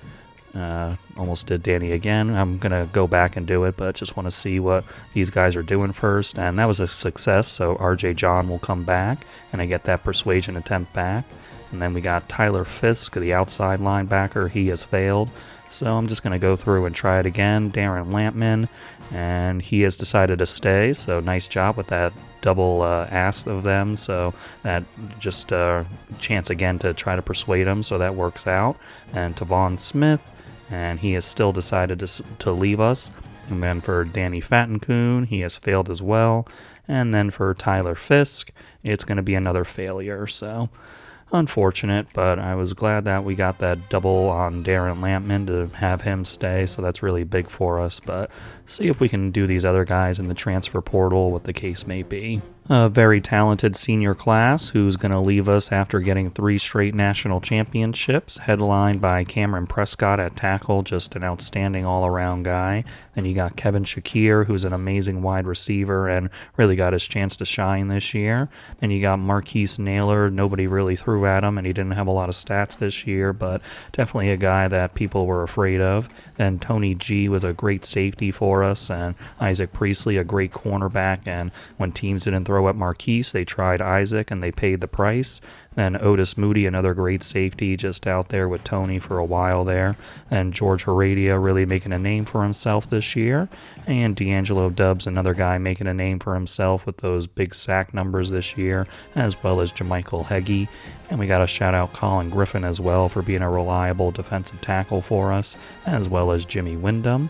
almost did Danny again. I'm going to go back and do it, but just want to see what these guys are doing first. And that was a success, so RJ John will come back, and I get that persuasion attempt back. And then we got Tyler Fisk, the outside linebacker. He has failed. So I'm just going to go through and try it again. Darren Lampman, and he has decided to stay, so nice job with that double ask of them. So that just chance again to try to persuade him, so that works out. And Devon Smith, and he has still decided to leave us. And then for Danny Fattencoon, he has failed as well. And then for Tyler Fisk, it's going to be another failure. So unfortunate, but I was glad that we got that double on Darren Lampman to have him stay, so that's really big for us. But see if we can do these other guys in the transfer portal, what the case may be. A very talented senior class who's going to leave us after getting 3 straight national championships, headlined by Cameron Prescott at tackle, just an outstanding all-around guy. Then you got Kevin Shakir, who's an amazing wide receiver and really got his chance to shine this year. Then you got Marquise Naylor. Nobody really threw at him, and he didn't have a lot of stats this year, but definitely a guy that people were afraid of. Then Tony G was a great safety for us, and Isaac Priestley, a great cornerback, and when teams didn't throw at Marquise, they tried Isaac, and they paid the price. Then Otis Moody, another great safety, just out there with Tony for a while there. And George Heredia really making a name for himself this year. And D'Angelo Dubbs, another guy making a name for himself with those big sack numbers this year, as well as Jamichael Heggie. And we got to shout out Colin Griffin as well for being a reliable defensive tackle for us, as well as Jimmy Wyndham.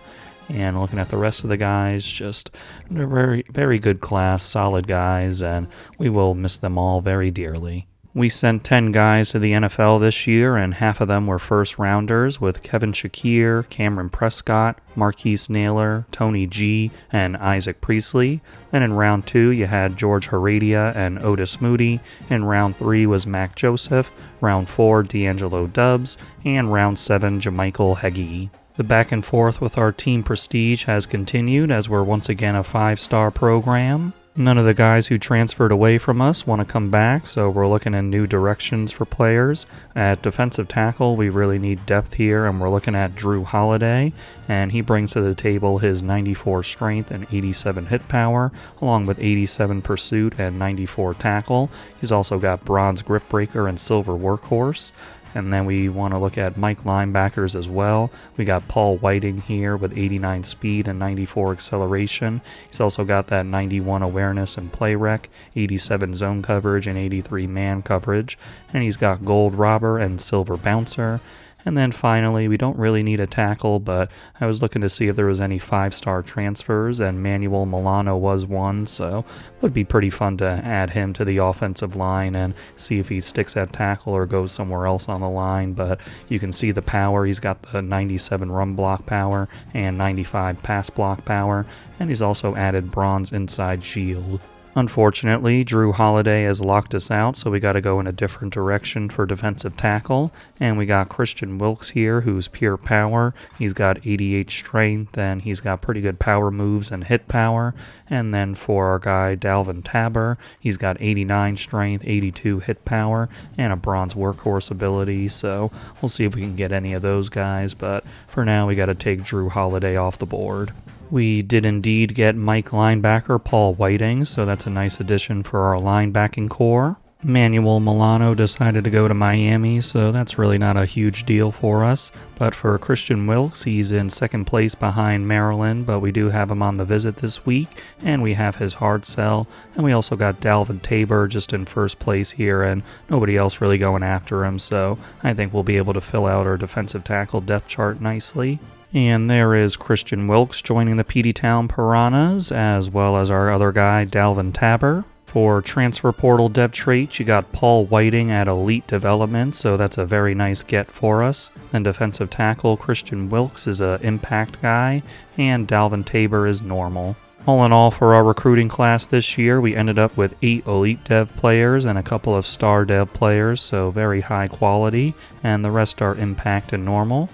And looking at the rest of the guys, just a very, very good class, solid guys, and we will miss them all very dearly. We sent 10 guys to the NFL this year, and half of them were first-rounders, with Kevin Shakir, Cameron Prescott, Marquise Naylor, Tony G, and Isaac Priestley. Then in round 2, you had George Heredia and Otis Moody. In round 3 was Mac Joseph. Round 4, D'Angelo Dubbs. And round 7, Jamichael Heggie. The back and forth with our team prestige has continued, as we're once again a 5-star program. None of the guys who transferred away from us want to come back, so we're looking in new directions for players. At defensive tackle, we really need depth here, and we're looking at Drew Holiday, and he brings to the table his 94 strength and 87 hit power, along with 87 pursuit and 94 tackle. He's also got bronze grip breaker and silver workhorse. And then we want to look at Mike linebackers as well. We got Paul Whiting here with 89 speed and 94 acceleration. He's also got that 91 awareness and play rec, 87 zone coverage, and 83 man coverage. And he's got gold robber and silver bouncer. And then finally, we don't really need a tackle, but I was looking to see if there was any 5-star transfers, and Manuel Milano was one, so it would be pretty fun to add him to the offensive line and see if he sticks at tackle or goes somewhere else on the line. But you can see the power. He's got the 97 run block power and 95 pass block power, and he's also added bronze inside shield. Unfortunately, Drew Holiday has locked us out, so we got to go in a different direction for defensive tackle. And we got Christian Wilkes here, who's pure power. He's got 88 strength, and he's got pretty good power moves and hit power. And then for our guy, Dalvin Tabor, he's got 89 strength, 82 hit power, and a bronze workhorse ability. So we'll see if we can get any of those guys, but for now we got to take Drew Holiday off the board. We did indeed get Mike linebacker Paul Whiting, so that's a nice addition for our linebacking core. Manuel Milano decided to go to Miami, so that's really not a huge deal for us. But for Christian Wilkes, he's in second place behind Maryland, but we do have him on the visit this week, and we have his hard sell. And we also got Dalvin Tabor just in first place here, and nobody else really going after him, so I think we'll be able to fill out our defensive tackle depth chart nicely. And there is Christian Wilkes joining the Peteytown Piranhas, as well as our other guy, Dalvin Tabor. For transfer portal depth traits, you got Paul Whiting at Elite Development, so that's a very nice get for us. Then defensive tackle Christian Wilkes is an impact guy, and Dalvin Tabor is normal. All in all, for our recruiting class this year, we ended up with 8 Elite Dev players and a couple of Star Dev players, so very high quality, and the rest are impact and normal.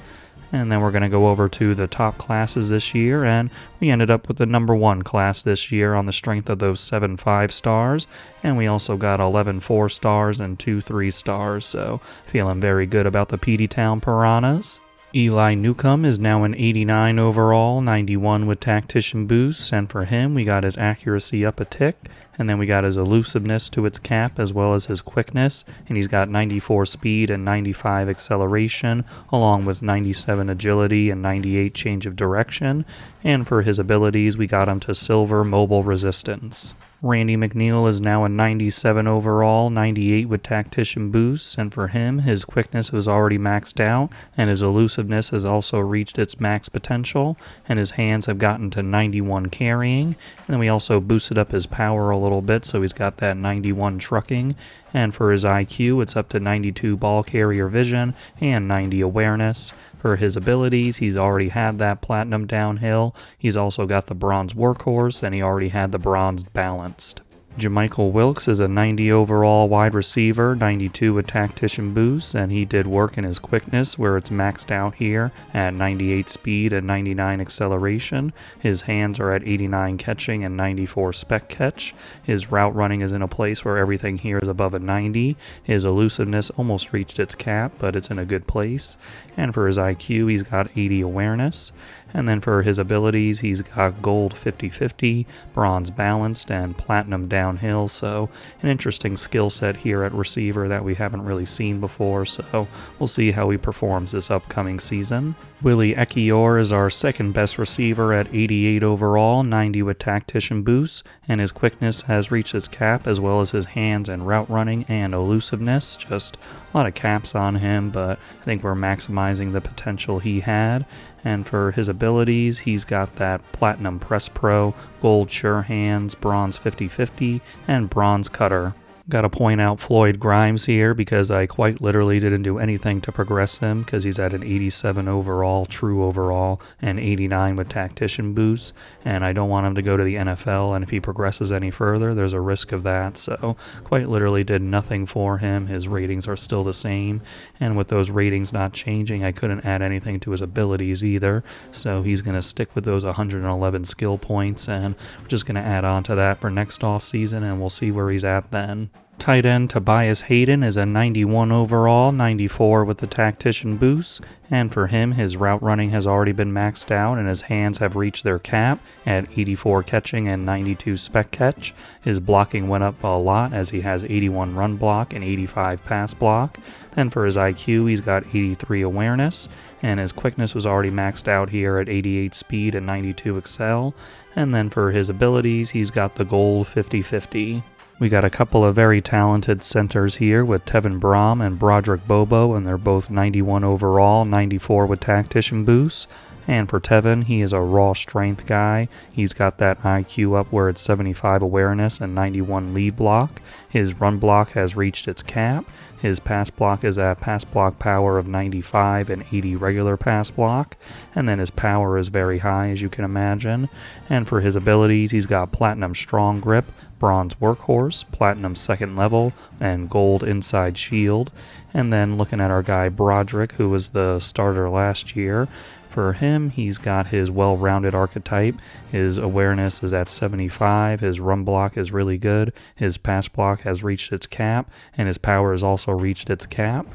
And then we're going to go over to the top classes this year, and we ended up with the number 1 class this year on the strength of those 7 5-stars, and we also got 11 4-stars and 2 3-stars, so feeling very good about the Peteytown Piranhas. Eli Newcomb is now an 89 overall, 91 with tactician boosts, and for him we got his accuracy up a tick, and then we got his elusiveness to its cap as well as his quickness, and he's got 94 speed and 95 acceleration, along with 97 agility and 98 change of direction, and for his abilities we got him to silver mobile resistance. Randy McNeil is now a 97 overall, 98 with tactician boosts, and for him, his quickness was already maxed out, and his elusiveness has also reached its max potential, and his hands have gotten to 91 carrying, and then we also boosted up his power a little bit, so he's got that 91 trucking, and for his IQ, it's up to 92 ball carrier vision and 90 awareness. For his abilities, he's already had that platinum downhill, he's also got the bronze workhorse, and he already had the bronze balanced. Jamichael Wilkes is a 90 overall wide receiver, 92 with tactician boosts, and he did work in his quickness where it's maxed out here at 98 speed and 99 acceleration. His hands are at 89 catching and 94 spec catch. His route running is in a place where everything here is above a 90. His elusiveness almost reached its cap, but it's in a good place. And for his IQ, he's got 80 awareness. And then for his abilities, he's got gold 50-50, bronze balanced, and platinum downhill, so an interesting skill set here at receiver that we haven't really seen before, so we'll see how he performs this upcoming season. Willie Ekiyor is our second best receiver at 88 overall, 90 with tactician boosts, and his quickness has reached its cap as well as his hands and route running and elusiveness. Just a lot of caps on him, but I think we're maximizing the potential he had. And for his abilities, he's got that Platinum Press Pro, Gold Sure Hands, Bronze 50-50, and Bronze Cutter. Got to point out Floyd Grimes here because I quite literally didn't do anything to progress him because he's at an 87 overall, true overall, and 89 with tactician boosts, and I don't want him to go to the NFL, and if he progresses any further, there's a risk of that, so quite literally did nothing for him. His ratings are still the same, and with those ratings not changing, I couldn't add anything to his abilities either, so he's going to stick with those 111 skill points, and we're just going to add on to that for next offseason, and we'll see where he's at then. Tight end Tobias Hayden is a 91 overall, 94 with the tactician boost, and for him, his route running has already been maxed out and his hands have reached their cap at 84 catching and 92 spec catch. His blocking went up a lot as he has 81 run block and 85 pass block. Then for his IQ, he's got 83 awareness, and his quickness was already maxed out here at 88 speed and 92 excel. And then for his abilities, he's got the gold 50-50. We got a couple of very talented centers here with Tevin Brom and Broderick Bobo, and they're both 91 overall, 94 with tactician boosts. And for Tevin, he is a raw strength guy. He's got that IQ up where it's 75 awareness and 91 lead block. His run block has reached its cap. His pass block is at pass block power of 95 and 80 regular pass block. And then his power is very high, as you can imagine. And for his abilities, he's got platinum strong grip, bronze workhorse, platinum second level, and gold inside shield. And then looking at our guy Broderick, who was the starter last year, for him, he's got his well-rounded archetype. His awareness is at 75, his run block is really good, his pass block has reached its cap, and his power has also reached its cap.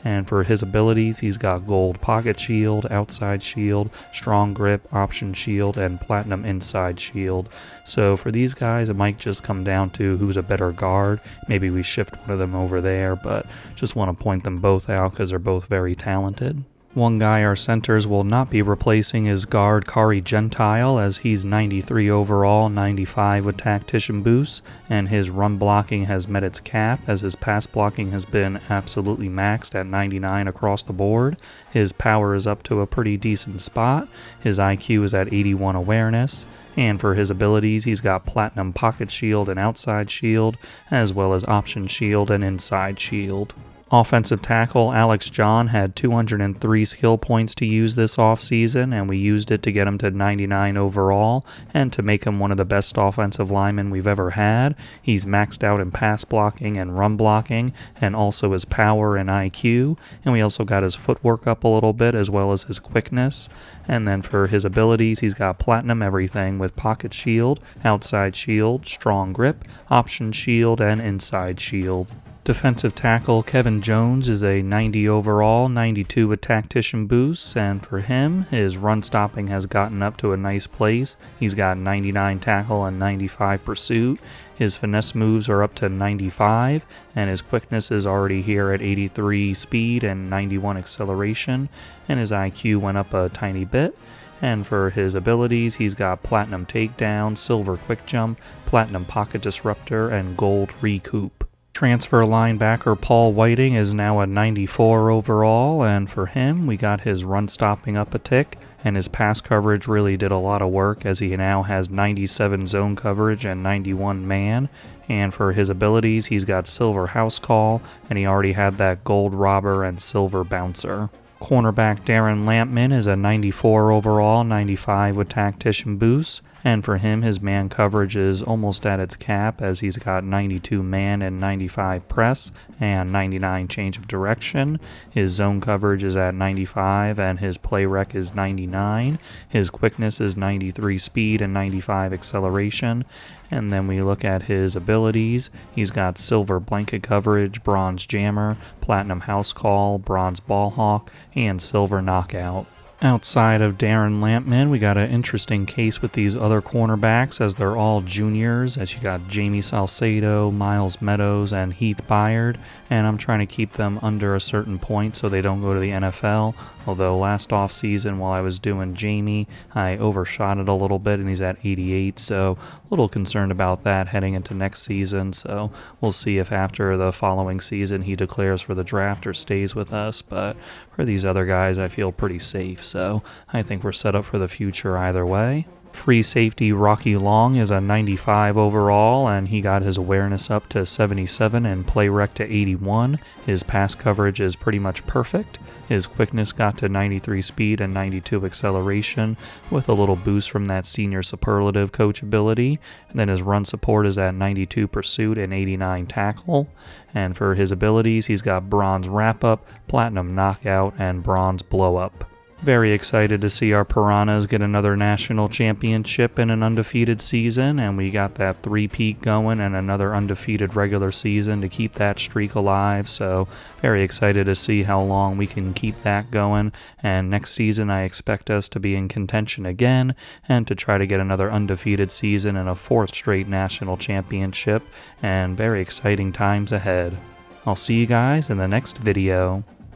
And for his abilities, he's got gold pocket shield, outside shield, strong grip, option shield, and platinum inside shield. So for these guys, it might just come down to who's a better guard. Maybe we shift one of them over there, but just want to point them both out because they're both very talented. One guy our centers will not be replacing is guard Kari Gentile, as he's 93 overall, 95 with tactician boost, and his run blocking has met its cap as his pass blocking has been absolutely maxed at 99 across the board. His power is up to a pretty decent spot. His IQ is at 81 awareness. And for his abilities, he's got platinum pocket shield and outside shield, as well as option shield and inside shield. Offensive tackle Alex John had 203 skill points to use this offseason, and we used it to get him to 99 overall and to make him one of the best offensive linemen we've ever had. He's maxed out in pass blocking and run blocking, and also his power and IQ, and we also got his footwork up a little bit as well as his quickness. And then for his abilities, he's got platinum everything with pocket shield, outside shield, strong grip, option shield, and inside shield. Defensive tackle Kevin Jones is a 90 overall, 92 with tactician boosts, and for him, his run stopping has gotten up to a nice place. He's got 99 tackle and 95 pursuit. His finesse moves are up to 95, and his quickness is already here at 83 speed and 91 acceleration, and his IQ went up a tiny bit. And for his abilities, he's got platinum takedown, silver quick jump, platinum pocket disruptor, and gold recoup. Transfer linebacker Paul Whiting is now a 94 overall, and for him, we got his run stopping up a tick, and his pass coverage really did a lot of work as he now has 97 zone coverage and 91 man. And for his abilities, he's got silver house call, and he already had that gold robber and silver bouncer. Cornerback Darren Lampman is a 94 overall, 95 with tactician boost, and for him, his man coverage is almost at its cap as he's got 92 man and 95 press and 99 change of direction. His zone coverage is at 95 and his play rec is 99. His quickness is 93 speed and 95 acceleration. And then we look at his abilities. He's got silver blanket coverage, bronze jammer, platinum house call, bronze ball hawk, and silver knockout. Outside of Darren Lampman, we got an interesting case with these other cornerbacks as they're all juniors, as you got Jamie Salcedo, Miles Meadows, and Heath Byard, and I'm trying to keep them under a certain point so they don't go to the NFL. Although last offseason while I was doing Jamie, I overshot it a little bit and he's at 88, so a little concerned about that heading into next season. So we'll see if after the following season he declares for the draft or stays with us. But for these other guys, I feel pretty safe, so I think we're set up for the future either way. Free safety Rocky Long is a 95 overall, and he got his awareness up to 77 and play rec to 81. His pass coverage is pretty much perfect. His quickness got to 93 speed and 92 acceleration, with a little boost from that senior superlative coach ability. And then his run support is at 92 pursuit and 89 tackle. And for his abilities, he's got bronze wrap-up, platinum knockout, and bronze blow-up. Very excited to see our Piranhas get another national championship in an undefeated season, and we got that three-peat going and another undefeated regular season to keep that streak alive. So very excited to see how long we can keep that going, and next season I expect us to be in contention again and to try to get another undefeated season and a fourth straight national championship, and very exciting times ahead. I'll see you guys in the next video.